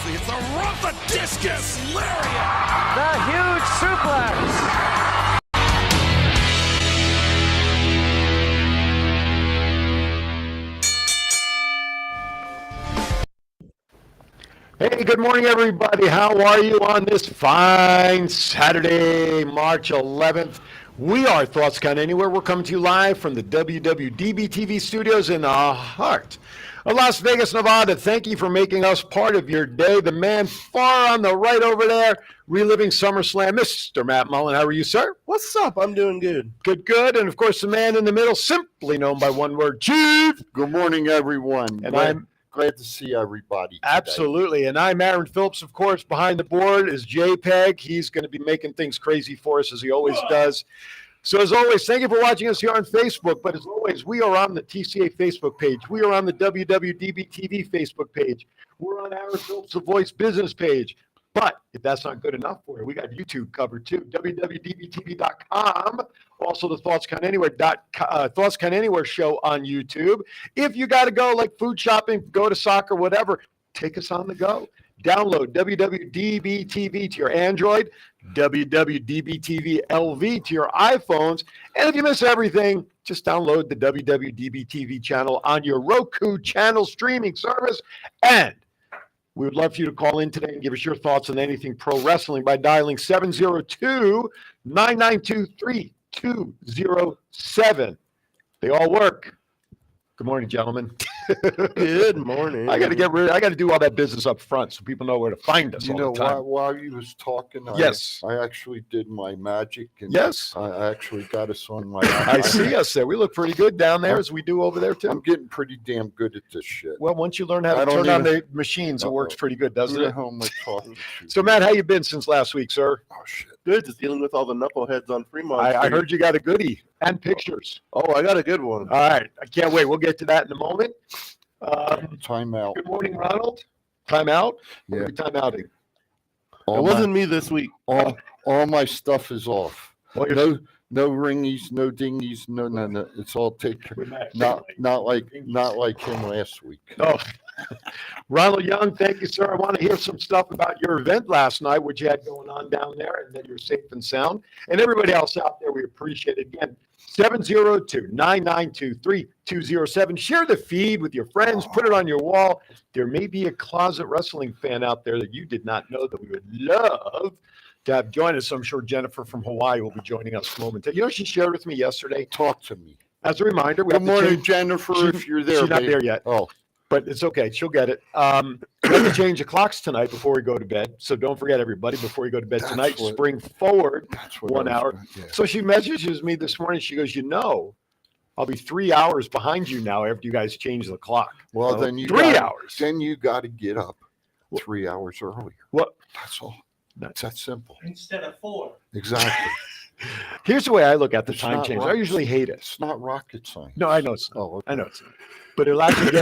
Moxley. It's a rough a discus lariat. The huge suplex. Hey, good morning, everybody. How are you on this fine Saturday, March 11th? We are Thoughts Count Anywhere. We're coming to you live from the WWDBTV studios in the heart of Las Vegas, Nevada. Thank you for making us part of your day. The man far on the right over there, reliving SummerSlam, Mr. Matt Mullen. How are you, sir? What's up? I'm doing good. Good, good. And, of course, the man in the middle, simply known by one word, Chief. Good morning, everyone. And I'm glad to see everybody today. Absolutely. And I'm Aaron Phillips, of course. Behind the board is JPEG. He's going to be making things crazy for us, as he always does. So, as always, thank you for watching us here on Facebook. But, as always, we are on the TCA Facebook page. We are on the WWDBTV Facebook page. We're on Aaron Phillips, the Voice Business page. But if that's not good enough for you, we got YouTube covered too. WWDBTV.com. Also the Thoughts Count Anywhere show on YouTube. If you got to go like food shopping, go to soccer, whatever, take us on the go. Download WWDBTV to your Android, WWDBTV LV to your iPhones. And if you miss everything, just download the WWDBTV channel on your Roku channel streaming service. And we would love for you to call in today and give us your thoughts on anything pro wrestling by dialing 702-992-3207. They all work. Good morning, gentlemen. Good morning. I got to do all that business up front so people know where to find us. You know, while you was talking, yes, I actually did my magic. And yes, I actually got us on my. I see us there. We look pretty good down there, as we do over there too. I'm getting pretty damn good at this shit. Well, once you learn how to turn on the machines, it works pretty good, doesn't it? How much talking. So, Matt, how you been since last week, sir? Oh shit. Good. Just dealing with all the knuckleheads on Fremont. I heard you got a goodie and pictures. Oh, I got a good one. All right. I can't wait. We'll get to that in a moment. Time out. Good morning, Ronald. Time out? Yeah. Time outing. It wasn't me this week. All my stuff is off. Well, no ringies, no dingies, no. It's all taken. Not like him last week. Oh. Ronald Young, thank you, sir. I want to hear some stuff about your event last night, what you had going on down there, and that you're safe and sound. And everybody else out there, we appreciate it. Again, 702-992-3207. Share the feed with your friends. Put it on your wall. There may be a closet wrestling fan out there that you did not know that we would love to have join us. I'm sure Jennifer from Hawaii will be joining us momentarily. You know, she shared with me yesterday. Talk to me. As a reminder, good morning, Jennifer. If you're there, she's not there yet. Oh. But it's okay. She'll get it. We have to change the clocks tonight before we go to bed. So don't forget, everybody, before you go to bed tonight, spring forward 1 hour. Yeah. So she messages me this morning. She goes, I'll be 3 hours behind you now after you guys change the clock. Well, then you 3 hours. Then you got to get up 3 hours earlier. What? That's all. That's that simple. Instead of 4. Exactly. Here's the way I look at the time change. I usually hate it. It's not rocket science. No, I know it's not. Oh, okay. I know it's not. But it'll actually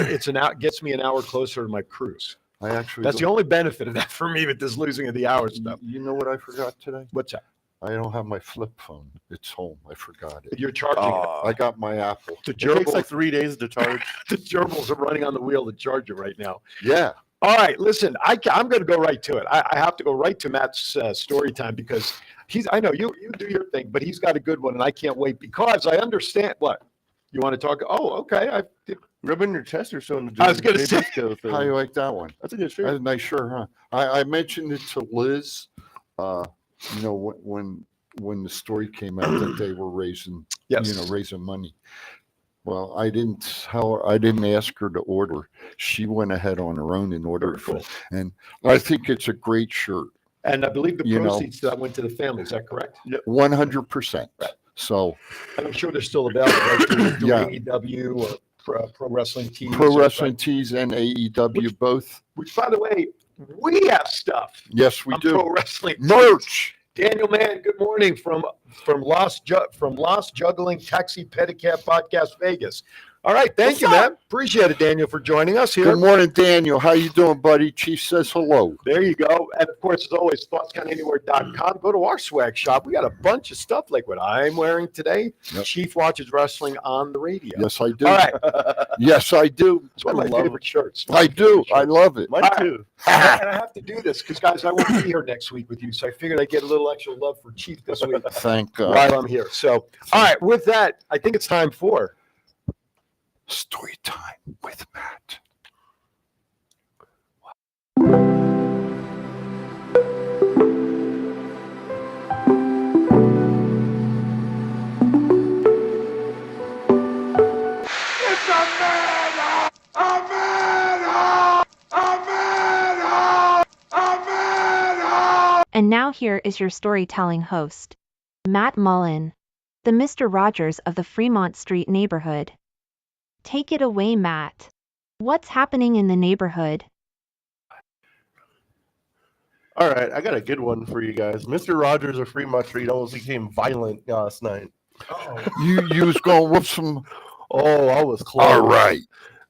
gets me an hour closer to my cruise. That's the only benefit of that for me with this losing of the hours stuff. You know what I forgot today? What's that? I don't have my flip phone. It's home. I forgot it. You're charging it. I got my Apple. The It takes like gerbils, 3 days to charge. the gerbils are running on the wheel to charge it right now. Yeah. All right, listen, I'm going to go right to it. I have to go right to Matt's story time because I know you do your thing, but he's got a good one and I can't wait because I understand what you want to talk. Oh, okay. Rubbing your chest or something. I was going to say, How you like that one? That's a good shirt. That's a nice shirt, huh? I mentioned it to Liz, when the story came out that they were raising money. Well, I didn't ask her to order. She went ahead on her own and ordered it. And I think it's a great shirt. And I believe the proceeds that went to the family. Is that correct? 100%. Right. So, and I'm sure they're still available right, through AEW or Pro Wrestling Tees. Pro Wrestling Tees and AEW both. Which, by the way, we have stuff. Yes, we do. Pro Wrestling merch. Daniel Mann, good morning from Lost Juggling Taxi Pedicab Podcast Vegas. All right. Thank What's you, up? man. Appreciate it, Daniel, for joining us here. Good morning, Daniel. How you doing, buddy? Chief says hello. There you go. And of course, as always, thoughtscountanywhere.com. Go to our swag shop. We got a bunch of stuff like what I'm wearing today. Yep. Chief watches wrestling on the radio. Yes, I do. All right. Yes, I do. It's one of my favorite shirts. I do. I love it. Mine too. And I have to do this because, guys, I won't be here next week with you. So I figured I'd get a little extra love for Chief this week Thank God. while I'm here. So, all right. With that, I think it's time for Story time with Matt. And now here is your storytelling host, Matt Mullen, the Mr. Rogers of the Fremont Street neighborhood. Take it away, Matt. What's happening in the neighborhood? All right, I got a good one for you guys. Mr. Rogers of Fremont Street almost became violent last night. You was going with some. Oh, I was close. All right.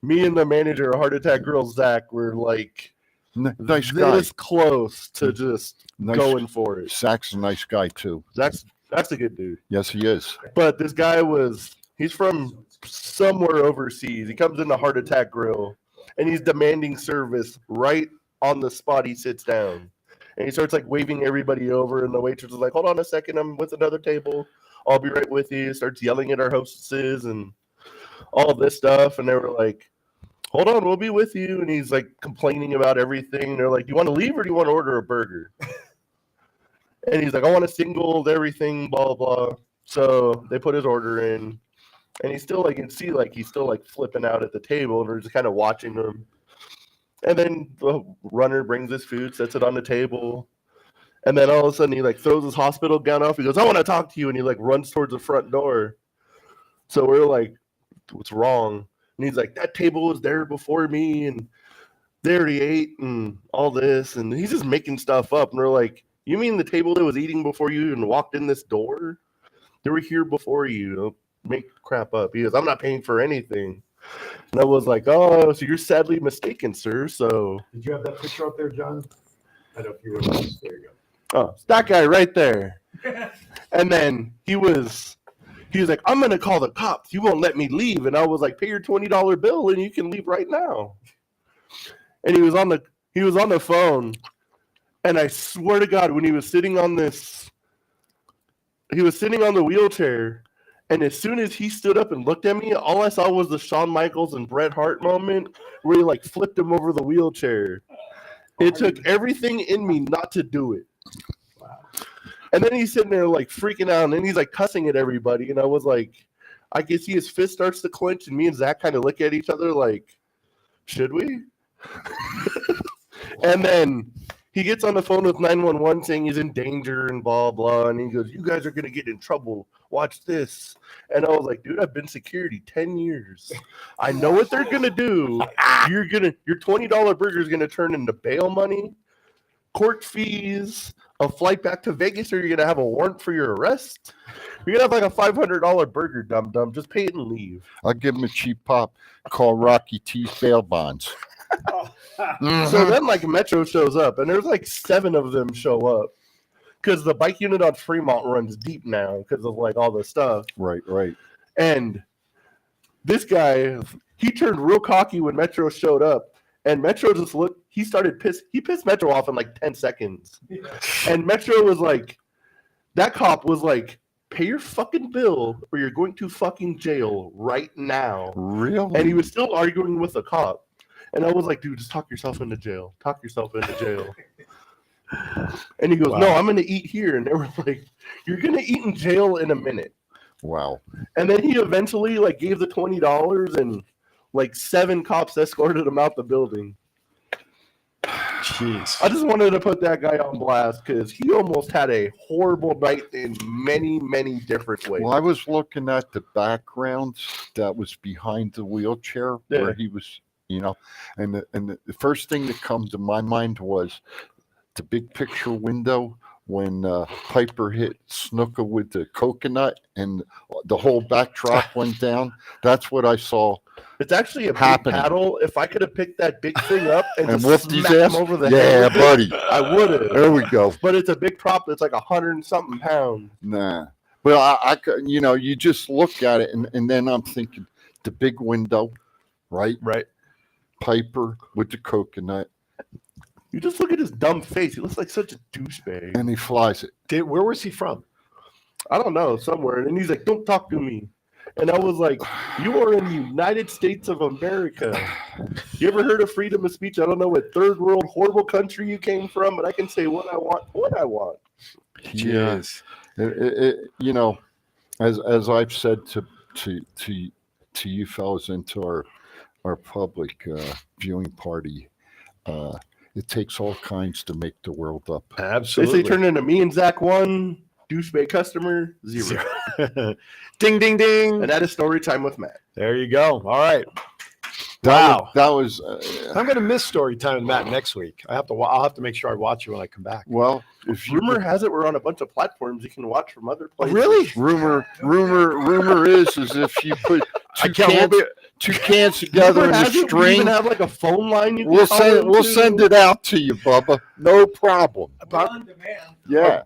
Me and the manager, Heart Attack Girl Zach, were like Nice guy. this close to just Nice. going for it. Zach's a nice guy too. That's a good dude. Yes, he is. But this guy he's from somewhere overseas. He comes into Heart Attack Grill and he's demanding service right on the spot he sits down. And he starts like waving everybody over, and the waitress is like, "Hold on a second, I'm with another table. I'll be right with you." Starts yelling at our hostesses and all this stuff, and they were like, "Hold on, we'll be with you." And he's like complaining about everything. They're like, "Do you want to leave or do you want to order a burger?" And he's like, "I want a single, everything, blah blah." So they put his order in, and he's still like, you can see like he's still like flipping out at the table, and we're just kind of watching him. And then the runner brings his food, sets it on the table, and then all of a sudden he like throws his hospital gown off. He goes, "I want to talk to you," and he like runs towards the front door. So we're like, "What's wrong?" And he's like, "That table was there before me, and they already ate and all this," and he's just making stuff up. And we're like, "You mean the table that was eating before you and walked in this door? They were here before you. Don't make crap up." He goes, "I'm not paying for anything." And I was like, "Oh, so you're sadly mistaken, sir." So Did you have that picture up there, John? I don't know if you realize. There you go. oh, it's that guy right there. And then he was like, "I'm gonna call the cops. You won't let me leave." And I was like, "Pay your $20 bill and you can leave right now." And he was on the phone. And I swear to God, when he was sitting on the wheelchair, and as soon as he stood up and looked at me, all I saw was the Shawn Michaels and Bret Hart moment where he like flipped him over the wheelchair. It took everything in me not to do it. Wow. And then he's sitting there like freaking out, and then he's like cussing at everybody. And I was like, I can see his fist starts to clench, and me and Zach kind of look at each other like, should we? And then he gets on the phone with 911 saying he's in danger and blah, blah. And he goes, "You guys are going to get in trouble. Watch this." And I was like, "Dude, I've been security 10 years. I know what they're going to do. Your $20 burger is going to turn into bail money, court fees, a flight back to Vegas, or you're going to have a warrant for your arrest. You're going to have like a $500 burger, dum-dum. Just pay it and leave." I'll give him a cheap pop. Call Rocky T's bail bonds. So then like Metro shows up, and there's like 7 of them show up because the bike unit on Fremont runs deep now because of like all the stuff. Right. And this guy, he turned real cocky when Metro showed up, and Metro just looked. He pissed Metro off in like 10 seconds, and Metro was like, that cop was like, "Pay your fucking bill or you're going to fucking jail right now." Really? And he was still arguing with the cop. And I was like, "Dude, just talk yourself into jail. Talk yourself into jail." And he goes, "No, I'm going to eat here." And they were like, "You're going to eat in jail in a minute." Wow. And then he eventually like gave the $20, and like 7 cops escorted him out the building. Jeez. I just wanted to put that guy on blast because he almost had a horrible night in many, many different ways. Well, I was looking at the background that was behind the wheelchair where he was, and the first thing that comes to my mind was the big picture window when Piper hit Snuka with the coconut and the whole backdrop went down. That's what I saw It's actually a big happening. paddle. If I could have picked that big thing up and just whooped his smacked him ass over the Yeah, head, buddy. I would have. There we go. But it's a big prop that's like 100 and something pounds. Nah. But I you just look at it, and then I'm thinking the big window, right? Right. Piper with the coconut, You just look at his dumb face. He looks like such a douchebag. and he flies it. Where was he from? I don't know, somewhere. And he's like, "Don't talk to me." And I was like, "You are in the United States of America. You ever heard of freedom of speech? I don't know what third world horrible country you came from, but I can say what I want, what I want." Yeah. As I've said to you fellas and to our public viewing party, it takes all kinds to make the world up. Absolutely. They turn into me and Zach 1, douchebag customer 0. Ding, ding, ding. And that is story time with Matt. There you go. All right. That was I'm going to miss story time with Matt next week. I'll have to make sure I watch it when I come back. well. If you Rumor has it we're on a bunch of platforms you can watch from other places. Really? rumor is if you put I can't hold it. two cans together in Rumor a has it we string, even have like a phone line you can we'll call send into. it out to you, Bubba. No problem. On demand. Yeah.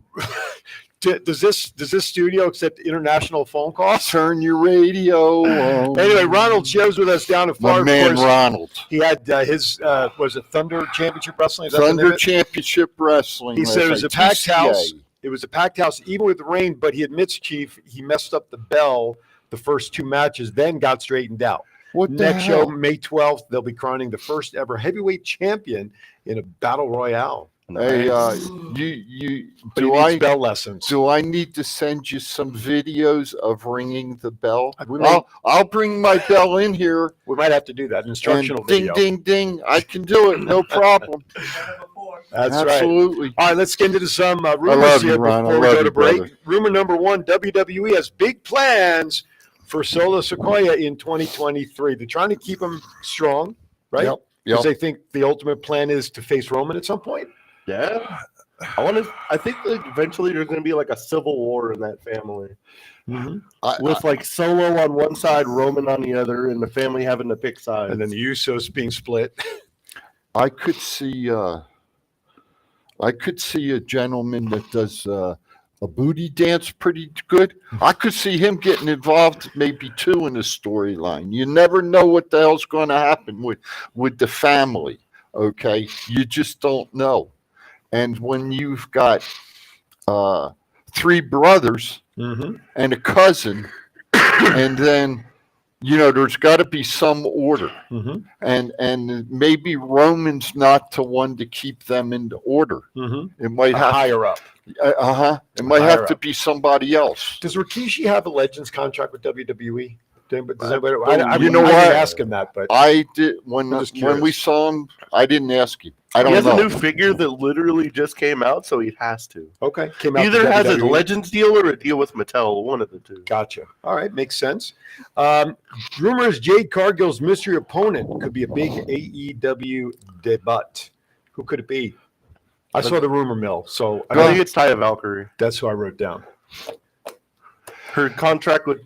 Does this studio accept international phone calls? Turn your radio on. Anyway, Ronald shares with us down in My Florida. man Of course, Ronald. he had his was it Thunder Championship Wrestling? Is that the name Thunder of it? Championship Wrestling. He said it last was a night. packed TCA. house. It was a packed house, even with the rain. But he admits, Chief, he messed up the bell the first 2 matches, then got straightened out. What the Next hell? show, May 12th, they'll be crowning the first ever heavyweight champion in a battle royale. Hey, Nice. But he do needs bell lessons. do I need to send you some videos of ringing the bell? We may- I'll bring my bell in here. We might have to do that. An instructional And ding, video. ding, ding. I can do it. No problem. That's right. Absolutely. All right, let's get into some rumors love you, here Ron. I before we love go to you, break. brother. Rumor number 1, WWE has big plans for Solo Sequoia in 2023. They're trying to keep him strong, right? Yep. Because they think the ultimate plan is to face Roman at some point. Yeah. I think that eventually there's going to be like a civil war in that family. With like Solo on one side, Roman on the other, and the family having to pick sides. And then the Usos being split. I could see a gentleman that does a booty dance pretty good. I could see him getting involved maybe too in the storyline. You never know what the hell's going to happen with the family. Okay, you just don't know. And when you've got 3 brothers and a cousin, and then there's got to be some order, and maybe Roman's not the one to keep them in order. It might have Higher up. It might Higher have to up. be somebody else. Does Rikishi have a Legends contract with WWE? Does anybody, I You know didn't what? ask him that, but I did when I'm just we curious. saw him. I didn't ask him. I don't he has know. a new figure that literally just came out, so he has to. okay. Came out He either to has a WWE. Legends deal or a deal with Mattel, one of the two. Gotcha. All right, makes sense. Rumors Jade Cargill's mystery opponent could be a big AEW debut. Who could it be? I saw the rumor mill, so I think it's Taya Valkyrie. that's who I wrote down. Her contract with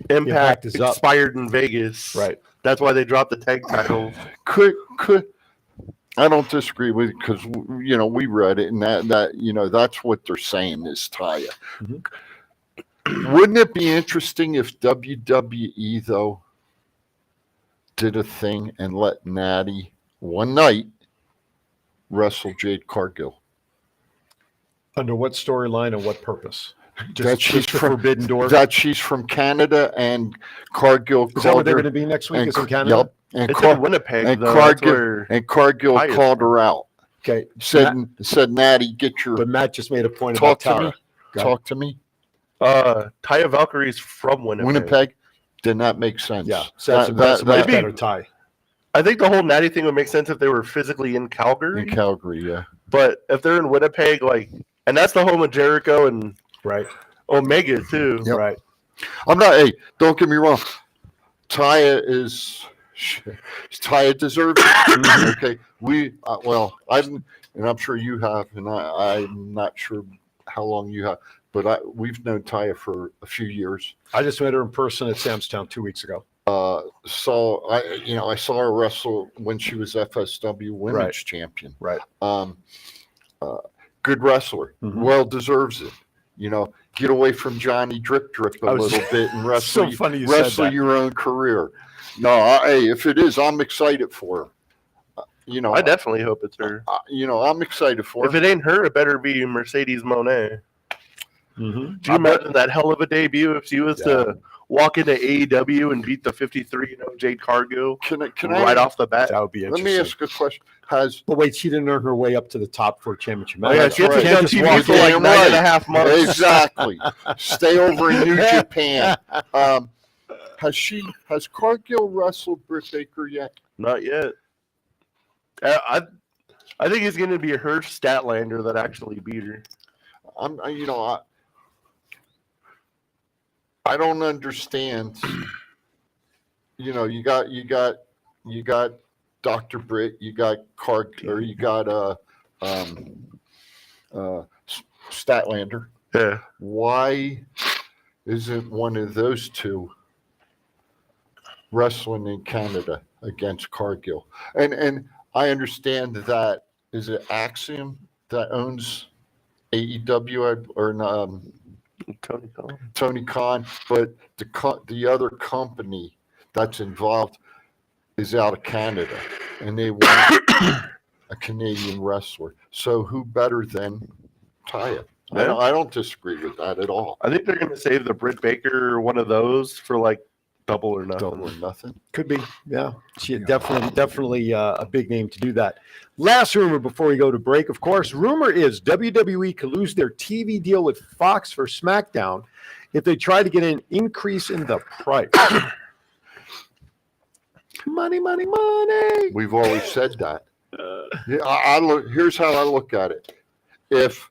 Impact Impact is up. expired in Vegas. Right. That's why they dropped the tag title. Could I don't disagree with it because we read it and that that's what they're saying is Taya. Wouldn't it be interesting if WWE though did a thing and let Natty one night wrestle Jade Cargill? Under what storyline and what purpose? That she's just the from Forbidden Door. That she's from Canada and Cargill Is that called what they're her. going to be next week? and Is in Car- Canada? Yep. And It's Car- in Winnipeg, and though. That's Cargill where and Cargill Taya's called her out. Okay. Said Natty, get your But Matt just made a point talk about to Tara. me. Talk to me. Taya Valkyrie's from Winnipeg. Winnipeg. Then that makes sense. Yeah, so that's a much better tie. I think the whole Natty thing would make sense if they were physically in Calgary. in Calgary, yeah. But if they're in Winnipeg, and that's the home of Jericho and Right. Omega too. Yep. Right. I'm not. Hey, don't get me wrong. Taya deserves it. Okay, I'm sure you have, and I'm not sure how long you have, but we've known Taya for a few years. I just met her in person at Sam's Town 2 weeks ago. I saw her wrestle when she was FSW Women's Champion. Right. Good wrestler. Mhm. Well deserves it. Get away from Johnny Drip a little bit and wrestle. So funny you wrestle said that. your own career. No, hey, if it is, I'm excited for her. I definitely hope it's her. I'm excited for If her. it ain't her, it better be Mercedes Monet. Mhm. Do you imagine that hell of a debut if she was to walk into AEW and beat the 53 Jade Cargill Can right off the bat? That would be Let interesting. me ask a question. But wait, she didn't earn her way up to the top for championship match. Oh, yeah, That's she had to right. be on Just TV walk for in. like Damn 9.5 months. Exactly. Stay over in New Japan. Has Cargill wrestled Britt Baker yet? Not yet. I think it's going to be her Statlander that actually beat her. I don't understand. You got Dr. Britt, you got you got Statlander. Yeah. Why isn't one of those two wrestling in Canada against Cargill? And I understand that is it Axiom that owns AEW or Tony Khan. Tony Khan, but the other company that's involved is out of Canada, and they want a Canadian wrestler. So who better than Taya? Yeah. I don't disagree with that at all. I think they're going to save the Britt Baker one of those for like double or nothing. Double or nothing. Could be, yeah. She definitely a big name to do that. Last rumor before we go to break, of course. Rumor is WWE could lose their TV deal with Fox for SmackDown if they try to get an increase in the price. Money, money, money. We've always said that. Here's how I look at it. If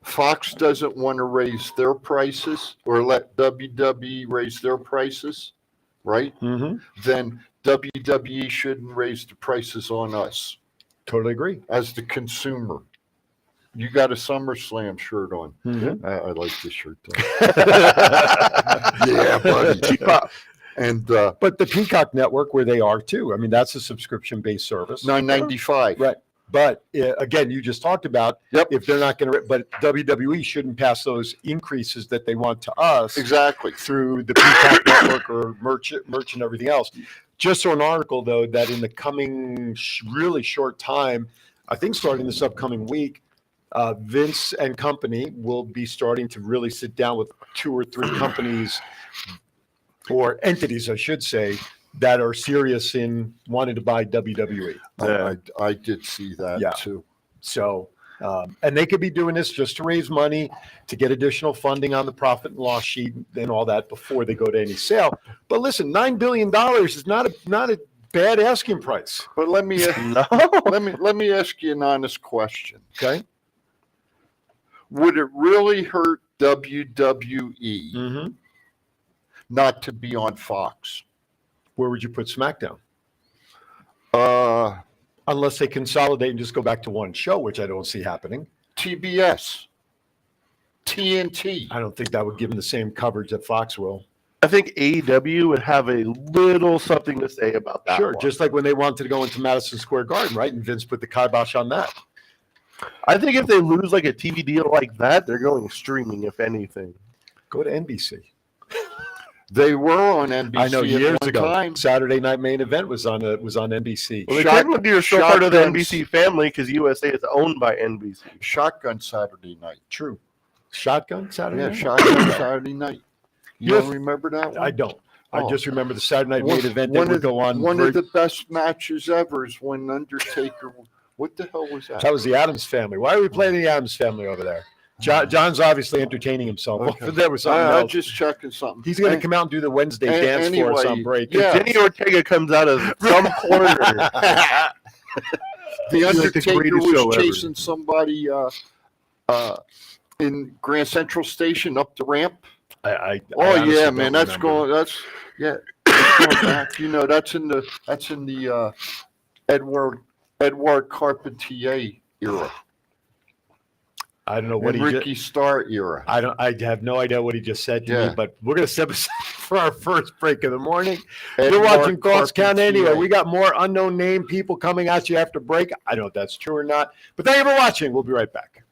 Fox doesn't want to raise their prices or let WWE raise their prices, right? Mm-hmm. Then WWE shouldn't raise the prices on us Totally agree. as the consumer. You got a SummerSlam shirt on. Mm-hmm. I like this shirt though. Yeah, buddy. And But the Peacock Network, where they are too, I mean, that's a subscription-based service. $9.95. Right. But again, you just talked about if they're not going to, but WWE shouldn't pass those increases that they want to us Exactly. through the Peacock Network or merch and everything else. Just saw an article, though, that in the coming really short time, I think starting this upcoming week, Vince and company will be starting to really sit down with 2 or 3 companies or entities, I should say, that are serious in wanting to buy WWE. I did see that too. So, and they could be doing this just to raise money, to get additional funding on the profit and loss sheet and all that before they go to any sale. But listen, $9 billion is not a bad asking price. But let me let me ask you an honest question. Okay. Would it really hurt WWE Mm-hmm. not to be on Fox? Where would you put SmackDown? Uh, Unless they consolidate and just go back to one show, which I don't see happening. TBS, TNT. I don't think that would give them the same coverage that Fox will. I think AEW would have a little something to say about that. Sure, one. just like when they wanted to go into Madison Square Garden, right? And Vince put the kibosh on that. I think if they lose like a TV deal like that, they're going streaming, if anything. Go to NBC. They were on NBC. I know years at one ago. time. Saturday Night Main Event was on NBC. Well, they Shot- technically are still part of the shotguns. NBC family because USA is owned by NBC. Shotgun Saturday night. True. Shotgun Saturday Yeah, Night? Shotgun Saturday night. You Yes. don't remember that one? I don't. I Oh. just remember the Saturday Night Main Event that would go on. One of the best matches ever is when Undertaker. What the hell was that? That was the Addams Family. Why are we playing the Addams Family over there? John's obviously entertaining himself. Okay. There was something I'm else. just checking something. He's going to And- come out and do the Wednesday and- dance for us anyway, on break. yeah. Jenny Ortega comes out of some corner. The like the Undertaker greatest show was ever. chasing somebody in Grand Central Station up the ramp. I Oh honestly yeah, don't man, that's remember. going. That's going back. You know, that's in the Edward Carpentier era. I don't know what in Ricky Starr era. I have no idea what he just said to Yeah. me, but we're going to step aside for our first break of the morning. Ed You're watching Mark Thoughts Count Anywhere. Carpentier. We got more unknown name people coming at you after break. I don't know if that's true or not, but thank you for watching. We'll be right back.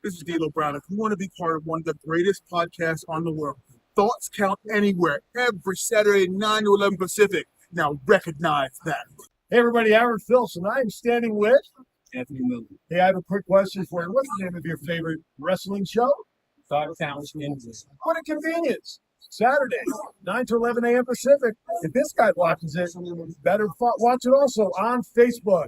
This is D'Lo Brown. If you want to be part of one of the greatest podcasts on the world, Thoughts Count Anywhere, every Saturday, 9 to 11 Pacific. Now recognize that. Hey everybody, Aaron Phillips, and I'm standing with Anthony Miller. Hey, I have a quick question for you. What's the name of your favorite wrestling show? Thoughts Count Anywhere. What a convenience. Saturday, 9 to 11 a.m. Pacific. If this guy watches it, better watch it also on Facebook.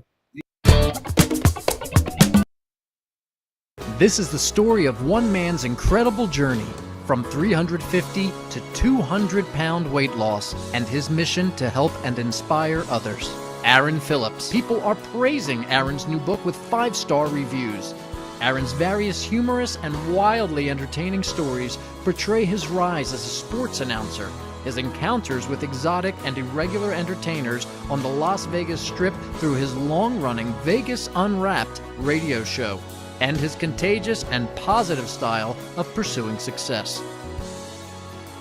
This is the story of one man's incredible journey from 350 to 200-pound weight loss and his mission to help and inspire others. Aaron Phillips. People are praising Aaron's new book with 5-star reviews. Aaron's various humorous and wildly entertaining stories portray his rise as a sports announcer, his encounters with exotic and irregular entertainers on the Las Vegas Strip through his long-running Vegas Unwrapped radio show, and his contagious and positive style of pursuing success.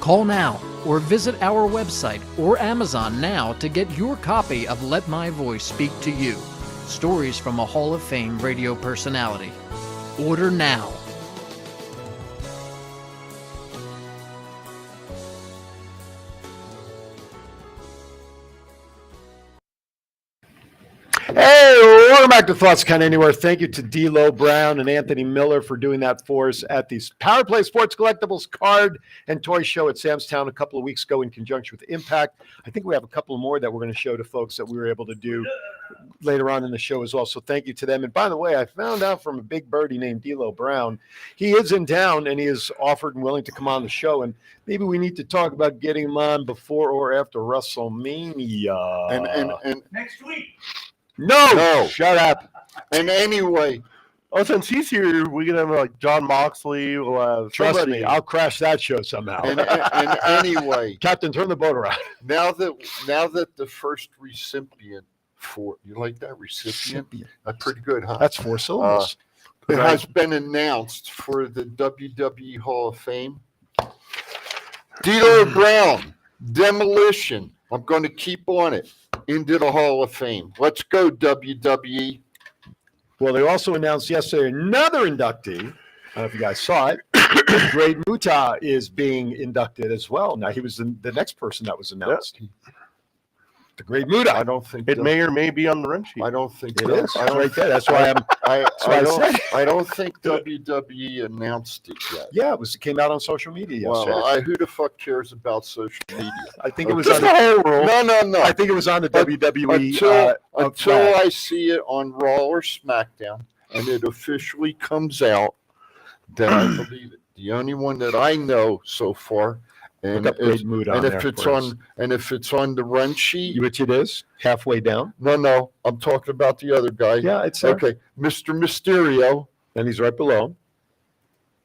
Call now or visit our website or Amazon now to get your copy of Let My Voice Speak to You, stories from a Hall of Fame radio personality. Order now. Hey, welcome back to Thoughts Count Anywhere. Thank you to D'Lo Brown and Anthony Miller for doing that for us at the Power Play Sports Collectibles Card and Toy Show at Sam's Town a couple of weeks ago in conjunction with Impact. I think we have a couple more that we're going to show to folks that we were able to do later on in the show as well. So thank you to them. And by the way, I found out from a big birdie named D'Lo Brown, he is in town and he is offered and willing to come on the show. And maybe we need to talk about getting him on before or after WrestleMania. And Next week. No, shut up. and anyway, Oh, since he's here, we can have like John Moxley. We'll have Trust somebody. me, I'll crash that show somehow. and anyway, Captain, turn the boat around. now that the first recipient for you like that recipient, that's pretty good, huh? That's 4 syllables. It has been announced for the WWE Hall of Fame. D'Lo Brown, Demolition. I'm going to keep on it into the Hall of Fame. Let's go, WWE. Well, they also announced yesterday another inductee. I don't know if you guys saw it. The Great Muta is being inducted as well. Now, he was the next person that was announced. The Great Muta. I don't think It may or may be on the run sheet. I don't think It is. It's right there. That's why I'm. I what I don't think WWE announced it yet. Yeah, it came out on social media yesterday. Well, who the fuck cares about social media? I think it was Just on. the whole world. No. I think it was on the WWE. Until flag. I see it on Raw or SmackDown and it officially comes out, then I believe it. The only one that I know so far, and Look up Great Muta on there if it's for us. if it's on the run sheet, Which it is, halfway down. no, I'm talking about the other guy. Yeah, it's there. Okay, Mr. Mysterio And he's right below.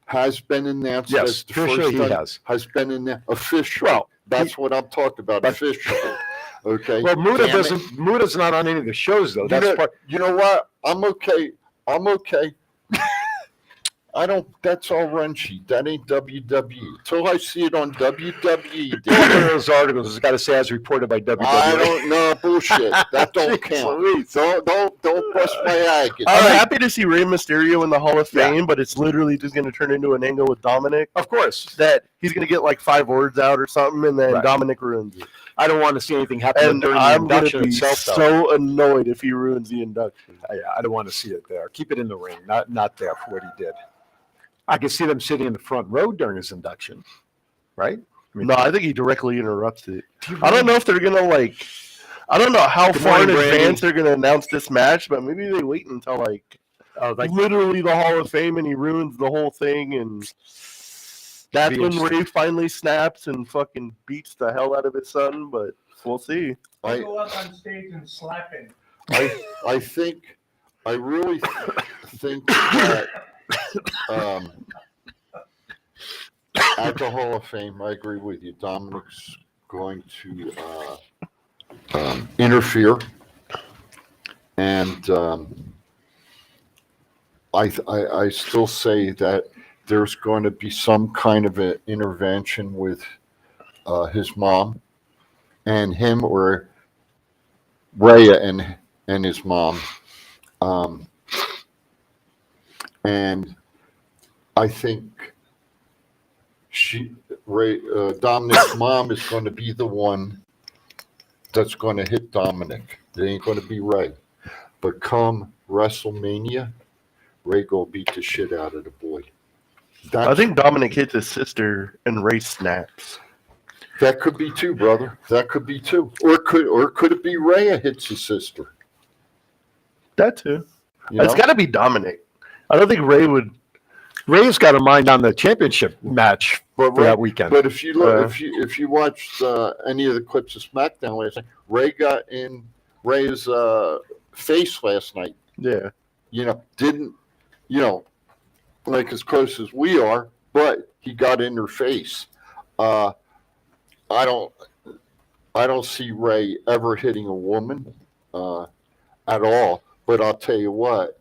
has been announced. Yes, as the officially first he has. been announced. Official. Well, That's what I'm talking about. Officially. Okay. Well, Muta Damn it. doesn't. Muta's not on any of the shows though. That's part. You know what? I'm okay. That's all run sheet. That ain't WWE. Till I see it on WWE. One of those articles has got to say as reported by WWE. I don't know. Bullshit. That don't count. Don't bust my agate. I'm happy to see Rey Mysterio in the Hall of Fame, but it's literally just going to turn into an angle with Dominic. Of course. That he's going to get like 5 words out or something, and then Right. Dominic ruins it. I don't want to see anything happen And during the I'm going induction to be itself. Though. so annoyed if he ruins the induction. I don't want to see it there. Keep it in the ring, not there for what he did. I could see them sitting in the front row during his induction, right? I mean, No, I think he directly interrupts it. I don't know if they're gonna I don't know how Good far in morning, Brandy. advance they're gonna announce this match, but maybe they wait until like literally the Hall of Fame and he ruins the whole thing, and that's Be when interesting. Ray finally snaps and fucking beats the hell out of his son. But we'll see. I Go up on stage and slap him. I really think that at the Hall of Fame, I agree with you. Dominic's going to interfere, and I still say that there's going to be some kind of an intervention with his mom and him, or Rhea and his mom. And I think Dominic's mom is going to be the one that's going to hit Dominic. It ain't going to be Ray. But come WrestleMania, Ray will beat the shit out of the boy. I think Dominic hits his sister and Ray snaps. That could be too, brother. That could be too. Or could it be Rhea hits his sister? That too. You It's know? got to be Dominic. I don't think Ray would. Ray's got a mind on the championship match for that weekend. But if you look, if you watched any of the clips of SmackDown last night, Ray got in Ray's face last night. Yeah. Didn't like as close as we are, but he got in her face. I don't see Ray ever hitting a woman at all. But I'll tell you what,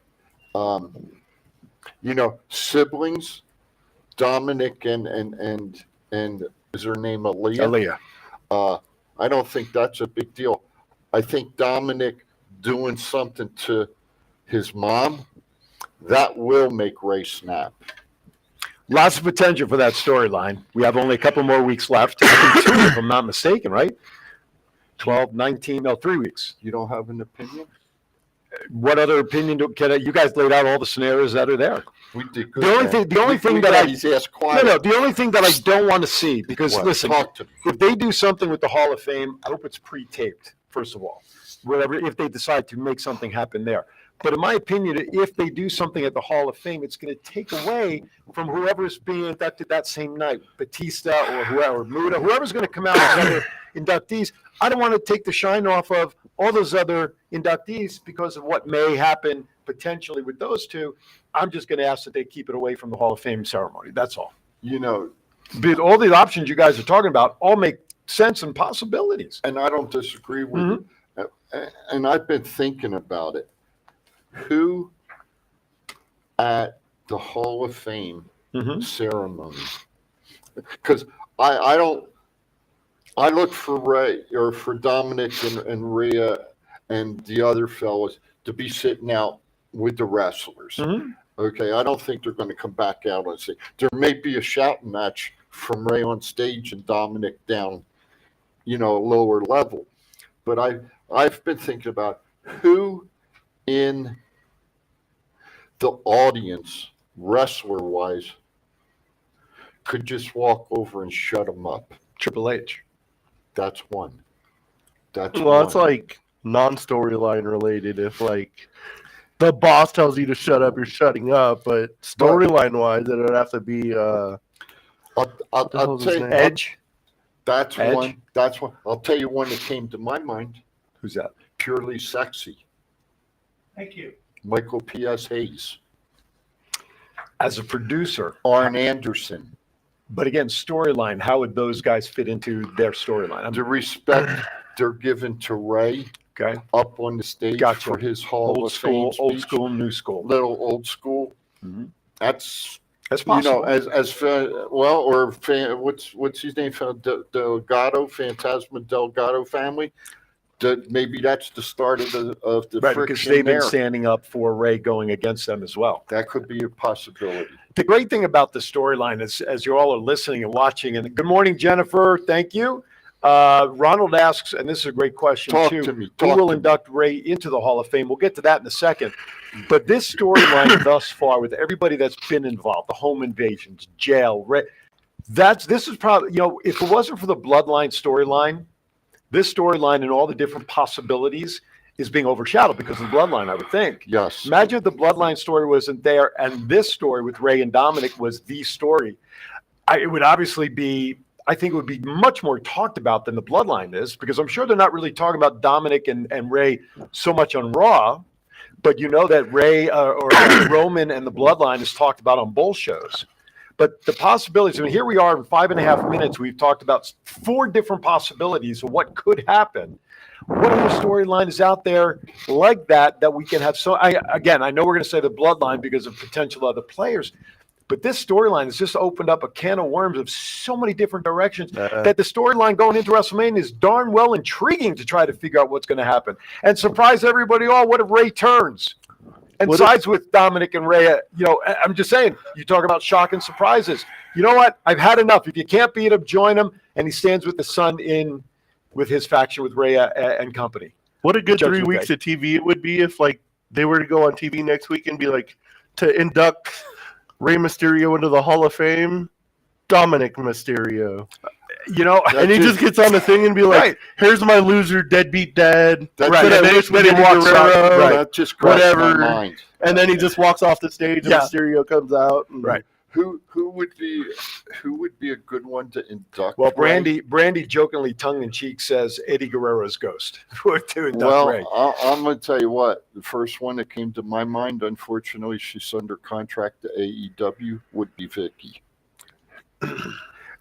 siblings, Dominic and is her name Aaliyah? Aaliyah. I don't think that's a big deal. I think Dominic doing something to his mom, that will make Ray snap. Lots of potential for that storyline. We have only a couple more weeks left. I think 2, if I'm not mistaken, right? 12, 19, no, 3 weeks. You don't have an opinion? What other opinion you guys laid out all the scenarios that are there? We did good. The only thing that I don't want to see, because listen, if they do something with the Hall of Fame, I hope it's pre-taped, first of all. Whatever, if they decide to make something happen there. But in my opinion, if they do something at the Hall of Fame, it's going to take away from whoever's being inducted that same night, Batista or whoever, Muda, whoever's going to come out as other inductees. I don't want to take the shine off of all those other inductees because of what may happen potentially with those two. I'm just going to ask that they keep it away from the Hall of Fame ceremony. That's all. But all the options you guys are talking about all make sense and possibilities. And I don't disagree with you. And I've been thinking about it. Who at the Hall of Fame ceremony? Because I look for Ray or for Dominic and Rhea and the other fellas to be sitting out with the wrestlers. Okay, I don't think they're going to come back out and say there may be a shouting match from Ray on stage and Dominic down, a lower level. But I've been thinking about who in the audience, wrestler-wise, could just walk over and shut them up. Triple H. That's one. It's like non-storyline related. If like the boss tells you to shut up, you're shutting up. But storyline-wise, it would have to be. I'll tell you, Edge. That's one. That's one. I'll tell you one that came to my mind. Who's that? Purely Sexy. Thank you. Michael P.S. Hayes. As a producer. Arn Anderson. But again, storyline, how would those guys fit into their storyline? The respect they're given to Ray up on the stage for his Hall of Fame speech. Old school, new school. Little old school. That's possible. What's his name? Delgado, Phantasma Delgado family. Maybe that's the start of the right, friction because they've been there. standing up for Ray going against them as well. That could be a possibility. The great thing about the storyline is, as you all are listening and watching, and good morning, Jennifer. Thank you. Ronald asks, and this is a great question too. Who will induct Ray into the Hall of Fame? We'll get to that in a second. But this storyline thus far, with everybody that's been involved, the home invasions, jail, Ray, this is probably, if it wasn't for the Bloodline storyline, this storyline and all the different possibilities is being overshadowed because of the Bloodline, I would think. Yes. Imagine if the Bloodline story wasn't there and this story with Ray and Dominic was the story. It would obviously be, I think it would be much more talked about than the Bloodline is, because I'm sure they're not really talking about Dominic and Ray so much on Raw, but that Ray or Roman and the Bloodline is talked about on both shows. But the possibilities, here we are in 5.5 minutes. We've talked about 4 different possibilities of what could happen. what other storyline is out there like that we can have? So I know we're going to say the bloodline because of potential other players, but this storyline has just opened up a can of worms of so many different directions that the storyline going into WrestleMania is darn well intriguing to try to figure out what's going to happen and surprise everybody all. What if Ray turns and sides with Dominic and Rhea? I'm just saying, you talk about shock and surprises. You know what? I've had enough. If you can't beat him, join him. And he stands with the Sun with his faction with Rhea and company. What a good 3 weeks of TV it would be if they were to go on TV next week and be like, to induct Rey Mysterio into the Hall of Fame, Dominic Mysterio. And he just gets on the thing and be like, here's my loser, deadbeat dad. Then he walks out. That just whatever. My mind. And then he just walks off the stage and Mysterio comes out. And, Who would be a good one to induct? Well, Brandy jokingly, tongue in cheek, says Eddie Guerrero's ghost to induct Ray. I'm going to tell you what. The first one that came to my mind, unfortunately, she's under contract to AEW, would be Vicky.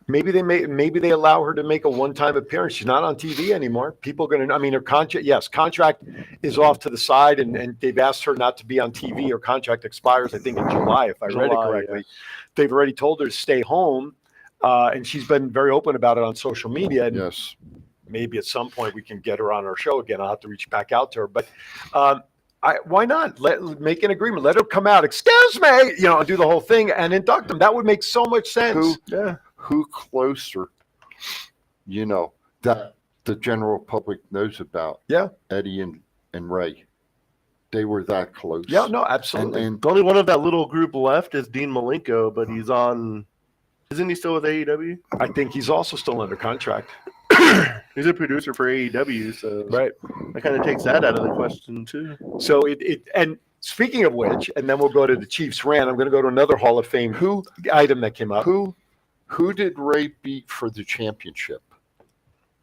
Maybe they allow her to make a one-time appearance. She's not on TV anymore. People are going to. I mean, her contract is off to the side, and they've asked her not to be on TV. Her contract expires, I think, in July, if I read it correctly. Yeah. They've already told her to stay home, and she's been very open about it on social media. And maybe at some point we can get her on our show again. I'll have to reach back out to her, but. Why not make an agreement? Let her come out. Excuse me, and do the whole thing and induct them. That would make so much sense. Who closer, that the general public knows about? Eddie and Ray. They were that close. Yeah, no, absolutely. And the only one of that little group left is Dean Malenko, but he's on. Isn't he still with AEW? I think he's also still under contract. He's a producer for AEW, so that kind of takes that out of the question too. So and speaking of which, and then we'll go to the Chiefs rant. I'm going to go to another Hall of Fame item that came up. Who did Ray beat for the championship?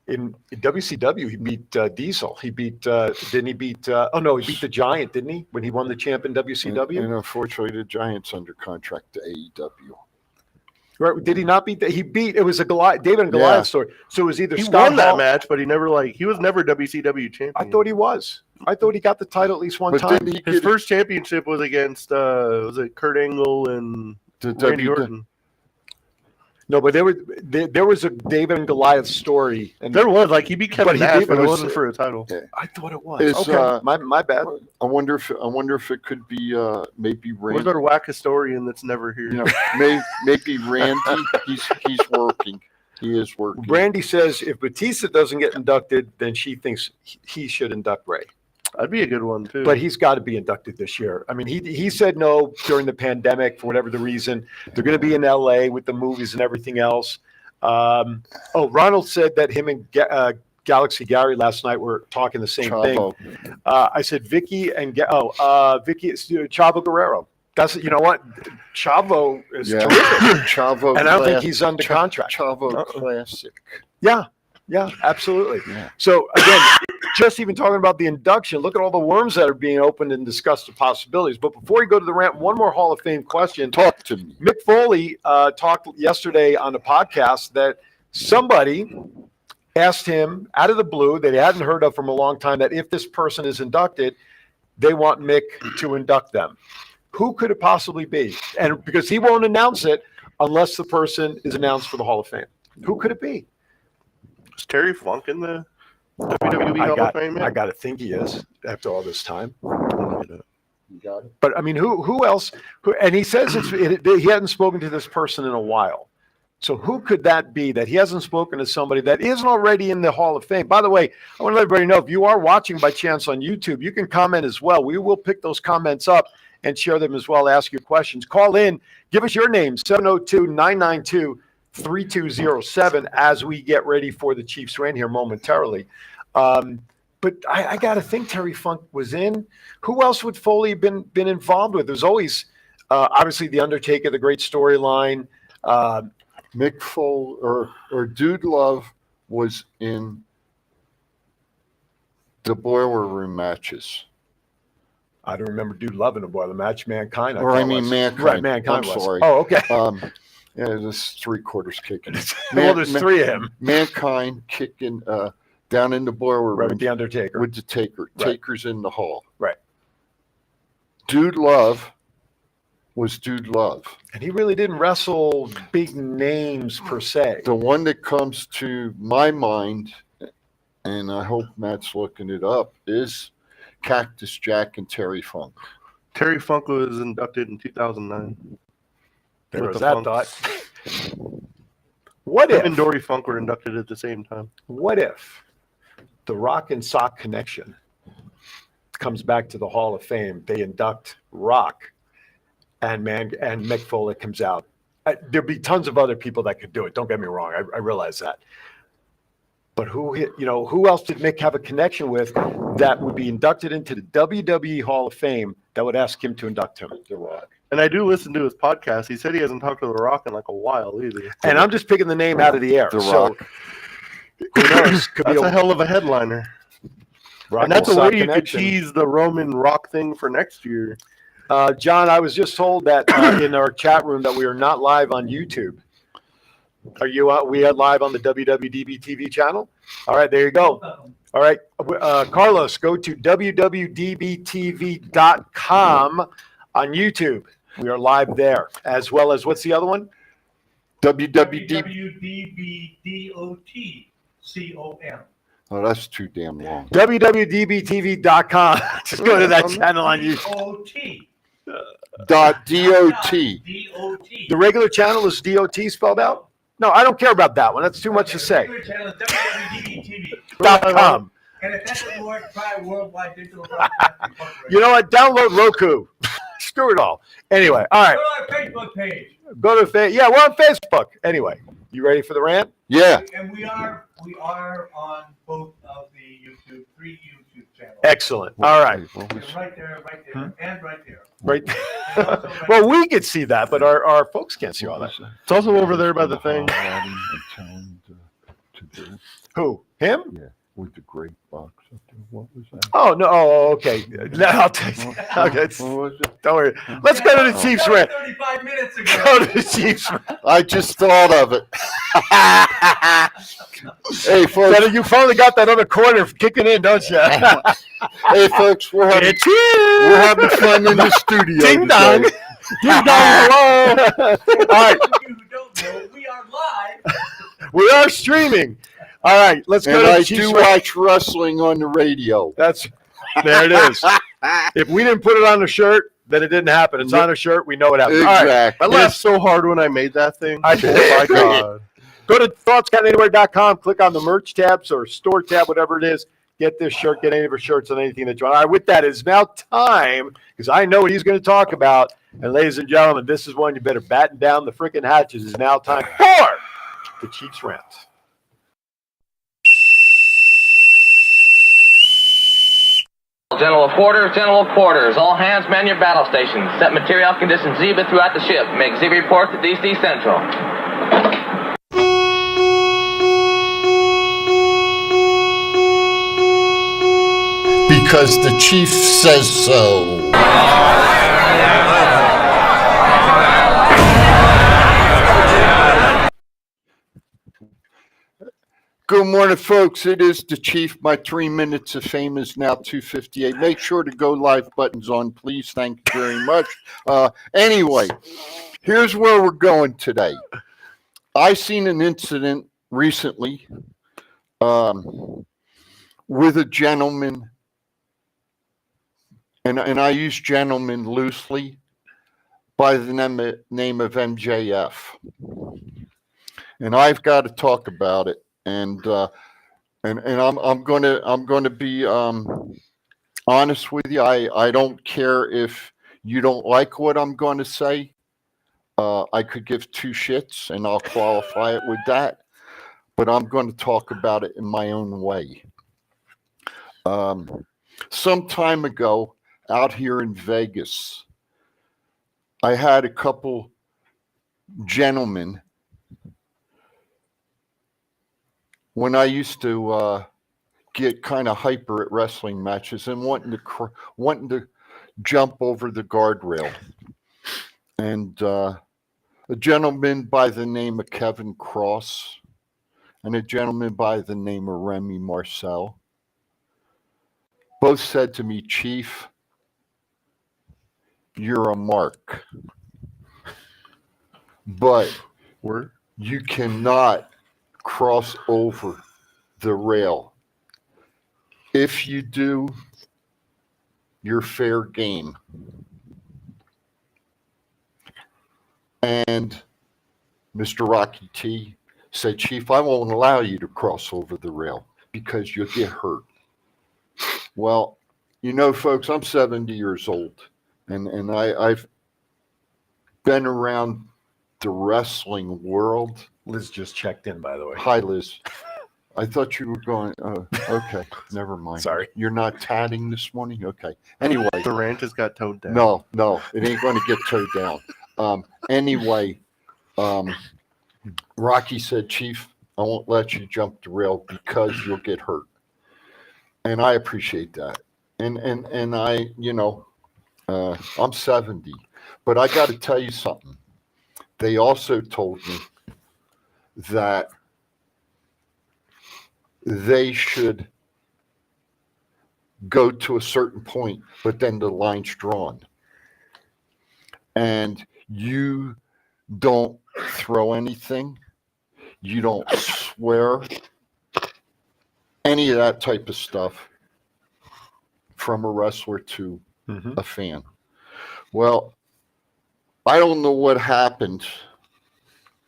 In WCW, he beat Diesel. He beat didn't he beat? He beat the Giant, didn't he? When he won the champ in WCW. And unfortunately, the Giant's under contract to AEW. Right? Did he not beat? He beat. It was a David and Goliath story. So it was either he Scott won that match, but he was never WCW champion. I thought he was. I thought he got the title at least one time. His first championship was against was it Kurt Angle and Randy Orton. No, but there was a David and Goliath story, and there was he beat Kevin Nash, but it wasn't for a title. I thought it was. Okay, my bad. I wonder if it could be maybe Randy. Where's our whack historian that's never here? Maybe Randy. He's working. He is working. Brandy says if Batista doesn't get inducted, then she thinks he should induct Ray. That'd be a good one too. But he's got to be inducted this year. I mean, he said no during the pandemic for whatever the reason. They're going to be in LA with the movies and everything else. Ronald said that him and Galaxy Gary last night were talking the same thing. I said Vicky and Vicky is Chavo Guerrero. That's you know what Chavo is terrific. Chavo, and I don't think he's under contract. Chavo classic. Yeah, absolutely. Yeah. So again, just even talking about the induction, look at all the worms that are being opened and discussed the possibilities. But before we go to the rant, one more Hall of Fame question. Talk to me. Mick Foley talked yesterday on the podcast that somebody asked him out of the blue that he hadn't heard of from a long time that if this person is inducted, they want Mick to induct them. Who could it possibly be? And because he won't announce it unless the person is announced for the Hall of Fame. Who could it be? Is Terry Funk in the WWE Hall of Fame? I got to think he is after all this time. You got it. But I mean, who else? And he says he hadn't spoken to this person in a while. So who could that be that he hasn't spoken to somebody that isn't already in the Hall of Fame? By the way, I want to let everybody know if you are watching by chance on YouTube, you can comment as well. We will pick those comments up and share them as well. Ask your questions. Call in. Give us your name, 702-992-3207 as we get ready for the Chiefs rant here momentarily. But I got to think Terry Funk was in. Who else would Foley have been involved with? There's always, obviously, The Undertaker, the great storyline. Mick Foley or Dude Love was in the Boiler Room matches. I don't remember Dude Love in a Boiler match. Mankind. Mankind. Right, Mankind I'm was. sorry. Oh, okay. There's 3/4 kicking. Well, there's three of him. Mankind kicking down in the boiler Right, room with the Undertaker. with the Taker. Right. Taker's in the hall. Right. Dude Love was Dude Love. And he really didn't wrestle big names per se. The one that comes to my mind, and I hope Matt's looking it up, is Cactus Jack and Terry Funk. Terry Funk was inducted in 2009. There with was the that Funks. thought. What Him if? and Dory Funk were inducted at the same time. What if the Rock and Sock connection comes back to the Hall of Fame? They induct Rock, and Mick Foley comes out. There'd be tons of other people that could do it. Don't get me wrong. I realize that. But who else did Mick have a connection with that would be inducted into the WWE Hall of Fame that would ask him to induct him? The Rock. And I do listen to his podcast. He said he hasn't talked to The Rock in like a while either. And I'm just picking the name out of the air. The so, Rock. who knows? Could That's be a hell of a headliner. Rock And that's a Sock way you could connection. tease the Roman Rock thing for next year. John, I was just told that in our chat room that we are not live on YouTube. Are you? We are live on the WWDBTV channel. All right, there you go. All right, Carlos, go to WWDBTV.com on YouTube. We are live there, as well as what's the other one? WWDBTV.com. Oh, that's too damn long. WWDBTV.com. Just go to that channel on YouTube. DOT. .dot. DOT. The regular channel is DOT spelled out? No, I don't care about that one. That's too much to say. Channel is WWDBTV. .com. And if that doesn't work, try Worldwide Digital Broadcasting Corporation. You know what? Download Roku. Screw it all. Anyway, all right. Go to our Facebook page. Go to yeah, we're on Facebook. Anyway, you ready for the rant? Yeah. And we are on both of the YouTube, 3 YouTube channels. Excellent. All right. And right there, and right there. Right. And also right Well, we can see that, but our folks can't see all that. It's also over there by the thing. Who? Him? Yeah, with the great box up there. What was that? Oh no. Oh, okay. No, I'll take it. Okay. What was it? Don't worry. Let's go to the Chiefs rant. 35 minutes ago. Go to the Chiefs rant. I just thought of it. Hey, folks. So you finally got that other corner kicking in, don't you? Hey, folks. We're having fun in the studio. Ding dong. today. Ding dong. Hello. All right. You who don't know, we are live. We are streaming. All right. Let's go And to the I Chiefs do rant. watch wrestling on the radio. There it is. If we didn't put it on a shirt, then it didn't happen. It's on a shirt. We know it happened. All right. Exactly. My It's so hard when I made that thing. I- Oh my god. Go to thoughtscountanywhere.com, click on the merch tabs or store tab, whatever it is. Get this shirt, get any of our shirts on anything that you want. All right, with that, it's now time, because I know what he's going to talk about. And ladies and gentlemen, this is one you better batten down the freaking hatches. It's now time for the Chiefs rant. General quarters, all hands man your battle stations. Set material conditions Zebra throughout the ship. Make Zebra report to DC Central. Because the chief says so. Good morning, folks. It is the chief. My 3 minutes of fame is now 2:58. Make sure to go live buttons on, please. Thank you very much. Anyway, here's where we're going today. I seen an incident recently with a gentleman, and I use gentleman loosely, by the name of MJF. And I've got to talk about it. And I'm going to be honest with you. I don't care if you don't like what I'm going to say. I could give two shits, and I'll qualify it with that. But I'm going to talk about it in my own way. Some time ago, out here in Vegas, I had a couple gentlemen. When I used to get kind of hyper at wrestling matches and wanting to jump over the guardrail, and a gentleman by the name of Kevin Cross and a gentleman by the name of Remy Marcel. Both said to me, Chief, you're a mark. But you cannot cross over the rail. If you do, you're fair game. And Mr. Rocky T said, Chief, I won't allow you to cross over the rail because you'll get hurt. Well, you know, folks, I'm 70 years old, and I've been around the wrestling world. Liz just checked in, by the way. Hi, Liz. I thought you were going, okay, never mind. Sorry. You're not tatting this morning? Okay. Anyway. The ranch has got towed down. No, it ain't going to get towed down. Anyway, Rocky said, Chief, I won't let you jump the rail because you'll get hurt. And I appreciate that. And I, you know, I'm 70, but I got to tell you something. They also told me that they should go to a certain point, but then the line's drawn. And you don't throw anything. You don't swear. Any of that type of stuff from a wrestler to a fan. Well, I don't know what happened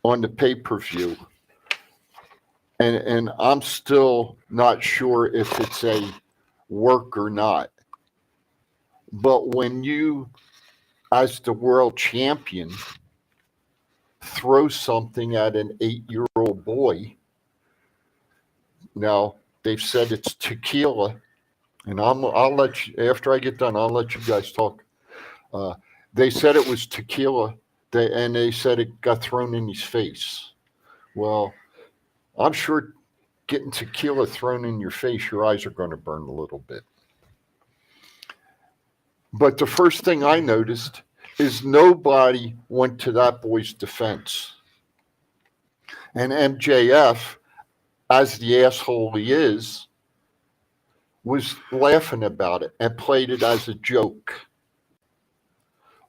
on the pay-per-view. And I'm still not sure if it's a work or not. But when you, as the world champion, throw something at an 8-year-old boy, now they've said it's tequila, and I'll let you, after I get done, I'll let you guys talk. They said it was tequila, and they said it got thrown in his face. Well, I'm sure getting tequila thrown in your face, your eyes are going to burn a little bit. But the first thing I noticed is nobody went to that boy's defense. And MJF, as the asshole he is, was laughing about it and played it as a joke.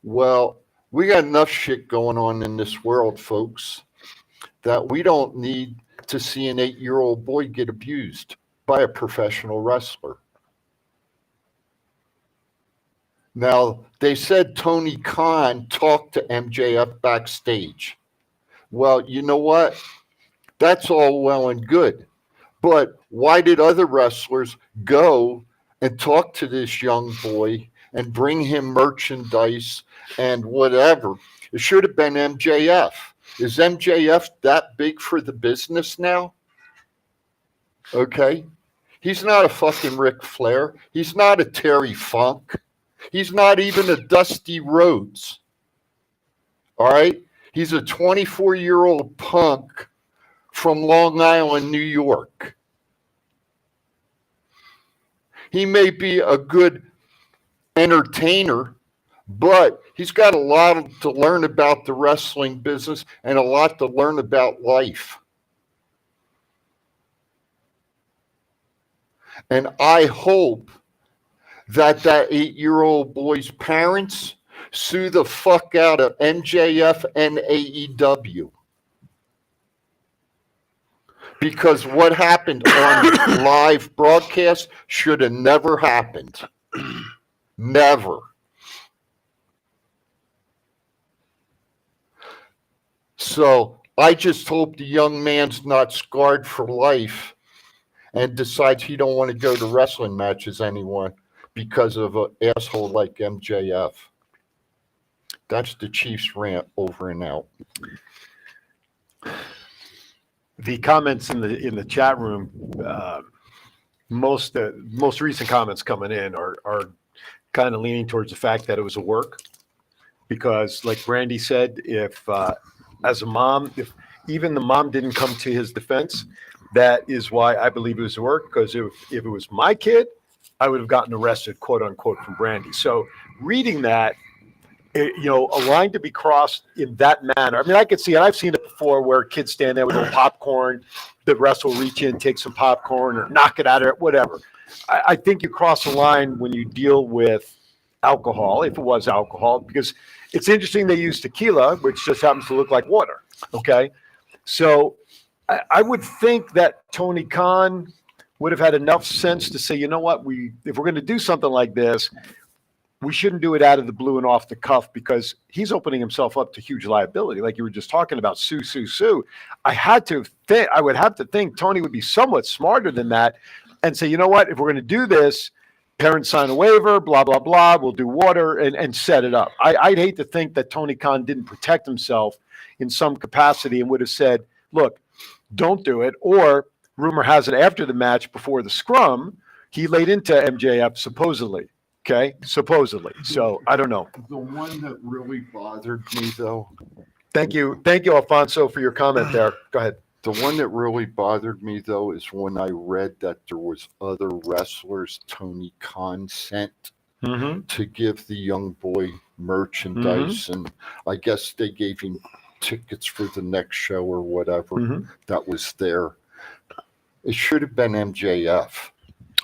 Well, we got enough shit going on in this world, folks, that we don't need to see an 8-year-old boy get abused by a professional wrestler. Now, they said Tony Khan talked to MJF backstage. Well, you know what? That's all well and good. But why did other wrestlers go and talk to this young boy and bring him merchandise and whatever? It should have been MJF. Is MJF that big for the business now? Okay. He's not a fucking Ric Flair. He's not a Terry Funk. He's not even a Dusty Rhodes. All right? He's a 24-year-old punk from Long Island, New York. He may be a good entertainer, but he's got a lot to learn about the wrestling business and a lot to learn about life. And I hope that 8-year-old boy's parents sue the fuck out of MJF and AEW. Because what happened on live broadcast should have never happened. Never. So I just hope the young man's not scarred for life and decides he don't want to go to wrestling matches anymore because of an asshole like MJF. That's the Chiefs rant over and out. The comments in the chat room, most recent comments coming in are kind of leaning towards the fact that it was a work, because like Brandy said, if as a mom, if even the mom didn't come to his defense, that is why I believe it was a work. Because if it was my kid, I would have gotten arrested, quote unquote, from Brandy. So reading that, a line to be crossed in that manner. I mean, I could see it. I've seen it before where kids stand there with a popcorn, the rest will reach in, take some popcorn or knock it out of it, whatever. I think you cross the line when you deal with alcohol, if it was alcohol, because it's interesting they use tequila, which just happens to look like water. Okay. So I would think that Tony Khan would have had enough sense to say, you know what, if we're going to do something like this, we shouldn't do it out of the blue and off the cuff, because he's opening himself up to huge liability. Like you were just talking about, sue. I would have to think Tony would be somewhat smarter than that and say, you know what, if we're going to do this, parents sign a waiver, blah, blah, blah, we'll do water and set it up. I'd hate to think that Tony Khan didn't protect himself in some capacity and would have said, look, don't do it. Or rumor has it after the match, before the scrum, he laid into MJF supposedly. Okay, supposedly. So I don't know. The one that really bothered me, though. Thank you, Alfonso, for your comment there. Go ahead. The one that really bothered me, though, is when I read that there was other wrestlers Tony Khan sent to give the young boy merchandise, and I guess they gave him tickets for the next show or whatever that was there. It should have been MJF.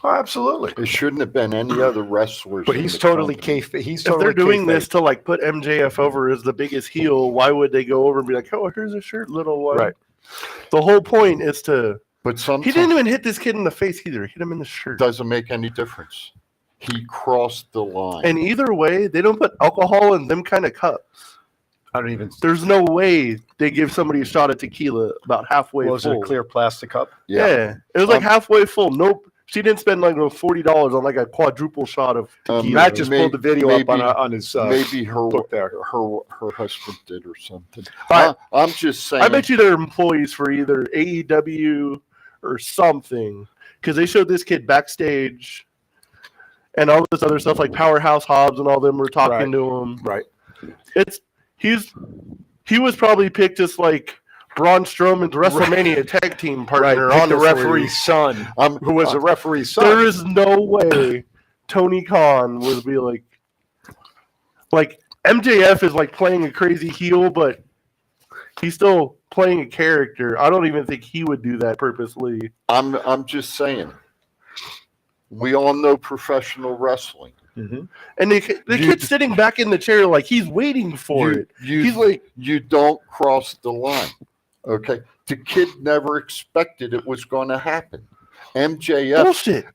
Oh, absolutely. It shouldn't have been any other wrestlers. But he's totally If they're doing this to like put MJF over as the biggest heel, why would they go over and be like, "Oh, here's a shirt, little one"? Right. The whole point is to. But he didn't even hit this kid in the face either. He hit him in the shirt. Doesn't make any difference. He crossed the line. And either way, they don't put alcohol in them kind of cups. I don't even. There's no way they give somebody a shot of tequila about halfway full. Was it a clear plastic cup? Yeah. It was like halfway full. Nope. She didn't spend like $40 on like a quadruple shot of tequila. Matt just pulled the video up on his maybe her book there. Her husband did or something. I'm just saying. I bet you they're employees for either AEW or something, because they showed this kid backstage and all this other stuff, like Powerhouse Hobbs and all them were talking to him. Right. He was probably picked as like Braun Strowman's WrestleMania tag team partner, on the referee's son, who was a referee's son. There is no way Tony Khan would be like MJF is like playing a crazy heel, but he's still playing a character. I don't even think he would do that purposely. I'm just saying. We all know professional wrestling. And the kid's sitting back in the chair like he's waiting for it. He's like, you don't cross the line. Okay, the kid never expected it was going to happen. MJF bullshit.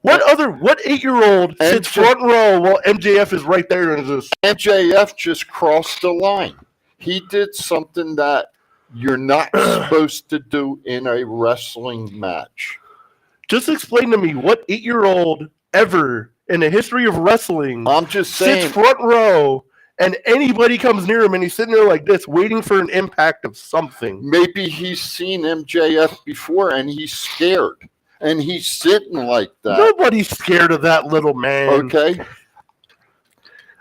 What 8-year-old sits front row while MJF is right there and just MJF just crossed the line. He did something that you're not supposed to do in a wrestling match. Just explain to me what 8-year-old ever in the history of wrestling I'm just saying sits front row and anybody comes near him and he's sitting there like this waiting for an impact of something. Maybe he's seen MJF before and he's scared and he's sitting like that. Nobody's scared of that little man. Okay.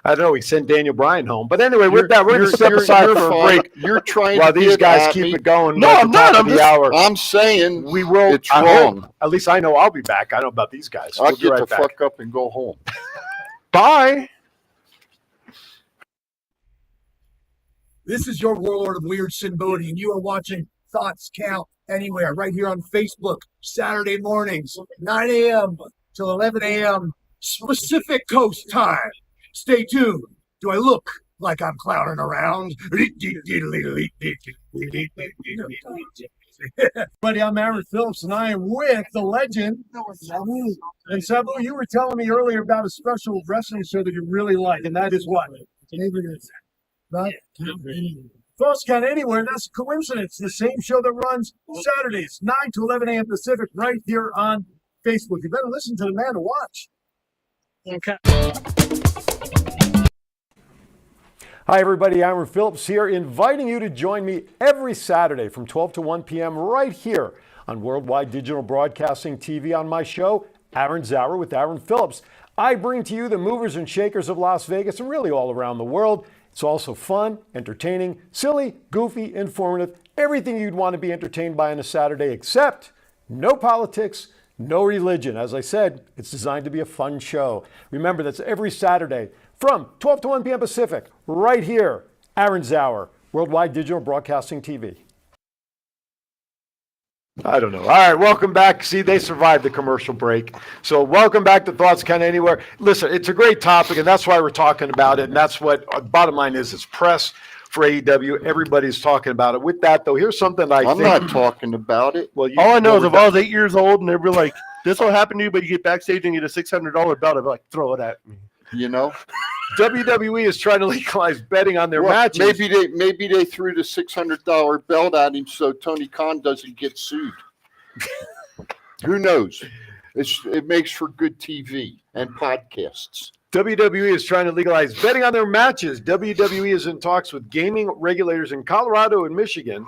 I don't know. He sent Daniel Bryan home. But anyway, with that, we're going to step aside for a break. You're trying while to these guys keep it going. No, I'm not. I'm saying we will. It's wrong. At least I know I'll be back. I don't know about these guys. I'll get the fuck up and go home. Bye. This is your warlord of weird Sin Bodhi, and you are watching Thoughts Count Anywhere right here on Facebook, Saturday mornings, 9 a.m. till 11 a.m. Pacific Coast time. Stay tuned. Do I look like I'm clowning around? Buddy, I'm Aaron Phillips, and I am with the legend. And Sabu, you were telling me earlier about a special wrestling show that you really like, and that is what? Thoughts Count Anywhere, that's a coincidence. The same show that runs Saturdays, 9 to 11 a.m. Pacific, right here on Facebook. You better listen to the man to watch. Okay. Hi, everybody. Aaron Phillips here, inviting you to join me every Saturday from 12 to 1 p.m. right here on Worldwide Digital Broadcasting TV on my show, Aaron's Hour with Aaron Phillips. I bring to you the movers and shakers of Las Vegas and really all around the world. It's also fun, entertaining, silly, goofy, informative, everything you'd want to be entertained by on a Saturday, except no politics, no religion. As I said, it's designed to be a fun show. Remember, that's every Saturday from 12 to 1 p.m. Pacific, right here, Aaron's Hour Worldwide Digital Broadcasting TV. I don't know. All right, welcome back. See, they survived the commercial break. So welcome back to Thoughts Count Anywhere. Listen, it's a great topic, and that's why we're talking about it. And that's what bottom line is. It's press for AEW. Everybody's talking about it. With that, though, here's something I'm not talking about it. Well, all I know is if I was 8 years old and they were like, "This will happen to you, but you get backstage and you get a $600 belt," I'd be like, "Throw it at me." You know, WWE is trying to legalize betting on their matches. Maybe they threw the $600 belt at him so Tony Khan doesn't get sued. Who knows? It makes for good TV and podcasts. WWE is trying to legalize betting on their matches. WWE is in talks with gaming regulators in Colorado and Michigan.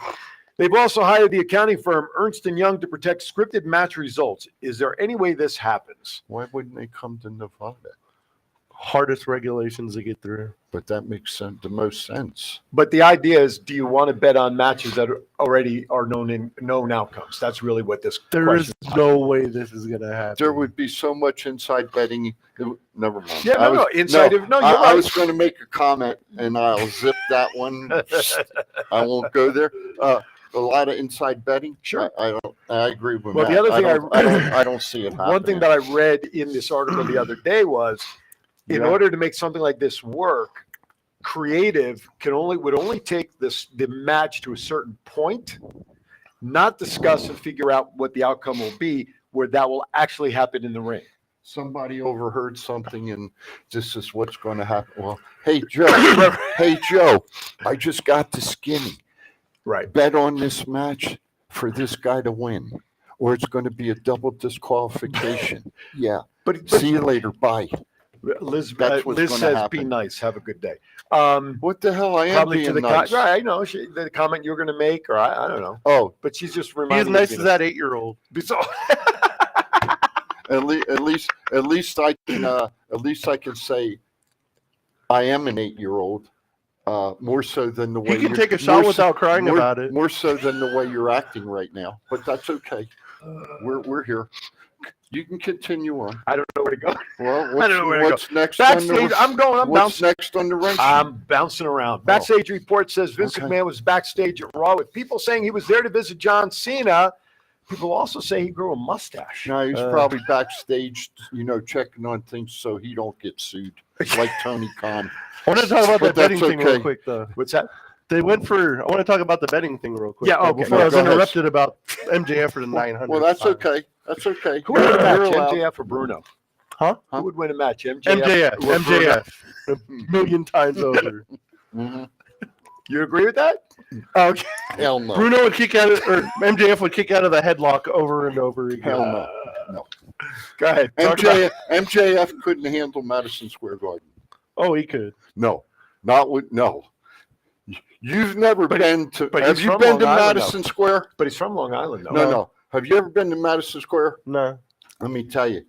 They've also hired the accounting firm Ernst & Young to protect scripted match results. Is there any way this happens? Why wouldn't they come to Nevada? Hardest regulations to get through. But that makes the most sense. But the idea is, do you want to bet on matches that already are known outcomes? That's really what this There is no way this is going to happen. There would be so much inside betting. Never mind. Yeah, I was going to make a comment, and I'll zip that one. I won't go there. A lot of inside betting. Sure, I agree with. Well, Matt. the other thing I don't see it happening. One thing that I read in this article the other day was, in order to make something like this work, creative would only take the match to a certain point, not discuss and figure out what the outcome will be, where that will actually happen in the ring. Somebody overheard something, and this is what's going to happen. Well, hey Joe, I just got the skinny. Right. Bet on this match for this guy to win, or it's going to be a double disqualification. Yeah. But see you later. Bye. Liz Liz says, happen. "Be nice. Have a good day." What the hell? I am probably being to the nice. right. I know the comment you're going to make, or I don't know. Oh, but she's just Be reminding as nice me as that 8-year-old. So, at least I can say I am an 8-year-old. More so than the way you can take a shot without crying about it. More so than the way you're acting right now, but that's okay. We're here. You can continue on. I don't know where to go. Well, I don't know where to what's go. next? Backstage, I'm what's bouncing. next on the range? I'm bouncing around. Backstage report says Vince McMahon was backstage at Raw with people saying he was there to visit John Cena. People also say he grew a mustache. No, he's probably backstage, checking on things so he don't get sued, like Tony Khan. I want to talk about that betting thing real quick, though. What's that? I want to talk about the betting thing real quick. Yeah, okay. Before I was interrupted about MJF for the 900. Well, that's okay. That's okay. Who would win a match, MJF or Bruno? Huh? Who would win a match, MJF. A million times over. Mm-hmm. You agree with that? Okay. Hell no. Bruno would kick out or MJF would kick out of the headlock over and over again. Hell no. No. Go ahead. MJF couldn't handle Madison Square Garden. Oh, he could. No. No. You've never been to. Have you been to Madison Square? But he's from Long Island, though. No. Have you ever been to Madison Square? No. Let me tell you.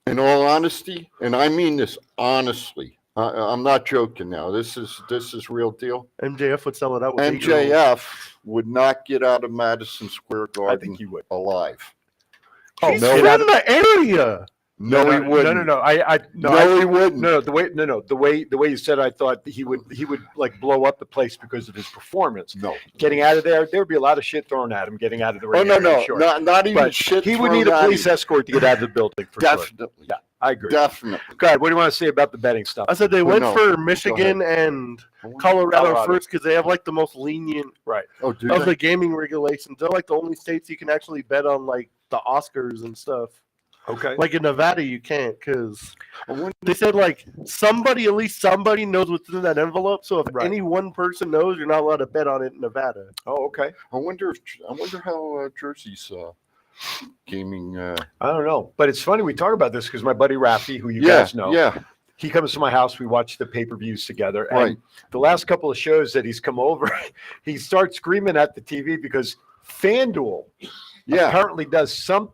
In all honesty, and I mean this honestly, I'm not joking now. This is real deal. MJF would sell it out. With MJF would not get out of Madison Square Garden. I think he would. Alive. He's from the area. No, he wouldn't. No. He wouldn't. No. The way you said, I thought he would like blow up the place because of his performance. No. Getting out of there would be a lot of shit thrown at him. Getting out of the ring. Oh no, sure. not even but shit. He would need a police escort to get out of the building for Definitely. sure. Yeah, I agree. Definitely. God, what do you want to say about the betting stuff? I said they went for Michigan and Colorado first because they have like the most lenient of the gaming regulations. They're like the only states you can actually bet on like the Oscars and stuff. Okay. Like in Nevada, you can't because they said like at least somebody knows what's in that envelope. So if any one person knows, you're not allowed to bet on it in Nevada. Oh, okay. I wonder how Jersey's gaming. I don't know, but it's funny we talk about this because my buddy Rafi, who you guys know, he comes to my house. We watch the pay-per-views together, and the last couple of shows that he's come over, he starts screaming at the TV because FanDuel apparently does some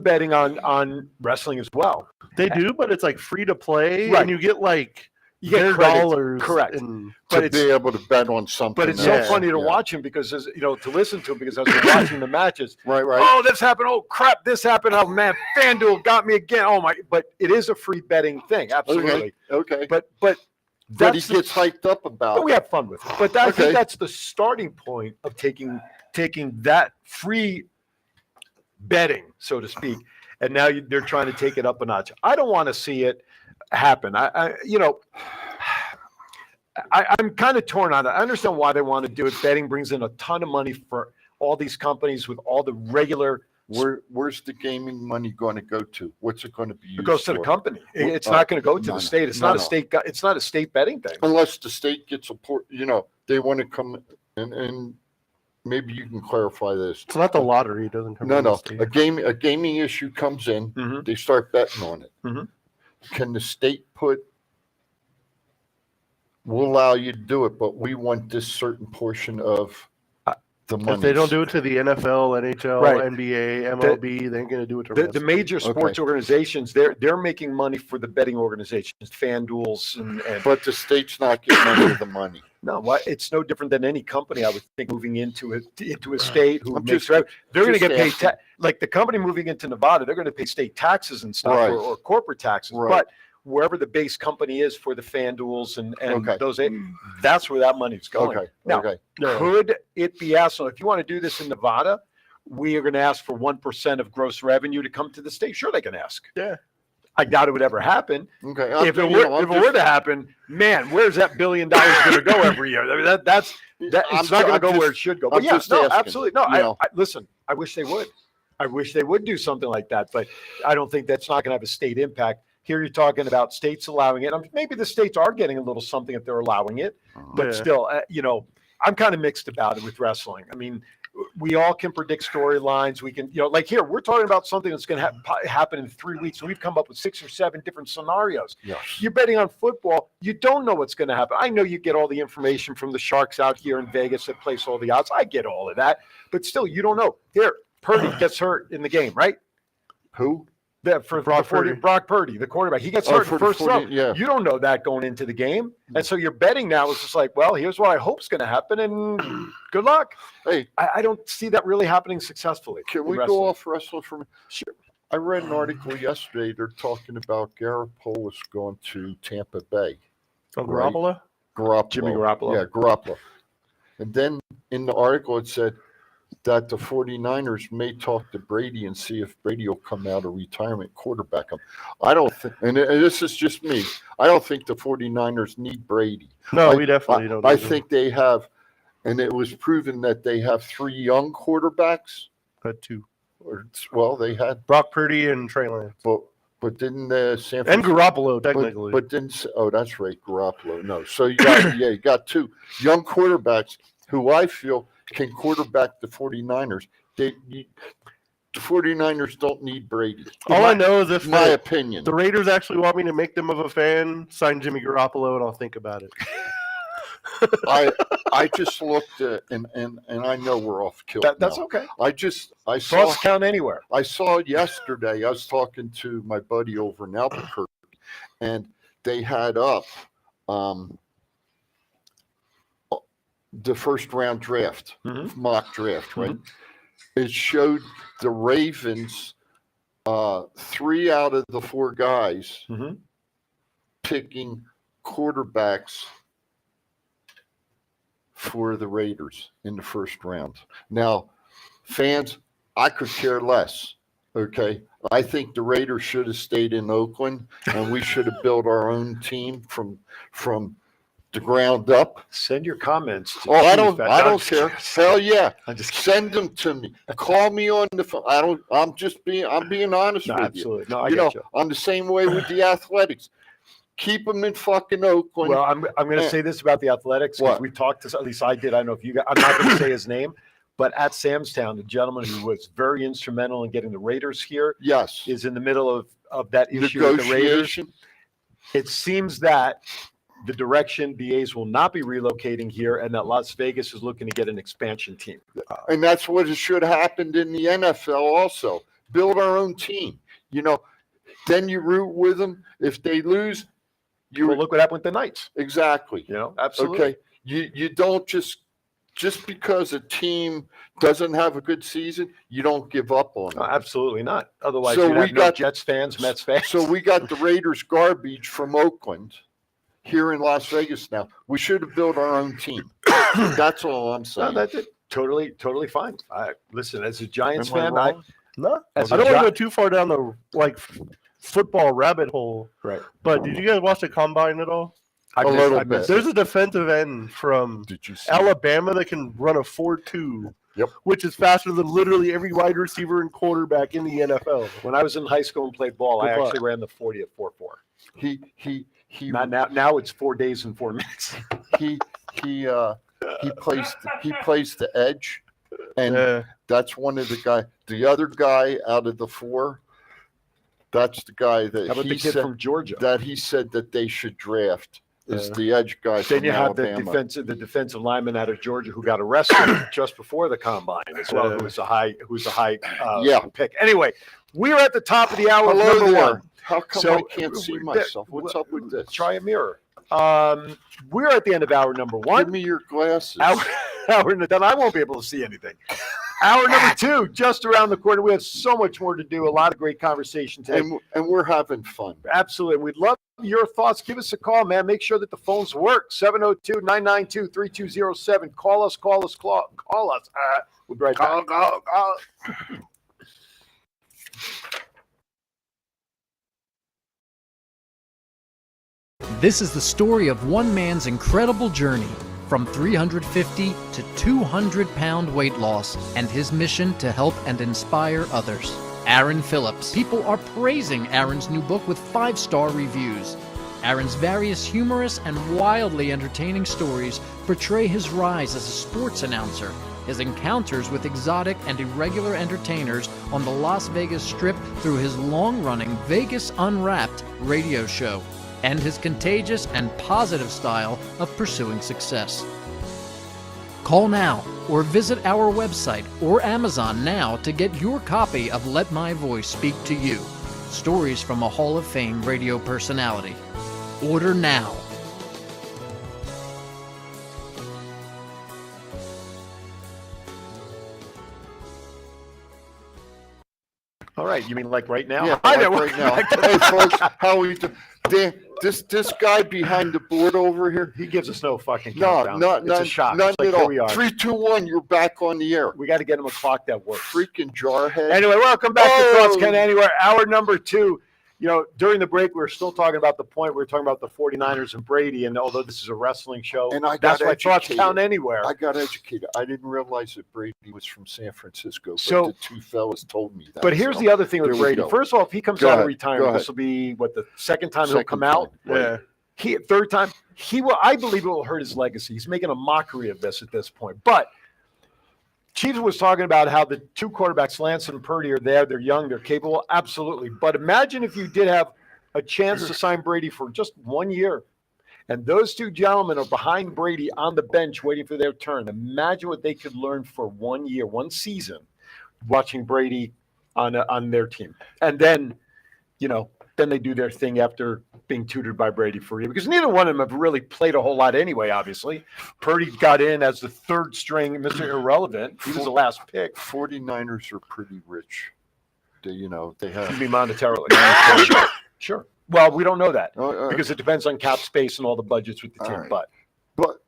betting on wrestling as well. They do, but it's like free to play, Right. and you get like You get $10. correct. But to be able to bet on something. But it's so funny to watch him because, to listen to him because as we're watching the matches, oh, this happened. Oh, crap, this happened. Oh, man, FanDuel got me again. Oh, my. But it is a free betting thing. Absolutely. Okay. But But he gets hyped up about. We have fun with it. But I think that's the starting point of taking that free betting, so to speak, and now they're trying to take it up a notch. I don't want to see it happen. I'm kind of torn on it. I understand why they want to do it. Betting brings in a ton of money for all these companies with all the regular. Where's the gaming money going to go to? What's it going to be used for? It goes to the company. It's not going to go to the state. It's not a state. It's not a state betting thing. Unless the state gets support. They want to come and maybe you can clarify this. It's not the lottery. It doesn't come. No. A gaming issue comes in. Mm-hmm. They start betting on it. Mm-hmm. Can the state we'll allow you to do it, but we want this certain portion of the money. If they don't do it to the NFL, NHL, Right. NBA, MLB, they're going to do it to the major sports organizations. They're making money for the betting organizations, FanDuels, and but the state's not getting any of the money. No, it's no different than any company, I would think, moving into a state who makes just they're going to get paid asking. like the company moving into Nevada, they're going to pay state taxes and stuff Right. or corporate taxes. Right. But wherever the base company is for the FanDuels and Okay. those, that's where that money's going. Okay. Now, Okay. could it be asked? So if you want to do this in Nevada, we are going to ask for 1% of gross revenue to come to the state. Sure, they can ask. Yeah. I doubt it would ever happen. Okay. If it were to happen, man, where's that $1 billion going to go every year? I mean, it's not going to go where it should go. But I'm just asking, absolutely. No, you know. Listen, I wish they would. I wish they would do something like that, but I don't think that's not going to have a state impact. Here you're talking about states allowing it. Maybe the states are getting a little something if they're allowing it, but still, I'm kind of mixed about it with wrestling. I mean, we all can predict storylines. We can, like here, we're talking about something that's going to happen in 3 weeks. We've come up with 6 or 7 different scenarios. Yes. You're betting on football. You don't know what's going to happen. I know you get all the information from the sharks out here in Vegas that place all the odds. I get all of that, but still, you don't know. Here, Purdy gets hurt in the game, right? Who? Brock Purdy, the quarterback. He gets hurt in the first throw. Yeah. You don't know that going into the game. And so your betting now is just like, well, here's what I hope is going to happen, and good luck. Hey, I don't see that really happening successfully. Can we go off wrestling for a minute? Sure. I read an article yesterday. They're talking about Garoppolo is going to Tampa Bay. Oh, Garoppolo? Garoppolo. Jimmy Garoppolo. Yeah, Garoppolo. And then in the article it said that the 49ers may talk to Brady and see if Brady will come out of retirement, quarterback him. I don't think, and this is just me, I don't think the 49ers need Brady. No, we definitely don't. I think they have, and it was proven that they have 3 young quarterbacks. Had 2. Well, they had Brock Purdy and Trey Lance. But didn't San Francisco, and Garoppolo technically. But didn't, that's right, Garoppolo. No, so you got you got 2 young quarterbacks who I feel can quarterback the 49ers. The 49ers don't need Brady. All I know is if my opinion, the Raiders actually want me to make them of a fan, sign Jimmy Garoppolo, and I'll think about it. I just looked at and I know we're off kill. That's okay. I saw thoughts count anywhere. I saw yesterday. I was talking to my buddy over in Albuquerque, and they had up the first round draft, mock draft, right? It showed the Ravens, 3 out of the 4 guys picking quarterbacks for the Raiders in the first round. Now, fans, I could care less. Okay, I think the Raiders should have stayed in Oakland, and we should have built our own team from the ground up. Send your comments. I don't care. Hell yeah. Send them to me. Call me on the phone. I'm being honest with absolutely. you. No, I get you. I'm the same way with the Athletics. Keep them in fucking Oakland. Well, I'm going to say this about the Athletics, because we talked to, at least I did. I don't know if you guys, I'm not going to say his name, but at Samstown, the gentleman who was very instrumental in getting the Raiders here, is in the middle of that issue with the Raiders. It seems that the direction the A's will not be relocating here, and that Las Vegas is looking to get an expansion team. And that's what should have happened in the NFL also. Build our own team. Then you root with them. If they lose, look what happened with the Knights. Exactly. Absolutely. Okay. You don't just because a team doesn't have a good season, you don't give up on them. No, absolutely not. Otherwise, so you'd have no Jets fans, Mets fans. So we got the Raiders garbage from Oakland here in Las Vegas now. We should have built our own team. That's all I'm saying. No, that's it. Totally fine. Listen, as a Giants Am I fan, wrong? No, I As don't a want to Gi- go too far down the football rabbit hole. Right. But did you guys watch the combine at all? A little bit. There's a defensive end from Did you see Alabama that can run a 4.2, Yep. which is faster than literally every wide receiver and quarterback in the NFL. when I was in high school and played ball, I Good luck. actually ran the 40 at 4.4. He Now it's 4 days and 4 minutes. he plays the edge, and Yeah. that's one of the guy. The other guy out of the four, that's the guy that How about he the kid said from Georgia? that he said that they should draft is the edge guy Then from you have Alabama. the defensive lineman out of Georgia who got arrested just before the combine as well, who was a high pick. Anyway, we are at the top of the hour. Hello number there. one. How come So, I can't see myself? What's up with this? Try a mirror. We're at the end of hour number one. Give me your glasses. Then I won't be able to see anything. Hour number two, just around the corner. We have so much more to do. A lot of great conversation today. And we're having fun. Absolutely. We'd love your thoughts. Give us a call, man. Make sure that the phones work. 702-992-3207. Call us. We'll be right back. Call. This is the story of one man's incredible journey from 350 to 200-pound weight loss and his mission to help and inspire others. Aaron Phillips. People are praising Aaron's new book with 5-star reviews. Aaron's various humorous and wildly entertaining stories portray his rise as a sports announcer, his encounters with exotic and irregular entertainers on the Las Vegas Strip through his long-running Vegas Unwrapped radio show, and his contagious and positive style of pursuing success. Call now or visit our website or Amazon now to get your copy of Let My Voice Speak to You, stories from a Hall of Fame radio personality. Order now. All right. You mean like right now? Yeah, Hi like there. right now. Hey, folks, how we do? This guy behind the board over here. He gives us no fucking No, countdown. It's a shock. none It's like, at here all. we are. 3, 2, 1. You're back on the air. We got to get him a clock that works. Freaking jarhead. Anyway, welcome back to Thoughts Oh. Count Anywhere. Hour number two. You know, during the break, we were still talking about the point. We were talking about the 49ers and Brady. And although this is a wrestling show, And I that's got why Thoughts educated. Count Anywhere. I got educated. I didn't realize that Brady was from San Francisco, but So- the two fellas told me that. But here's so the other thing with there we Brady. go. First of all, if he comes Go out of ahead. Go retirement, ahead. this will be the second time he'll Second come time. out. Yeah. Third time, he will. I believe it will hurt his legacy. He's making a mockery of this at this point. But Chiefs was talking about how the two quarterbacks, Lance and Purdy, are there. They're young. They're capable. Absolutely. But imagine if you did have a chance to sign Brady for just 1 year, and those two gentlemen are behind Brady on the bench waiting for their turn. Imagine what they could learn for 1 year, one season, watching Brady on their team. And then, then they do their thing after being tutored by Brady for a year, because neither one of them have really played a whole lot anyway, obviously. Purdy got in as the third string, Mr. Irrelevant. He was the last pick. 49ers are pretty rich. They have. You mean monetarily? Sure. Well, we don't know that because it depends on cap space and all the budgets with the team. Right. But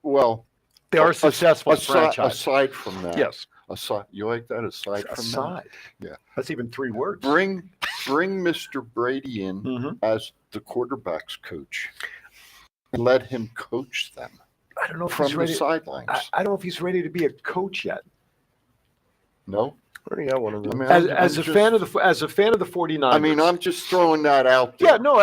they are successful franchise. Aside from that, yes. Aside, you like that? Aside from that, yeah, that's even 3 words. Bring Mr. Brady in as the quarterback's coach, and let him coach them. I don't know if from he's ready. The sidelines. I don't know if he's ready to be a coach yet. No. I already got one of them. As a fan of the 49ers. I mean, I'm just throwing that out there. Yeah, no.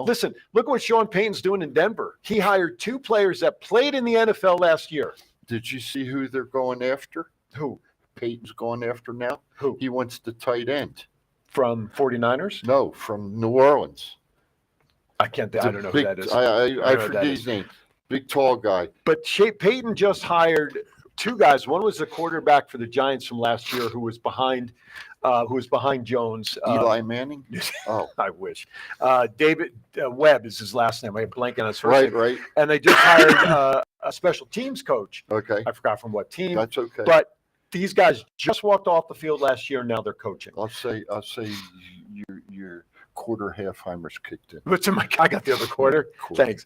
Listen. Look at what Sean Payton's doing in Denver. He hired 2 players that played in the NFL last year. Did you see who they're going after? Who? Peyton's going after now. Who? He wants the tight end from 49ers. No, from New Orleans. I don't know who that is. I forget his name. Big tall guy. But Peyton just hired 2 guys. One was the quarterback for the Giants from last year, who was behind Jones. Eli Manning. Oh, I wish. David Webb is his last name. I'm blanking on his first name. Right. And they just hired a special teams coach. Okay. I forgot from what team. That's okay. But these guys just walked off the field last year, and now they're coaching. I'll say your quarter half-timers kicked in. What's in my? I got the other quarter. Thanks.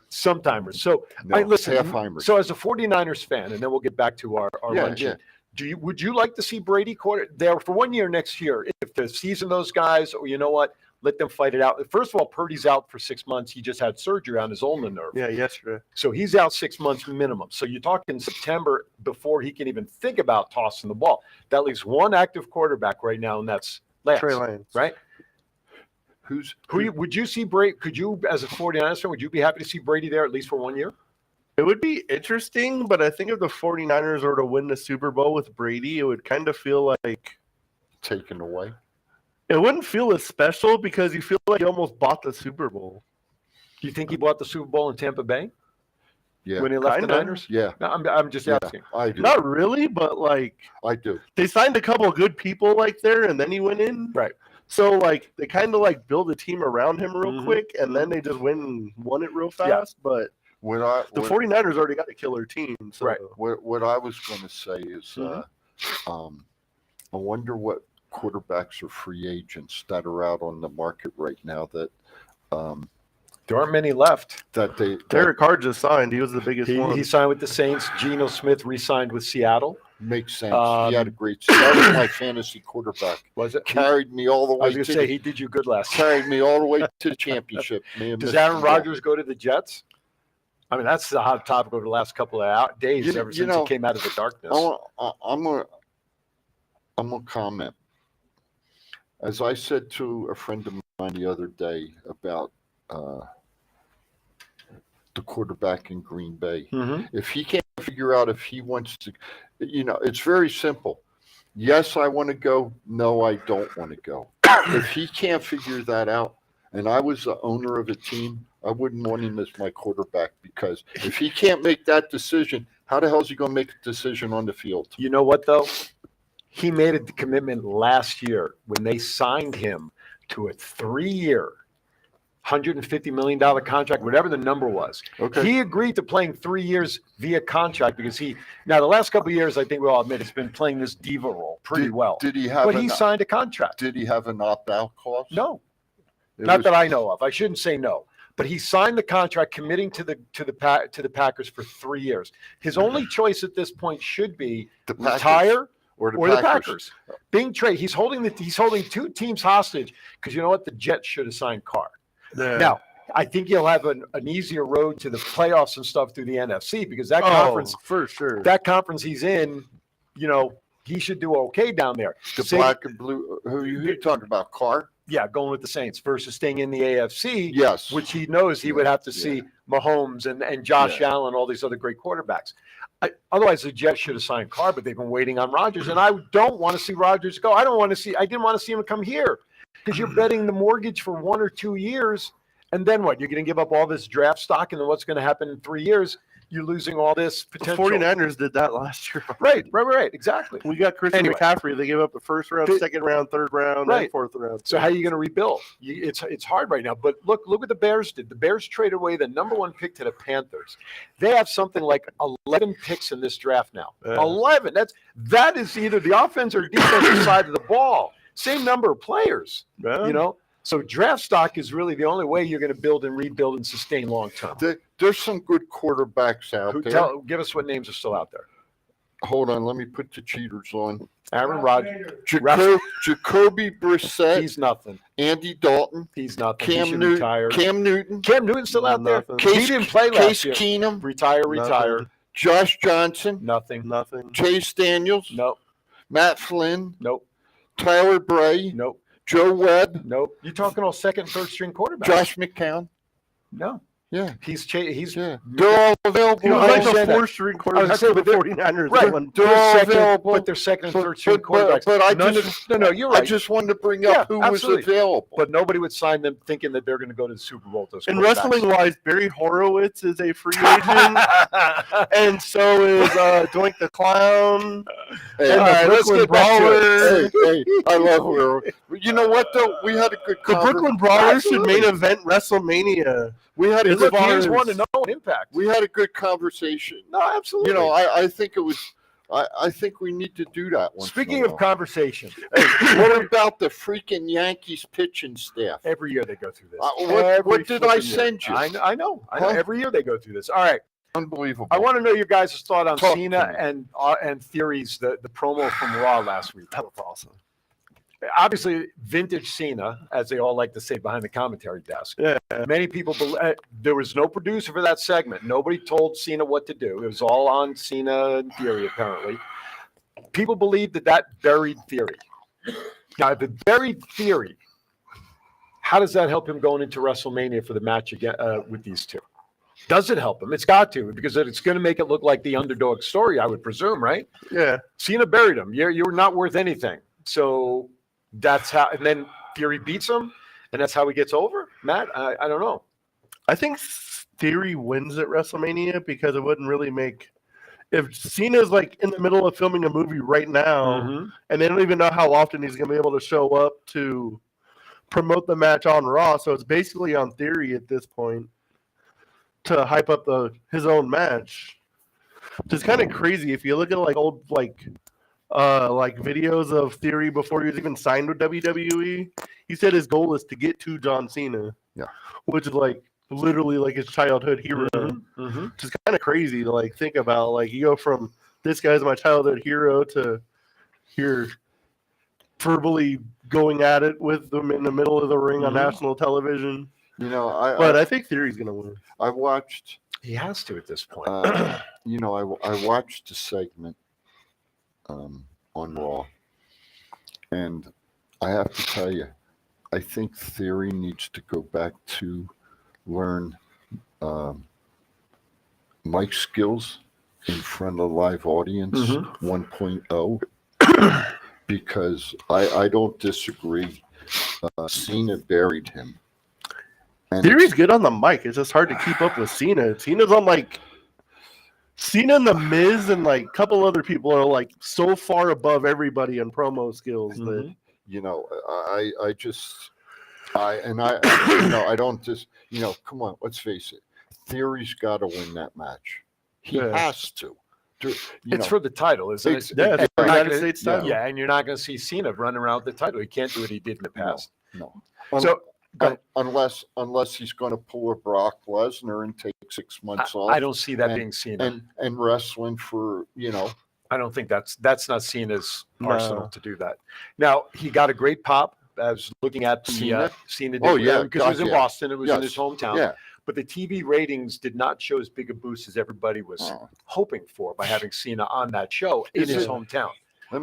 Some-timers. So, No, listen. half-timers. So, as a 49ers fan, and then we'll get back to our luncheon. Would you like to see Brady quarter there for 1 year next year? If the season those guys, or you know what, let them fight it out. First of all, Purdy's out for 6 months. He just had surgery on his ulnar nerve. Yeah, yesterday. So he's out 6 months minimum. So you're talking September before he can even think about tossing the ball. That leaves one active quarterback right now, and that's Lance. Trey Lance. Right? Would you see Brady? Could you, as a 49ers fan, would you be happy to see Brady there at least for 1 year? It would be interesting, but I think if the 49ers were to win the Super Bowl with Brady, it would kind of feel like taken away. It wouldn't feel as special because you feel like you almost bought the Super Bowl. Do you think he bought the Super Bowl in Tampa Bay? Yeah. When he left the Niners? Yeah. No, I'm just asking. I do. Not really, but like I do. They signed a couple of good people like there, and then he went in. Right. So like they kind of like build a team around him real quick, and then they just won it real fast. But the 49ers already got a killer team. So. Right. What I was going to say is, I wonder what quarterbacks or free agents that are out on the market right now that there aren't many left. Derek Carr just signed. He was the biggest one. He signed with the Saints. Geno Smith re-signed with Seattle. Makes sense. He had a great season. That was my fantasy quarterback. Was it? Carried me all the way. I was going to say he did you good last year. Carried me all the way to the championship. Does Aaron Rodgers go to the Jets? I mean, that's the hot topic over the last couple of days ever since he came out of the darkness. I'm gonna comment. As I said to a friend of mine the other day about the quarterback in Green Bay, if he can't figure out if he wants to, it's very simple. Yes, I want to go. No, I don't want to go. If he can't figure that out, and I was the owner of a team, I wouldn't want him as my quarterback because if he can't make that decision, how the hell is he going to make a decision on the field? You know what, though? He made a commitment last year when they signed him to a 3-year, $150 million contract, whatever the number was. Okay. He agreed to playing 3 years via contract because now the last couple of years, I think we all admit, he's been playing this diva role pretty well. Did he have? But he signed a contract. Did he have an opt-out clause? No, not that I know of. I shouldn't say no. But he signed the contract committing to the Packers for 3 years. His only choice at this point should be retire or the Packers. Being traded, he's holding two teams hostage because you know what? The Jets should have signed Carr. Yeah. Now, I think he'll have an easier road to the playoffs and stuff through the NFC because that conference, for sure, that conference he's in, he should do okay down there. Black and blue. Who are you talking about? Carr? Yeah, going with the Saints versus staying in the AFC. Yes. Which he knows he would have to see Mahomes and Josh Allen, all these other great quarterbacks. Otherwise, the Jets should have signed Carr, but they've been waiting on Rodgers. And I don't want to see Rodgers go. I didn't want to see him come here because you're betting the mortgage for 1 or 2 years. And then what? You're going to give up all this draft stock, and then what's going to happen in 3 years? You're losing all this potential. The 49ers did that last year. Right, exactly. We got Christian McCaffrey. They gave up the first round, second round, third round, and fourth round. So how are you going to rebuild? It's hard right now. But look what the Bears did. The Bears traded away the number 1 pick to the Panthers. They have something like 11 picks in this draft now. 11. That is either the offense or defensive side of the ball. Same number of players. So draft stock is really the only way you're going to build and rebuild and sustain long term. There's some good quarterbacks out there. Give us what names are still out there. Hold on, let me put the cheaters on. Aaron Rodgers, Jacoby Brissett. He's nothing. Andy Dalton. He's nothing. Cam Newton. Cam Newton's still out there. He didn't play last year. Case Keenum. Retire. Josh Johnson. Nothing. Chase Daniels. Nope. Matt Flynn. Nope. Tyler Bray. Nope. Joe Webb. Nope. You're talking all second, third string quarterbacks. Josh McCown. No. Yeah. They're all available. He was like the 4th-string quarterback for the 49ers. Right. They're all available. But they're second and third string quarterbacks. But you're right. I just wanted to bring up who was available. But nobody would sign them thinking that they're going to go to the Super Bowl. And wrestling-wise, Barry Horowitz is a free agent. And so is Doink the Clown. All right, let's get back to it. Hey, I love Horowitz. You know what, though? We had a good The Brooklyn Brawlers should main event WrestleMania. We had a good he's one to know impact. We had a good conversation. No, absolutely. I think it was I think we need to do that once. Speaking of conversation, what about the freaking Yankees pitching staff? Every year they go through this. What did I send you? I know. Every year they go through this. All right. Unbelievable. I want to know your guys' thought on Cena and Theory's the promo from Raw last week. That was awesome. Obviously, vintage Cena, as they all like to say behind the commentary desk. Yeah. Many people, there was no producer for that segment. Nobody told Cena what to do. It was all on Cena and Theory, apparently. People believe that buried Theory. Now, the buried Theory, how does that help him going into WrestleMania for the match again with these two? Does it help him? It's got to, because it's going to make it look like the underdog story, I would presume, right? Yeah. Cena buried him. You're not worth anything. So that's how, and then Theory beats him, and that's how he gets over? Matt, I don't know. I think Theory wins at WrestleMania because it wouldn't really make – if Cena's like in the middle of filming a movie right now and they don't even know how often he's going to be able to show up to promote the match on Raw, so it's basically on Theory at this point to hype up his own match. Which is kind of crazy if you look at like old like videos of Theory before he was even signed with WWE. He said his goal is to get to John Cena. Yeah. Which is like literally like his childhood hero. Which is kind of crazy to like think about. Like you go from this guy's my childhood hero to you're verbally going at it with them in the middle of the ring on national television. You know, I think Theory's gonna win. I watched. He has to at this point. You know, I watched a segment on Raw, and I have to tell you, I think Theory needs to go back to learn mic skills in front of a live audience 1.0, because I don't disagree. Cena buried him. And Theory's good on the mic. It's just hard to keep up with Cena. Cena's on like Cena and The Miz and like a couple other people are like so far above everybody in promo skills that you know, I don't just, you know, come on, let's face it. Theory's got to win that match. He has to. It's for the title, isn't it? Yeah, it's for the United States title. Yeah, and you're not going to see Cena running around with the title. He can't do what he did in the past. No. So unless he's going to pull a Brock Lesnar and take 6 months off. I don't see that being Cena. And wrestling for, you know. I don't think that's not Cena's arsenal to do that. Now, he got a great pop. I was looking at the Cena did because it was in Boston. It was in his hometown. Yeah. But the TV ratings did not show as big a boost as everybody was hoping for by having Cena on that show in his hometown. Let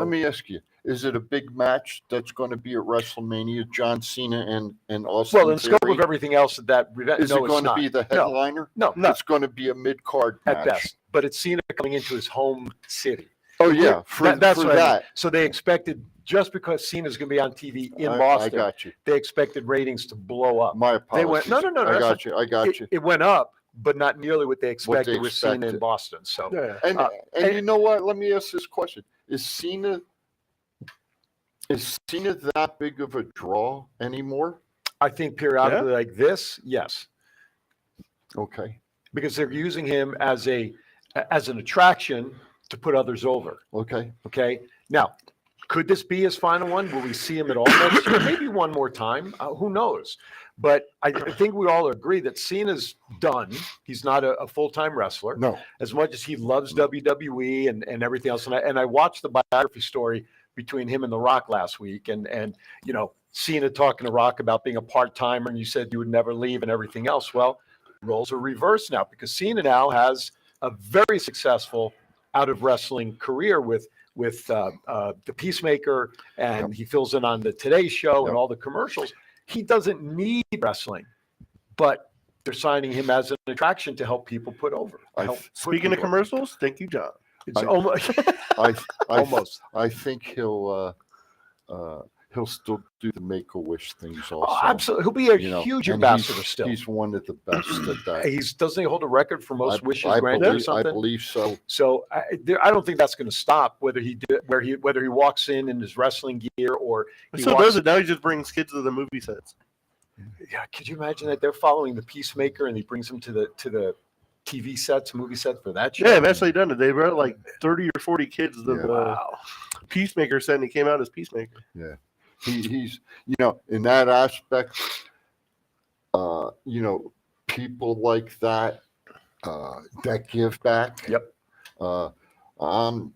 me ask you: is it a big match that's going to be at WrestleMania? John Cena and Austin. Well, in scope of everything else at that event, is it going to be the headliner? No, it's going to be a mid-card match at best. But it's Cena coming into his home city. Oh yeah, that's what I mean. So they expected, just because Cena's going to be on TV in Boston, I got you. They expected ratings to blow up. My apologies. They went no. I got you. It went up, but not nearly what they expected with Cena in Boston. So and you know what? Let me ask this question: Is Cena that big of a draw anymore? I think periodically like this, yes. Okay. Because they're using him as an attraction to put others over. Okay. Now, could this be his final one? Will we see him at all next year? Maybe one more time. Who knows? But I think we all agree that Cena's done. He's not a full-time wrestler. No. As much as he loves WWE and everything else. And I watched the biography story between him and The Rock last week. And you know, Cena talking to Rock about being a part-timer, and you said you would never leave and everything else. Well, roles are reversed now, because Cena now has a very successful out-of-wrestling career with the Peacemaker, and he fills in on the Today Show and all the commercials. He doesn't need wrestling, but they're signing him as an attraction to help people put over. Speaking of commercials, thank you, John. It's almost. Almost. I think he'll still do the Make-A-Wish things also. Oh, absolutely. He'll be a huge ambassador still. He's one of the best at that. Doesn't he hold a record for most wishes granted or something? I believe so. So I don't think that's going to stop, whether he walks in his wrestling gear or he does it now. He just brings kids to the movie sets. Yeah, could you imagine that they're following the Peacemaker and he brings them to TV sets, movie sets for that show. Yeah, they've actually done it. They brought like 30 or 40 kids to the Peacemaker set, and he came out as Peacemaker. Yeah, he's in that aspect. People like that that give back. Yep. I'm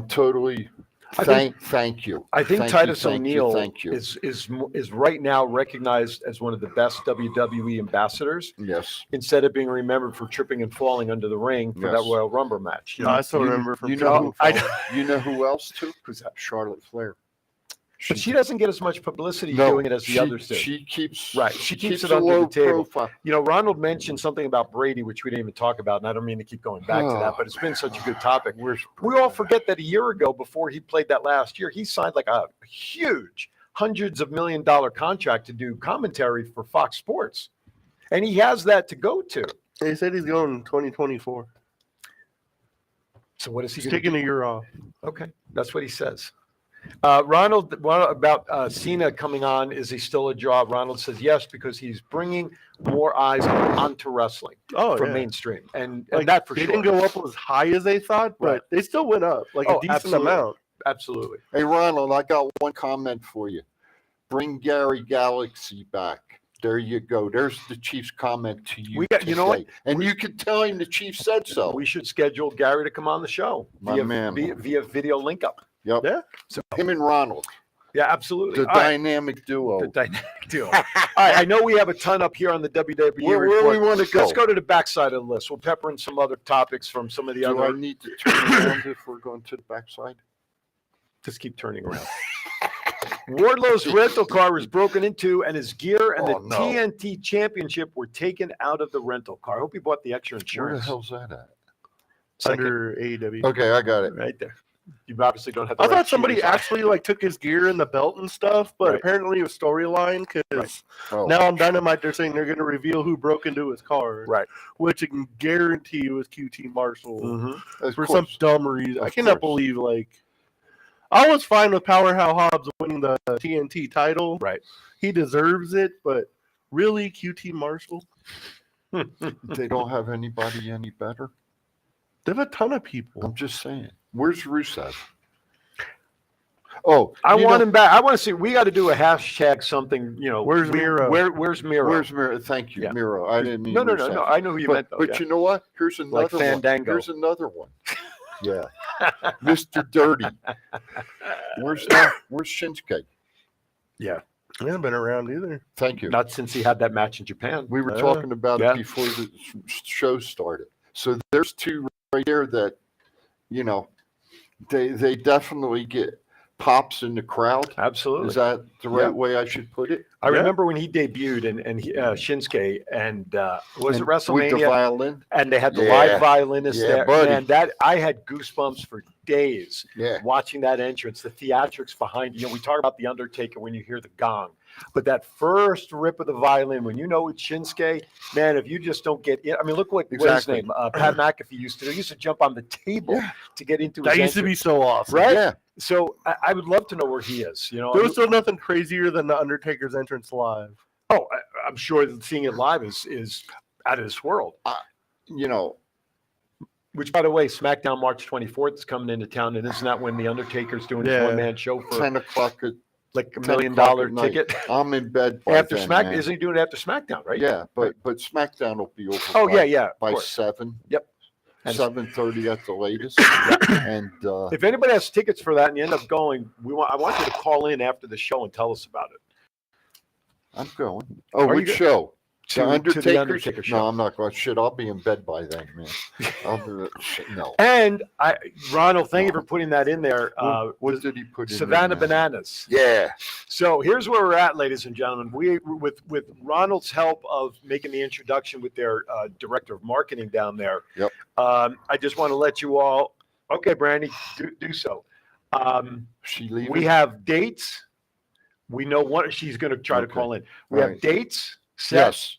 totally. Thank you. I think Titus O'Neil thank you. is right now recognized as one of the best WWE ambassadors. Yes. Instead of being remembered for tripping and falling under the ring for that Royal Rumble match. I still remember from you know who else too? Who's that? Charlotte Flair. But she doesn't get as much publicity doing it as the others do. She keeps She keeps it under the table. Profile. Ronald mentioned something about Brady, which we didn't even talk about, and I don't mean to keep going back to that, but it's been such a good topic. We all forget that a year ago, before he played that last year, he signed like a huge hundreds of $1 million contract to do commentary for Fox Sports, and he has that to go to. He said he's going 2024. So what is he taking a year off? Okay, that's what he says. Ronald, about Cena coming on, is he still a draw? Ronald says yes, because he's bringing more eyes onto wrestling from mainstream. And that for sure. They didn't go up as high as they thought, but they still went up like a decent amount. Absolutely. Hey, Ronald, I got one comment for you. Bring Gary Galaxy back. There you go. There's the Chief's comment to you. You know what? And you can tell him the Chief said so. We should schedule Gary to come on the show via video link up. Yep. Yeah. So him and Ronald. Yeah, absolutely. The dynamic duo. The dynamic duo. All right. I know we have a ton up here on the WWE Where report. we want to go? Let's go to the backside of the list. We'll pepper in some other topics from some of the Do other. I need to turn around if we're going to the backside? Just keep turning around. Wardlow's rental car was broken into, and his gear and TNT Championship were taken out of the rental car. I hope he bought the extra insurance. Where the hell's that at? Under AEW. Okay, I got it. Right there. You obviously don't have. I thought somebody actually took his gear and the belt and stuff, but apparently it was storyline because now on Dynamite they're saying they're going to reveal who broke into his car, which I can guarantee was QT Marshall for some dumb reason. I cannot believe I was fine with Powerhouse Hobbs winning the TNT title. Right, he deserves it, but really QT Marshall? They don't have anybody any better. They have a ton of people. I'm just saying. Where's Rusev? Oh, I want him back. I want to see. We got to do a hashtag something. Where's Miro? Where's Miro? Where's Miro? Thank you, Miro. I didn't mean no. I know who you meant though. But you know what? Here's another one. Fandango. Here's another one. Yeah, Mr. Dirty. Where's Shinsuke? Yeah, he hasn't been around either. Thank you. Not since he had that match in Japan. We were talking about it before the show started. So there's two right there that, they definitely get pops in the crowd. Absolutely. Is that the right way I should put it? I remember when he debuted and Shinsuke and was it WrestleMania? With the violin. And they had the live violinist there. Buddy. And that I had goosebumps for days watching that entrance, the theatrics behind we talk about The Undertaker when you hear the gong. But that first rip of the violin, when it's Shinsuke, man, if you just don't get in, I mean, look what his name, Pat McAfee used to do. He used to jump on the table to get into his That used to be so awesome. Right? Yeah. So I would love to know where he is. There was still nothing crazier than the Undertaker's entrance live. Oh, I'm sure that seeing it live is out of this world. Which, by the way, SmackDown March 24th is coming into town, and isn't that when the Undertaker's doing his one-man show for 10 o'clock? Like $1 million ticket. I'm in bed after SmackDown. Isn't he doing it after SmackDown, right? Yeah, but SmackDown will be over. By 7. Yep. 7:30 at the latest. And if anybody has tickets for that and you end up going, I want you to call in after the show and tell us about it. I'm going. Oh, which show? To the Undertaker show. No, I'm not going. Shit, I'll be in bed by then, man. I'll do it. No. And Ronald, thank you for putting that in there. What did he put in? Savannah Bananas. Yeah. So here's where we're at, ladies and gentlemen. We with Ronald's help of making the introduction with their director of marketing down there. Yep. I just want to let you all. Okay, Brandy, do so. She leaving? We have dates. We know what she's going to try to call in. We have dates. Yes.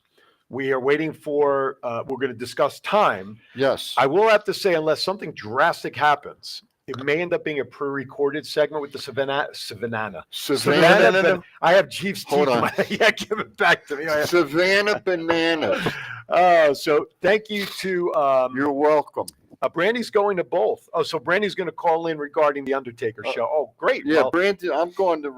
We are waiting for, we're going to discuss time. Yes. I will have to say, unless something drastic happens, it may end up being a pre-recorded segment with the Savannah. I have Chief's teeth. Hold on. Yeah, give it back to me. Savannah Bananas. So thank you to. You're welcome. Brandy's going to both. Oh, so Brandy's going to call in regarding the Undertaker show. Oh, great. Yeah, well, Brandy, I'm going to.